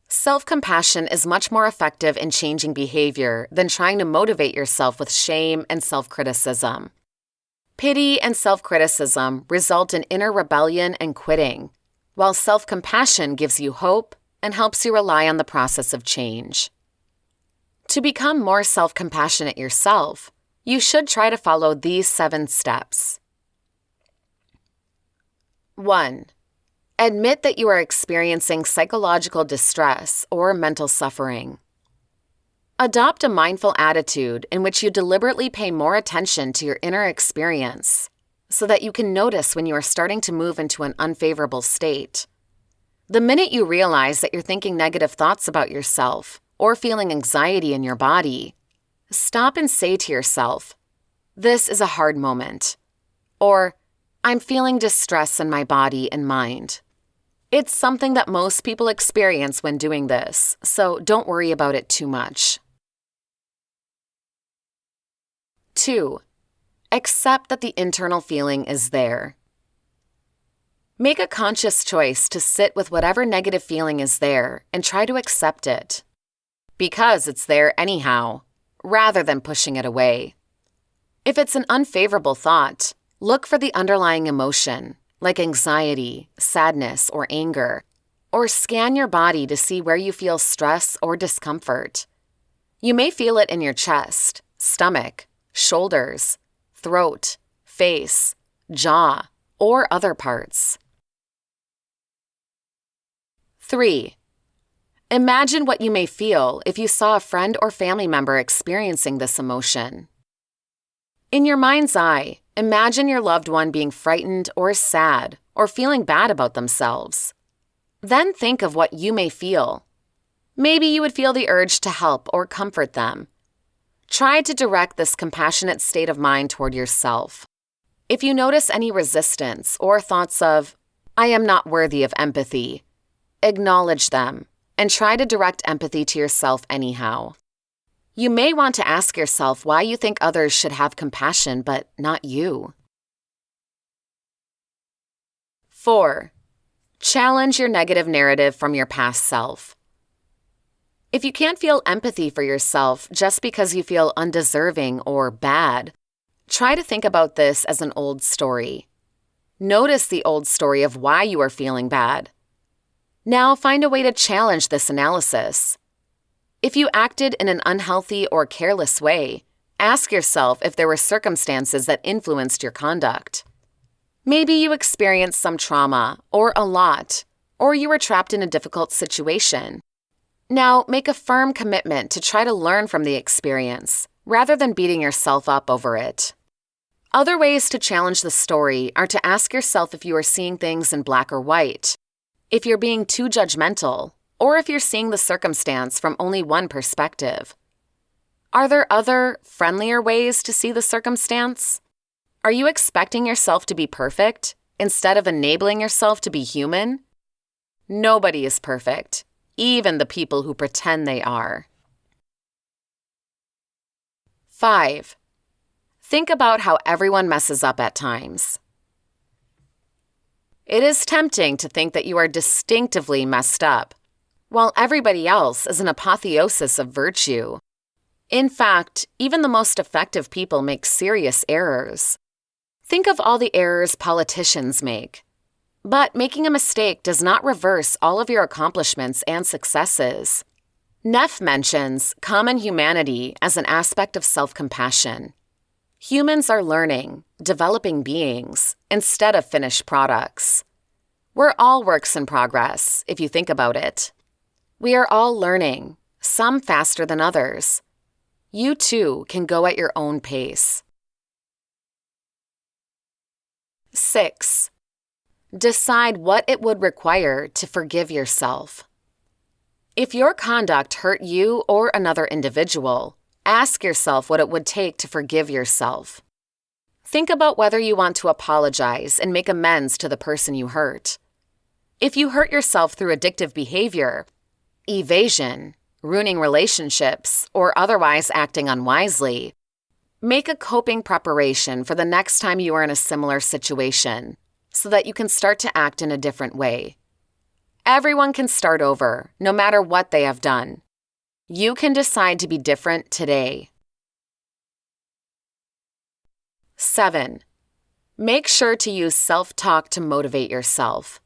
Self-compassion is much more effective in changing behavior than trying to motivate yourself with shame and self-criticism. Pity and self-criticism result in inner rebellion and quitting, while self-compassion gives you hope and helps you rely on the process of change. To become more self-compassionate yourself, you should try to follow these 7 steps. 1. Admit that you are experiencing psychological distress or mental suffering. Adopt a mindful attitude in which you deliberately pay more attention to your inner experience so that you can notice when you are starting to move into an unfavorable state. The minute you realize that you're thinking negative thoughts about yourself or feeling anxiety in your body, stop and say to yourself, "This is a hard moment," or "I'm feeling distress in my body and mind." It's something that most people experience when doing this, so don't worry about it too much. 2. Accept that the internal feeling is there. Make a conscious choice to sit with whatever negative feeling is there and try to accept it, because it's there anyhow, rather than pushing it away. If it's an unfavorable thought, look for the underlying emotion, like anxiety, sadness, or anger, or scan your body to see where you feel stress or discomfort. You may feel it in your chest, stomach, shoulders, throat, face, jaw, or other parts. 3. Imagine what you may feel if you saw a friend or family member experiencing this emotion. In your mind's eye, imagine your loved one being frightened or sad or feeling bad about themselves. Then think of what you may feel. Maybe you would feel the urge to help or comfort them. Try to direct this compassionate state of mind toward yourself. If you notice any resistance or thoughts of, "I am not worthy of empathy," acknowledge them and try to direct empathy to yourself anyhow. You may want to ask yourself why you think others should have compassion but not you. 4. Challenge your negative narrative from your past self. If you can't feel empathy for yourself just because you feel undeserving or bad, try to think about this as an old story. Notice the old story of why you are feeling bad. Now find a way to challenge this analysis. If you acted in an unhealthy or careless way, ask yourself if there were circumstances that influenced your conduct. Maybe you experienced some trauma, or a lot, or you were trapped in a difficult situation. Now make a firm commitment to try to learn from the experience, rather than beating yourself up over it. Other ways to challenge the story are to ask yourself if you are seeing things in black or white, if you're being too judgmental, or if you're seeing the circumstance from only one perspective. Are there other, friendlier ways to see the circumstance? Are you expecting yourself to be perfect instead of enabling yourself to be human? Nobody is perfect, even the people who pretend they are. 5. Think about how everyone messes up at times. It is tempting to think that you are distinctively messed up, while everybody else is an apotheosis of virtue. In fact, even the most effective people make serious errors. Think of all the errors politicians make. But making a mistake does not reverse all of your accomplishments and successes. Neff mentions common humanity as an aspect of self-compassion. Humans are learning, developing beings, instead of finished products. We're all works in progress, if you think about it. We are all learning, some faster than others. You too can go at your own pace. 6. Decide what it would require to forgive yourself. If your conduct hurt you or another individual, ask yourself what it would take to forgive yourself. Think about whether you want to apologize and make amends to the person you hurt. If you hurt yourself through addictive behavior, evasion, ruining relationships, or otherwise acting unwisely, make a coping preparation for the next time you are in a similar situation so that you can start to act in a different way. Everyone can start over, no matter what they have done. You can decide to be different today. 7. Make sure to use self-talk to motivate yourself.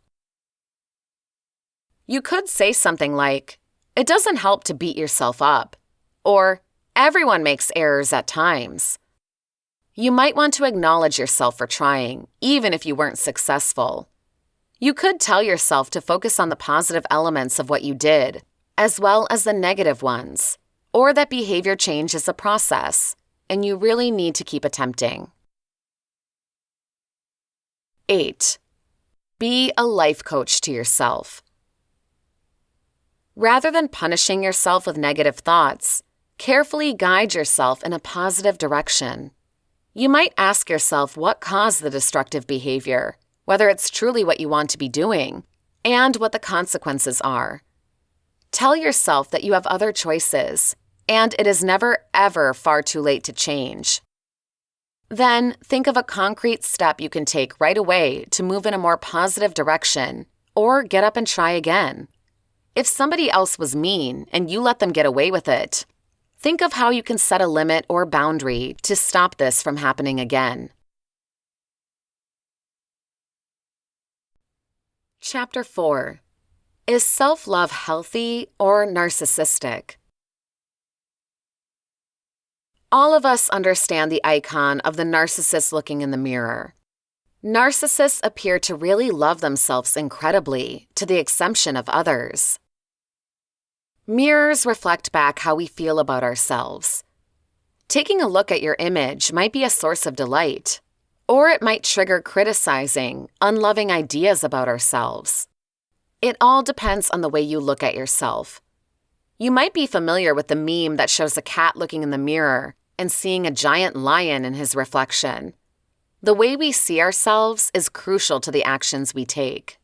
You could say something like, "It doesn't help to beat yourself up," or "Everyone makes errors at times." You might want to acknowledge yourself for trying, even if you weren't successful. You could tell yourself to focus on the positive elements of what you did, as well as the negative ones, or that behavior change is a process, and you really need to keep attempting. 8. Be a life coach to yourself. Rather than punishing yourself with negative thoughts, carefully guide yourself in a positive direction. You might ask yourself what caused the destructive behavior, whether it's truly what you want to be doing, and what the consequences are. Tell yourself that you have other choices, and it is never, ever far too late to change. Then think of a concrete step you can take right away to move in a more positive direction, or get up and try again. If somebody else was mean and you let them get away with it, think of how you can set a limit or boundary to stop this from happening again. Chapter 4. Is self-love healthy or narcissistic? All of us understand the icon of the narcissist looking in the mirror. Narcissists appear to really love themselves incredibly, to the exemption of others. Mirrors reflect back how we feel about ourselves. Taking a look at your image might be a source of delight, or it might trigger criticizing, unloving ideas about ourselves. It all depends on the way you look at yourself. You might be familiar with the meme that shows a cat looking in the mirror and seeing a giant lion in his reflection. The way we see ourselves is crucial to the actions we take.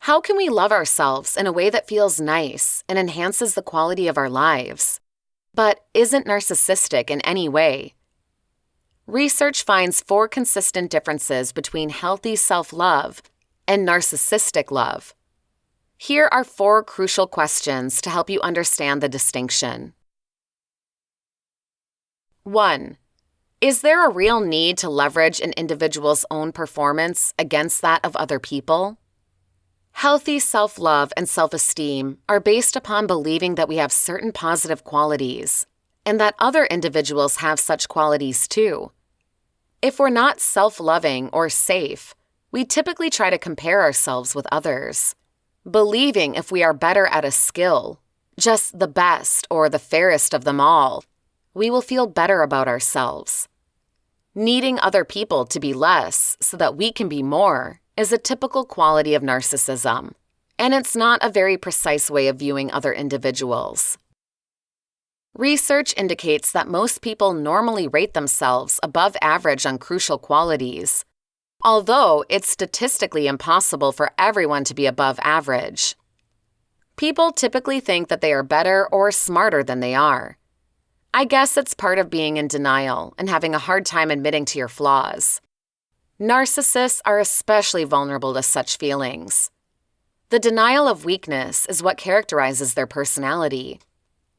How can we love ourselves in a way that feels nice and enhances the quality of our lives, but isn't narcissistic in any way? Research finds 4 consistent differences between healthy self-love and narcissistic love. Here are 4 crucial questions to help you understand the distinction. 1. Is there a real need to leverage an individual's own performance against that of other people? Healthy self-love and self-esteem are based upon believing that we have certain positive qualities, and that other individuals have such qualities too. If we're not self-loving or safe, we typically try to compare ourselves with others, believing if we are better at a skill, just the best or the fairest of them all, we will feel better about ourselves. Needing other people to be less so that we can be more is a typical quality of narcissism, and it's not a very precise way of viewing other individuals. Research indicates that most people normally rate themselves above average on crucial qualities, although it's statistically impossible for everyone to be above average. People typically think that they are better or smarter than they are. I guess it's part of being in denial and having a hard time admitting to your flaws. Narcissists are especially vulnerable to such feelings. The denial of weakness is what characterizes their personality.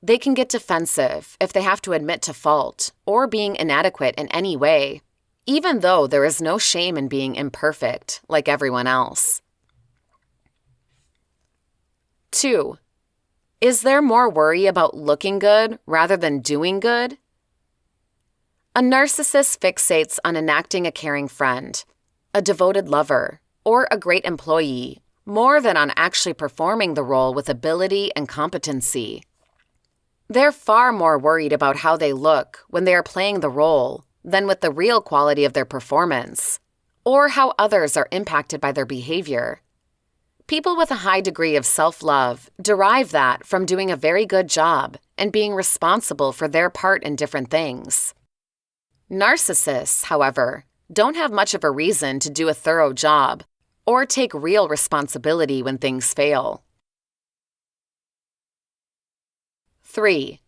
They can get defensive if they have to admit to fault or being inadequate in any way, even though there is no shame in being imperfect like everyone else. 2. Is there more worry about looking good rather than doing good? A narcissist fixates on enacting a caring friend, a devoted lover, or a great employee more than on actually performing the role with ability and competency. They're far more worried about how they look when they are playing the role than with the real quality of their performance, or how others are impacted by their behavior. People with a high degree of self-love derive that from doing a very good job and being responsible for their part in different things. Narcissists, however, don't have much of a reason to do a thorough job or take real responsibility when things fail. 3.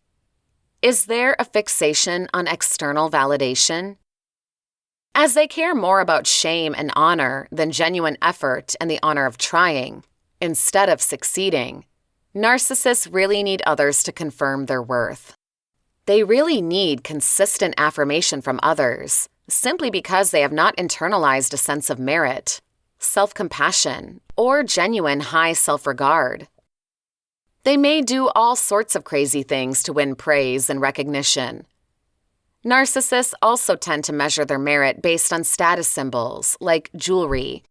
Is there a fixation on external validation? As they care more about shame and honor than genuine effort and the honor of trying, instead of succeeding, narcissists really need others to confirm their worth. They really need consistent affirmation from others, simply because they have not internalized a sense of merit, self-compassion, or genuine high self-regard. They may do all sorts of crazy things to win praise and recognition. Narcissists also tend to measure their merit based on status symbols like jewelry,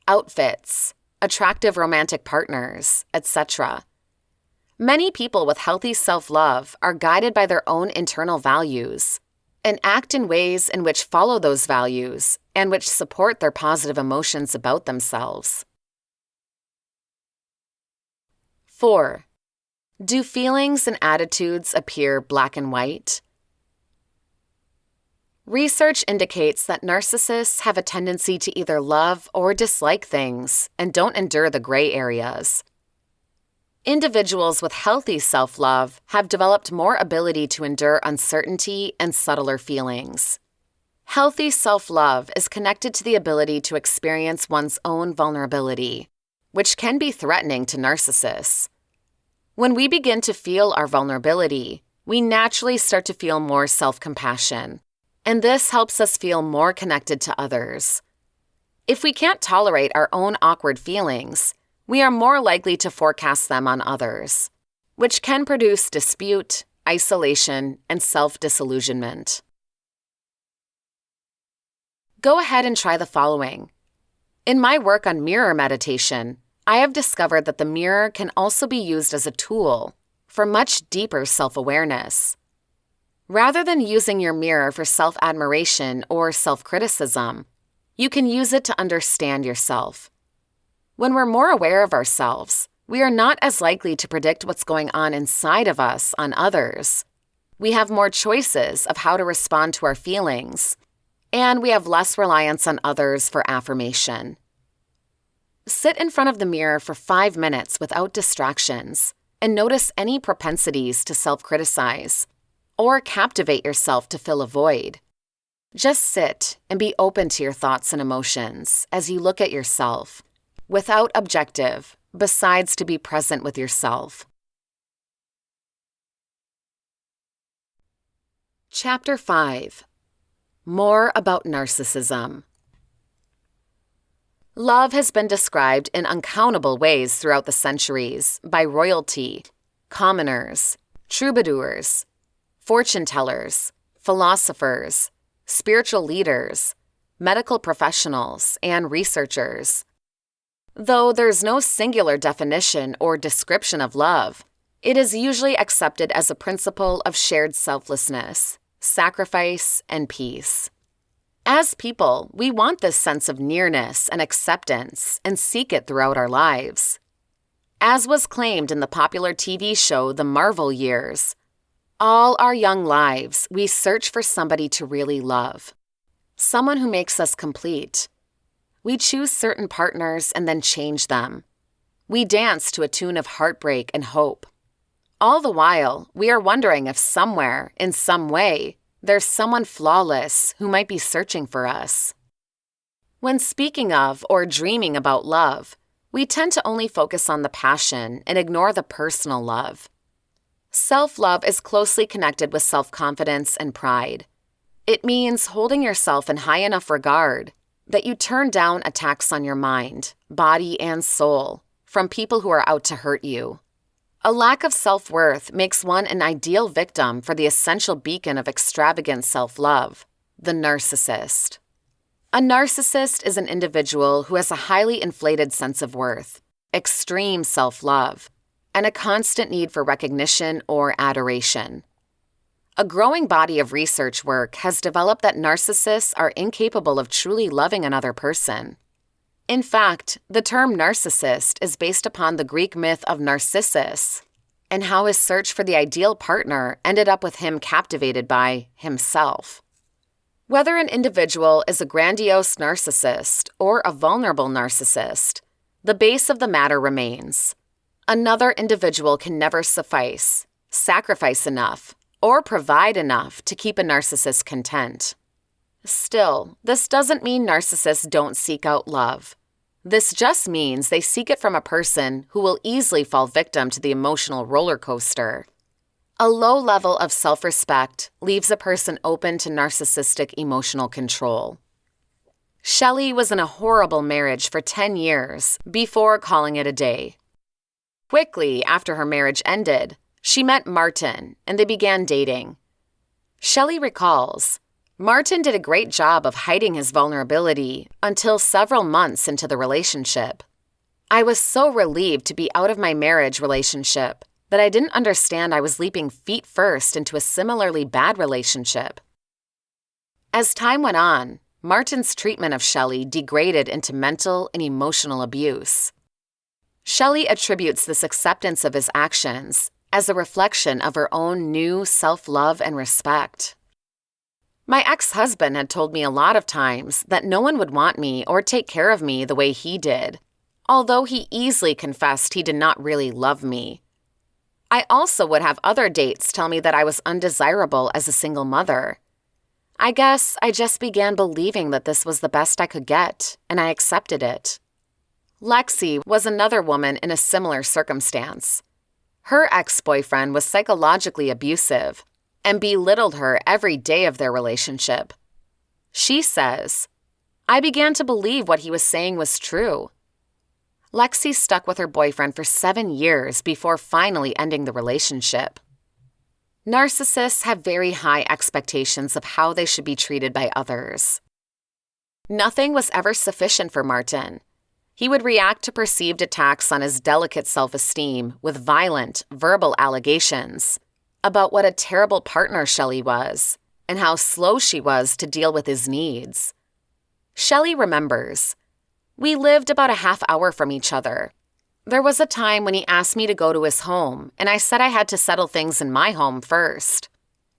outfits, attractive romantic partners, etc. Many people with healthy self-love are guided by their own internal values and act in ways in which follow those values and which support their positive emotions about themselves. 4. Do feelings and attitudes appear black and white? Research indicates that narcissists have a tendency to either love or dislike things and don't endure the gray areas. Individuals with healthy self-love have developed more ability to endure uncertainty and subtler feelings. Healthy self-love is connected to the ability to experience one's own vulnerability, which can be threatening to narcissists. When we begin to feel our vulnerability, we naturally start to feel more self-compassion, and this helps us feel more connected to others. If we can't tolerate our own awkward feelings, we are more likely to forecast them on others, which can produce dispute, isolation, and self-disillusionment. Go ahead and try the following. In my work on mirror meditation, I have discovered that the mirror can also be used as a tool for much deeper self-awareness. Rather than using your mirror for self-admiration or self-criticism, you can use it to understand yourself. When we're more aware of ourselves, we are not as likely to predict what's going on inside of us on others. We have more choices of how to respond to our feelings, and we have less reliance on others for affirmation. Sit in front of the mirror for 5 minutes without distractions and notice any propensities to self-criticize or captivate yourself to fill a void. Just sit and be open to your thoughts and emotions as you look at yourself, without objective, besides to be present with yourself. Chapter 5. More about narcissism. Love has been described in uncountable ways throughout the centuries by royalty, commoners, troubadours, fortune-tellers, philosophers, spiritual leaders, medical professionals, and researchers. Though there's no singular definition or description of love, It is usually accepted as a principle of shared selflessness, sacrifice, and peace. As people, we want this sense of nearness and acceptance and seek it throughout our lives. As was claimed in the popular TV show The Marvel Years, all our young lives, we search for somebody to really love, someone who makes us complete. We choose certain partners and then change them. We dance to a tune of heartbreak and hope. All the while, we are wondering if somewhere, in some way, there's someone flawless who might be searching for us. When speaking of or dreaming about love, we tend to only focus on the passion and ignore the personal love. Self-love is closely connected with self-confidence and pride. It means holding yourself in high enough regard that you turn down attacks on your mind, body, and soul from people who are out to hurt you. A lack of self-worth makes one an ideal victim for the essential beacon of extravagant self-love, the narcissist. A narcissist is an individual who has a highly inflated sense of worth, extreme self-love, and a constant need for recognition or adoration. A growing body of research work has developed that narcissists are incapable of truly loving another person. In fact, the term narcissist is based upon the Greek myth of Narcissus and how his search for the ideal partner ended up with him captivated by himself. Whether an individual is a grandiose narcissist or a vulnerable narcissist, the base of the matter remains. Another individual can never suffice, sacrifice enough, or provide enough to keep a narcissist content. Still, this doesn't mean narcissists don't seek out love. This just means they seek it from a person who will easily fall victim to the emotional roller coaster. A low level of self-respect leaves a person open to narcissistic emotional control. Shelley was in a horrible marriage for 10 years before calling it a day. Quickly after her marriage ended, she met Martin and they began dating. Shelley recalls, Martin did a great job of hiding his vulnerability until several months into the relationship. I was so relieved to be out of my marriage relationship that I didn't understand I was leaping feet first into a similarly bad relationship. As time went on, Martin's treatment of Shelley degraded into mental and emotional abuse. Shelley attributes this acceptance of his actions as a reflection of her own new self-love and respect. My ex-husband had told me a lot of times that no one would want me or take care of me the way he did, although he easily confessed he did not really love me. I also would have other dates tell me that I was undesirable as a single mother. I guess I just began believing that this was the best I could get, and I accepted it. Lexi was another woman in a similar circumstance. Her ex-boyfriend was psychologically abusive and belittled her every day of their relationship. She says, I began to believe what he was saying was true. Lexi stuck with her boyfriend for 7 years before finally ending the relationship. Narcissists have very high expectations of how they should be treated by others. Nothing was ever sufficient for Martin. He would react to perceived attacks on his delicate self-esteem with violent, verbal allegations about what a terrible partner Shelley was and how slow she was to deal with his needs. Shelley remembers, we lived about a half hour from each other. There was a time when he asked me to go to his home, and I said I had to settle things in my home first.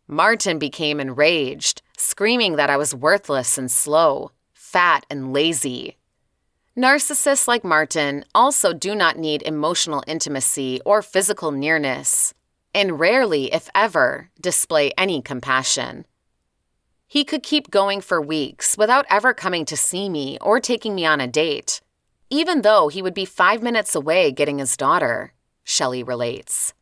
Martin became enraged, screaming that I was worthless and slow, fat and lazy. Narcissists like Martin also do not need emotional intimacy or physical nearness, and rarely, if ever, display any compassion. He could keep going for weeks without ever coming to see me or taking me on a date, even though he would be 5 minutes away getting his daughter, Shelley relates.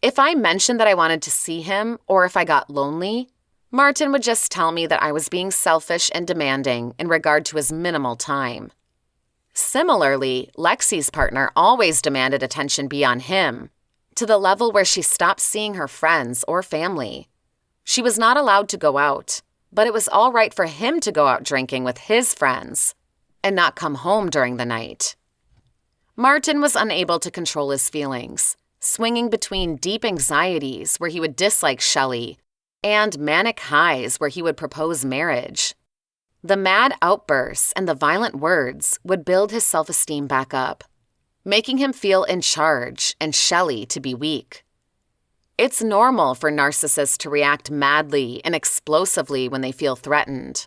If I mentioned that I wanted to see him or if I got lonely, Martin would just tell me that I was being selfish and demanding in regard to his minimal time. Similarly, Lexi's partner always demanded attention beyond him, to the level where she stopped seeing her friends or family. She was not allowed to go out, but it was all right for him to go out drinking with his friends and not come home during the night. Martin was unable to control his feelings, swinging between deep anxieties where he would dislike Shelley and manic highs where he would propose marriage. The mad outbursts and the violent words would build his self-esteem back up, making him feel in charge and Shelley to be weak. It's normal for narcissists to react madly and explosively when they feel threatened.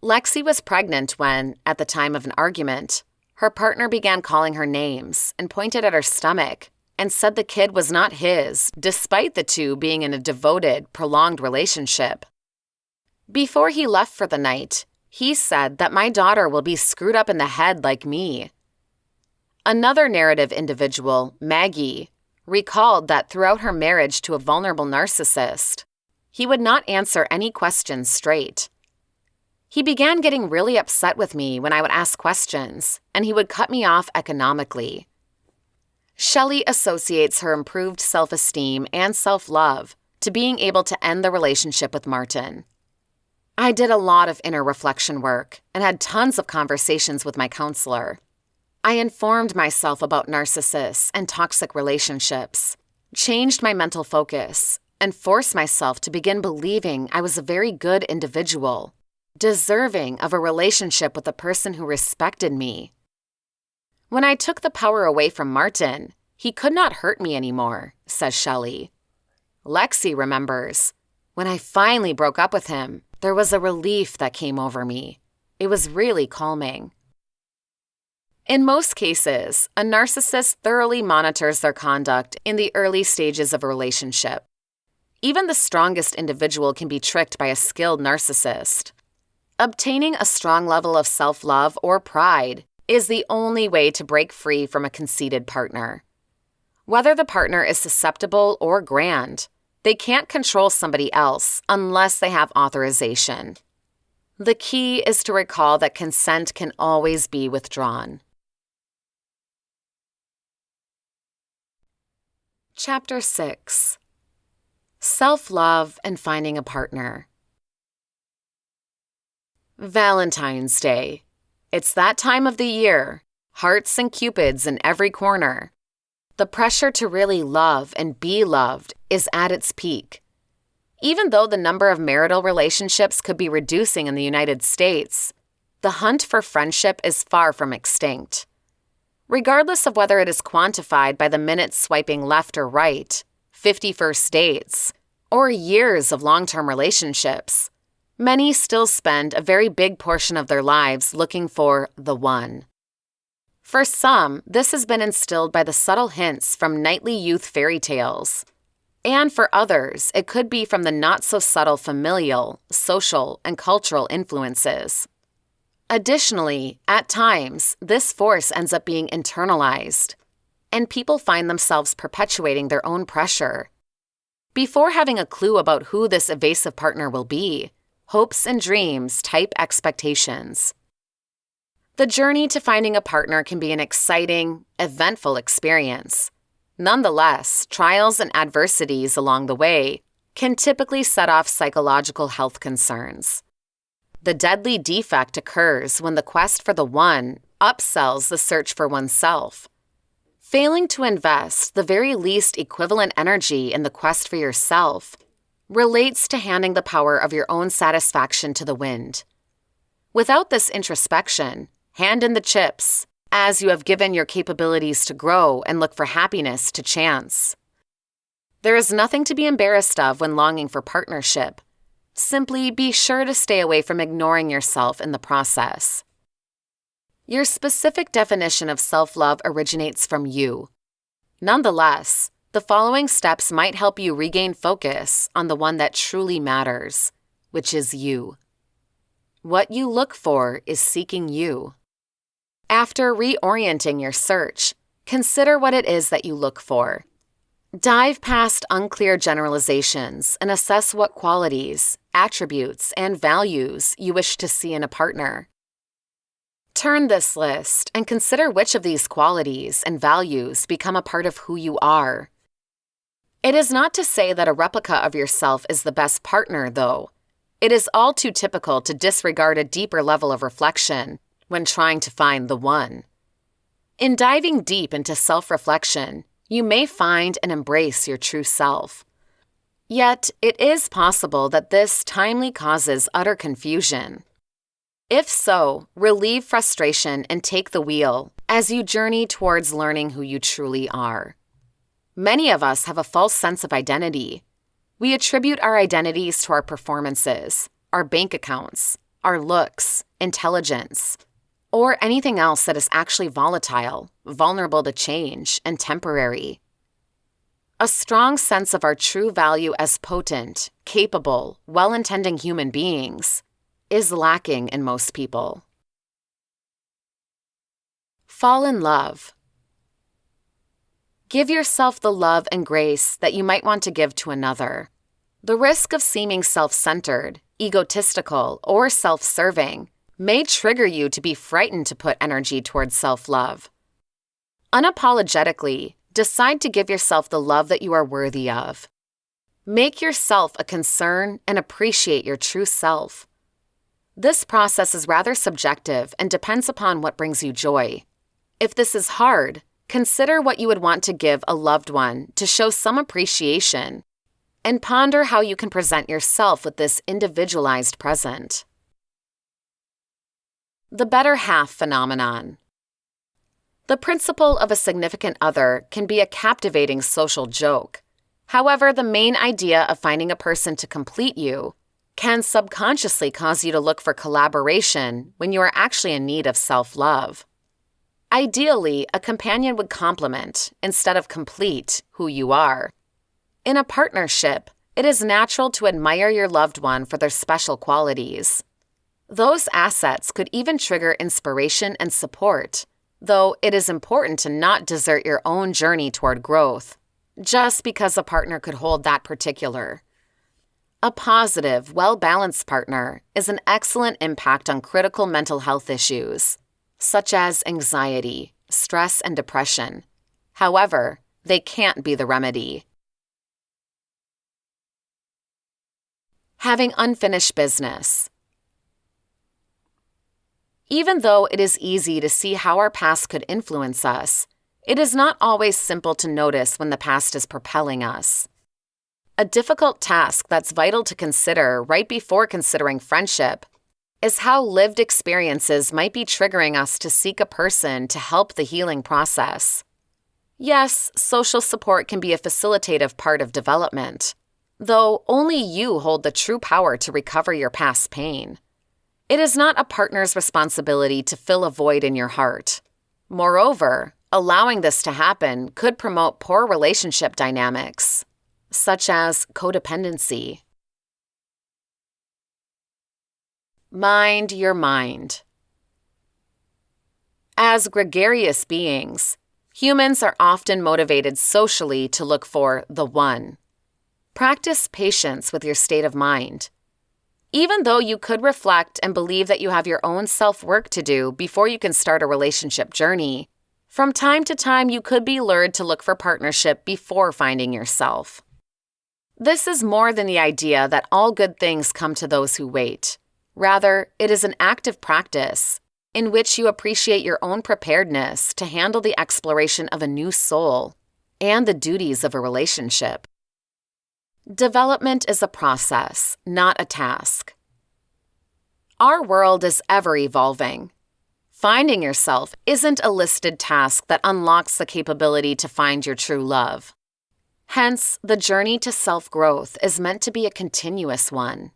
Lexi was pregnant when, at the time of an argument, her partner began calling her names and pointed at her stomach and said the kid was not his, despite the two being in a devoted, prolonged relationship. Before he left for the night, he said that my daughter will be screwed up in the head like me. Another narrative individual, Maggie, recalled that throughout her marriage to a vulnerable narcissist, he would not answer any questions straight. He began getting really upset with me when I would ask questions, and he would cut me off economically. Shelley associates her improved self-esteem and self-love to being able to end the relationship with Martin. I did a lot of inner reflection work and had tons of conversations with my counselor. I informed myself about narcissists and toxic relationships, changed my mental focus, and forced myself to begin believing I was a very good individual, deserving of a relationship with a person who respected me. When I took the power away from Martin, he could not hurt me anymore, says Shelley. Lexi remembers, when I finally broke up with him, there was a relief that came over me. It was really calming. In most cases, a narcissist thoroughly monitors their conduct in the early stages of a relationship. Even the strongest individual can be tricked by a skilled narcissist. Obtaining a strong level of self-love or pride is the only way to break free from a conceited partner. Whether the partner is susceptible or grand, they can't control somebody else unless they have authorization. The key is to recall that consent can always be withdrawn. Chapter 6. Self-love and finding a partner. Valentine's Day. It's that time of the year, hearts and cupids in every corner. The pressure to really love and be loved is at its peak. Even though the number of marital relationships could be reducing in the United States, the hunt for friendship is far from extinct. Regardless of whether it is quantified by the minutes swiping left or right, 50 first dates, or years of long-term relationships, many still spend a very big portion of their lives looking for the one. For some, this has been instilled by the subtle hints from nightly youth fairy tales. And for others, it could be from the not-so-subtle familial, social, and cultural influences. Additionally, at times, this force ends up being internalized, and people find themselves perpetuating their own pressure. Before having a clue about who this evasive partner will be, hopes and dreams type expectations. The journey to finding a partner can be an exciting, eventful experience. Nonetheless, trials and adversities along the way can typically set off psychological health concerns. The deadly defect occurs when the quest for the one upsells the search for oneself. Failing to invest the very least equivalent energy in the quest for yourself relates to handing the power of your own satisfaction to the wind. Without this introspection, hand in the chips, as you have given your capabilities to grow and look for happiness to chance. There is nothing to be embarrassed of when longing for partnership. Simply be sure to stay away from ignoring yourself in the process. Your specific definition of self-love originates from you. Nonetheless, the following steps might help you regain focus on the one that truly matters, which is you. What you look for is seeking you. After reorienting your search, consider what it is that you look for. Dive past unclear generalizations and assess what qualities, attributes, and values you wish to see in a partner. Turn this list and consider which of these qualities and values become a part of who you are. It is not to say that a replica of yourself is the best partner, though. It is all too typical to disregard a deeper level of reflection when trying to find the one. In diving deep into self-reflection, You may find and embrace your true self. Yet, it is possible that this timely causes utter confusion. If so, relieve frustration and take the wheel as you journey towards learning who you truly are. Many of us have a false sense of identity. We attribute our identities to our performances, our bank accounts, our looks, intelligence, or anything else that is actually volatile, vulnerable to change, and temporary. A strong sense of our true value as potent, capable, well-intending human beings is lacking in most people. Fall in love. Give yourself the love and grace that you might want to give to another. The risk of seeming self-centered, egotistical, or self-serving may trigger you to be frightened to put energy towards self-love. Unapologetically, decide to give yourself the love that you are worthy of. Make yourself a concern and appreciate your true self. This process is rather subjective and depends upon what brings you joy. If this is hard, consider what you would want to give a loved one to show some appreciation, and ponder how you can present yourself with this individualized present. The better half phenomenon. The principle of a significant other can be a captivating social joke. However, the main idea of finding a person to complete you can subconsciously cause you to look for collaboration when you are actually in need of self-love. Ideally, a companion would complement, instead of complete, who you are. In a partnership, it is natural to admire your loved one for their special qualities. Those assets could even trigger inspiration and support, though it is important to not desert your own journey toward growth, just because a partner could hold that particular. A positive, well-balanced partner is an excellent impact on critical mental health issues, such as anxiety, stress, and depression. However, they can't be the remedy. Having unfinished business. Even though it is easy to see how our past could influence us, it is not always simple to notice when the past is propelling us. A difficult task that's vital to consider right before considering friendship is how lived experiences might be triggering us to seek a person to help the healing process. Yes, social support can be a facilitative part of development, though only you hold the true power to recover your past pain. It is not a partner's responsibility to fill a void in your heart. Moreover, allowing this to happen could promote poor relationship dynamics, such as codependency. Mind your mind. As gregarious beings, humans are often motivated socially to look for the one. Practice patience with your state of mind. Even though you could reflect and believe that you have your own self-work to do before you can start a relationship journey, from time to time you could be lured to look for partnership before finding yourself. This is more than the idea that all good things come to those who wait. Rather, it is an active practice in which you appreciate your own preparedness to handle the exploration of a new soul and the duties of a relationship. Development is a process, not a task. Our world is ever evolving. Finding yourself isn't a listed task that unlocks the capability to find your true love. Hence, the journey to self-growth is meant to be a continuous one.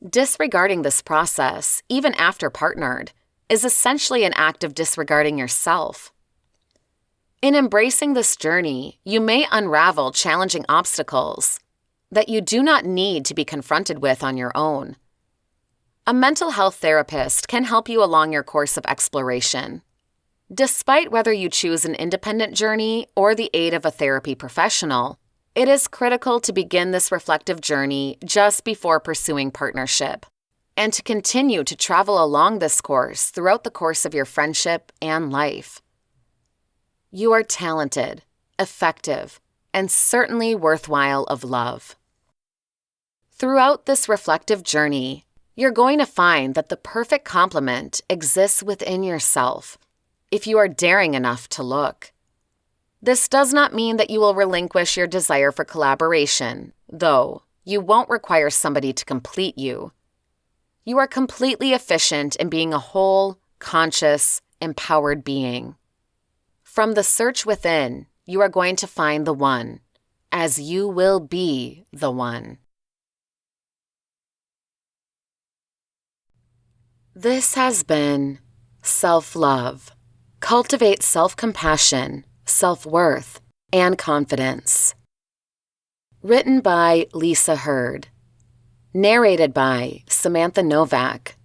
Disregarding this process, even after partnered, is essentially an act of disregarding yourself. In embracing this journey, you may unravel challenging obstacles that you do not need to be confronted with on your own. A mental health therapist can help you along your course of exploration. Despite whether you choose an independent journey or the aid of a therapy professional, it is critical to begin this reflective journey just before pursuing partnership, and to continue to travel along this course throughout the course of your friendship and life. You are talented, effective, and certainly worthwhile of love. Throughout this reflective journey, you're going to find that the perfect complement exists within yourself, if you are daring enough to look. This does not mean that you will relinquish your desire for collaboration, though you won't require somebody to complete you. You are completely efficient in being a whole, conscious, empowered being. From the search within, you are going to find the one, as you will be the one. This has been Self-Love. Cultivate self-compassion, self-worth, and confidence. Written by Lisa Hurd. Narrated by Samantha Novak.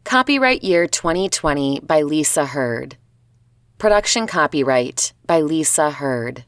Copyright year 2020 by Lisa Hurd. Production copyright by Lisa Hurd.